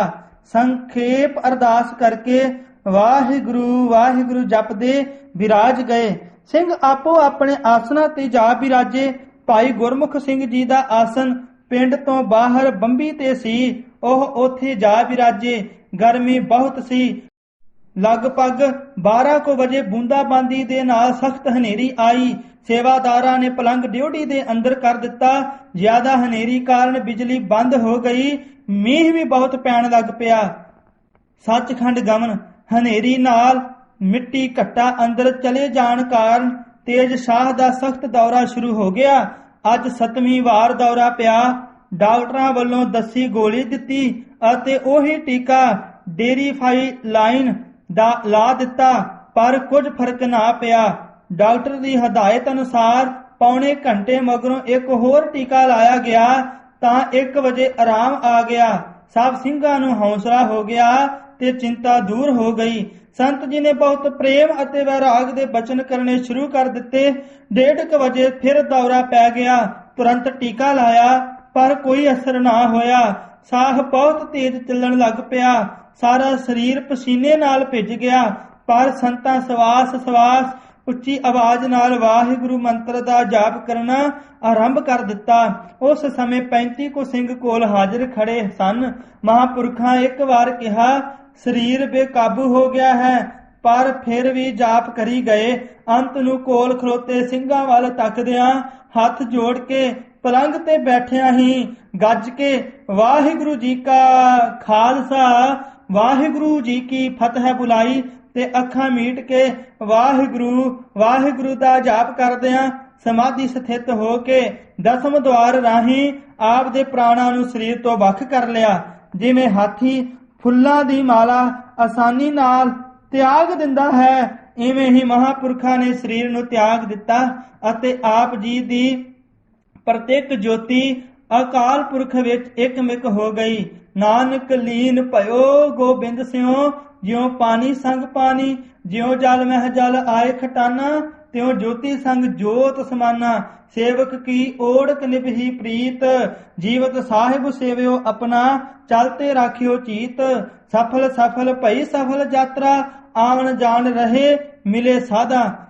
A: ਸੰਖੇਪ ਅਰਦਾਸ ਕਰਕੇ ਵਾਹਿਗੁਰੂ ਵਾਹਿਗੁਰੂ ਜਪਦੇ ਵਿਰਾਜ ਗਏ। ਸਿੰਘ ਆਪੋ ਆਪਣੇ ਆਸਨਾਂ ਤੇ ਜਾ ਬਿਰਾਜੇ। ਭਾਈ ਗੁਰਮੁਖ ਸਿੰਘ ਜੀ ਦਾ ਆਸਨ ਪਿੰਡ ਤੋਂ ਬਾਹਰ ਬੰਬੀ ਤੇ ਸੀ। ਉਹ ਉੱਥੇ ਜਾ ਬਿਰਾਜੇ। ਗਰਮੀ ਬਹੁਤ ਸੀ। ਲਗਭਗ 12 ਕੁ ਵਜੇ ਬੂੰਦਾਬਾਂਦੀ ਦੇ ਨਾਲ ਸਖਤ ਹਨੇਰੀ ਆਈ। ਸੇਵਾਦਾਰਾਂ ਨੇ ਪਲੰਗ ਡਿਊਟੀ ਦੇ ਅੰਦਰ ਕਰ ਦਿੱਤਾ। ਜ਼ਿਆਦਾ ਹਨੇਰੀ ਕਾਰਨ ਬਿਜਲੀ ਬੰਦ ਹੋ ਗਈ। ਮੀਂਹ ਵੀ ਬਹੁਤ ਪੈਣ ਲੱਗ ਪਿਆ। ਸੱਚਖੰਡ ਗਮਨ ਹਨੇਰੀ ਨਾਲ ਮਿੱਟੀ ਘੱਟਾ ਅੰਦਰ ਚਲੇ ਜਾਣ ਕਾਰਨ ਤੇਜ ਸ਼ਾਹ ਦਾ ਸਖਤ ਦੌਰਾ ਸ਼ੁਰੂ ਹੋ ਗਿਆ। ਅੱਜ 7ਵੀਂ ਵਾਰ ਦੌਰਾ ਪਿਆ। ਡਾਕਟਰਾਂ ਵੱਲੋਂ ਦੱਸੀ ਗੋਲੀ ਦਿੱਤੀ ਅਤੇ ਉਹੀ ਟੀਕਾ ਡੇਰੀਫਾਈ ਲਾਈਨ ਦਾ ਲਾ ਦਿੱਤਾ, ਪਰ ਕੁਝ ਫਰਕ ਨਾ ਪਿਆ। ਡਾਕਟਰ ਦੀ ਹਦਾਇਤ ਅਨੁਸਾਰ ਪੌਣੇ ਘੰਟੇ ਮਗਰੋਂ ਇੱਕ ਹੋਰ ਟੀਕਾ ਲਾਇਆ ਗਿਆ ਤਾਂ 1 ਵਜੇ ਆਰਾਮ ਆ ਗਿਆ। ਸਭ ਸਿੰਘਾਂ ਨੂੰ ਹੌਸਲਾ ਹੋ ਗਿਆ ਤੇ ਚਿੰਤਾ ਦੂਰ ਹੋ ਗਈ। ਸੰਤ ਜੀ ਨੇ ਬਹੁਤ ਪ੍ਰੇਮ ਅਤੇ ਵੈਰਾਗ ਦੇ ਬਚਨ ਕਰਨੇ ਸ਼ੁਰੂ ਕਰ ਦਿੱਤੇ। 1:30 ਵਜੇ ਫਿਰ ਦੌਰਾ ਪੈ ਗਿਆ। ਤੁਰੰਤ ਟੀਕਾ ਲਾਇਆ ਪਰ ਕੋਈ ਅਸਰ ਨਾ ਹੋਇਆ। ਸਾਹ ਬਹੁਤ ਤੇਜ਼ ਚੱਲਣ ਲੱਗ ਪਿਆ। ਸਾਰਾ ਸਰੀਰ ਪਸੀਨੇ ਨਾਲ ਭਿੱਜ ਗਿਆ। ਪਰ ਸੰਤਾਂ ਸਵਾਸ ਉੱਚੀ ਆਵਾਜ਼ ਨਾਲ ਵਾਹਿਗੁਰੂ ਮੰਤਰ ਦਾ ਜਾਪ ਕਰਨਾ ਆਰੰਭ ਕਰ ਦਿੱਤਾ। ਉਸ ਸਮੇਂ 35 ਕੁ ਸਿੰਘ ਕੋਲ ਹਾਜ਼ਰ ਖੜੇ ਸਨ। ਮਹਾਂਪੁਰਖਾਂ ਇੱਕ ਵਾਰ ਕਿਹਾ, ਸਰੀਰ ਬੇਕਾਬੂ ਹੋ ਗਿਆ ਹੈ, ਪਰ ਫਿਰ ਵੀ ਜਾਪ ਕਰੀ ਗਏ। ਅੰਤ ਨੂੰ ਕੋਲ ਖਲੋਤੇ ਸਿੰਘਾਂ ਵੱਲ ਤੱਕਦਿਆਂ ਹੱਥ ਜੋੜ ਕੇ ਪਲੰਗ ਤੇ ਬੈਠਿਆਂ ਹੀ ਗੱਜ ਕੇ ਵਾਹਿਗੁਰੂ ਜੀ ਕਾ ਖਾਲਸਾ ਵਾਹਿਗੁਰੂ ਜੀ ਕੀ ਫਤਿਹ ਬੁਲਾਈ ਤੇ ਅੱਖਾਂ ਮੀਟ ਕੇ ਵਾਹਿਗੁਰੂ ਵਾਹਿਗੁਰੂ ਦਾ ਜਾਪ ਕਰਦਿਆਂ ਸਮਾਧੀ ਸਥਿਤ ਹੋ ਕੇ 10ਵੇਂ ਦੁਆਰ ਰਾਹੀਂ ਆਪ ਦੇ ਪ੍ਰਾਣਾਂ ਨੂੰ ਸਰੀਰ ਤੋਂ ਵੱਖ ਕਰ ਲਿਆ। ਜਿਵੇਂ ਹਾਥੀ ਫੁੱਲਾਂ ਦੀ ਮਾਲਾ ਆਸਾਨੀ ਨਾਲ ਤਿਆਗ ਦਿੰਦਾ ਹੈ, ਇਵੇਂ ਹੀ ਮਹਾਂਪੁਰਖਾਂ ਨੇ ਸਰੀਰ ਨੂੰ ਤਿਆਗ ਦਿੱਤਾ ਅਤੇ ਆਪ ਜੀ ਦੀ ਪ੍ਰਤੱਖ ਜੋਤੀ ਅਕਾਲ ਪੁਰਖ ਵਿੱਚ ਇਕਮਿਕ ਹੋ ਗਈ। ਨਾਨਕ ਲੀਨ ਭਇਓ ਗੋਬਿੰਦ ਸਿਉ, ਜਿਉ ਪਾਣੀ ਸੰਗ ਪਾਣੀ, ਜਿਉ ਜਲ ਮਹਿ ਜਲ ਆਏ ਖਟਾਨਾ, ਤਿਉ ਜੋਤੀ ਸੰਗ ਜੋਤ ਸਮਾਨਾ। ਸੇਵਕ ਕੀ ਓੜਕ ਨਿਭੀ ਪ੍ਰੀਤ, ਜੀਵਤ ਸਾਹਿਬ ਸੇਵਿਓ ਆਪਣਾ, ਚਲਤੇ ਰਾਖਿਓ ਚੀਤ। ਸਫਲ ਸਫਲ ਭਈ ਸਫਲ ਯਾਤਰਾ, ਆਵਣ ਜਾਣ ਰਹੇ ਮਿਲੇ ਸਾਧਾ।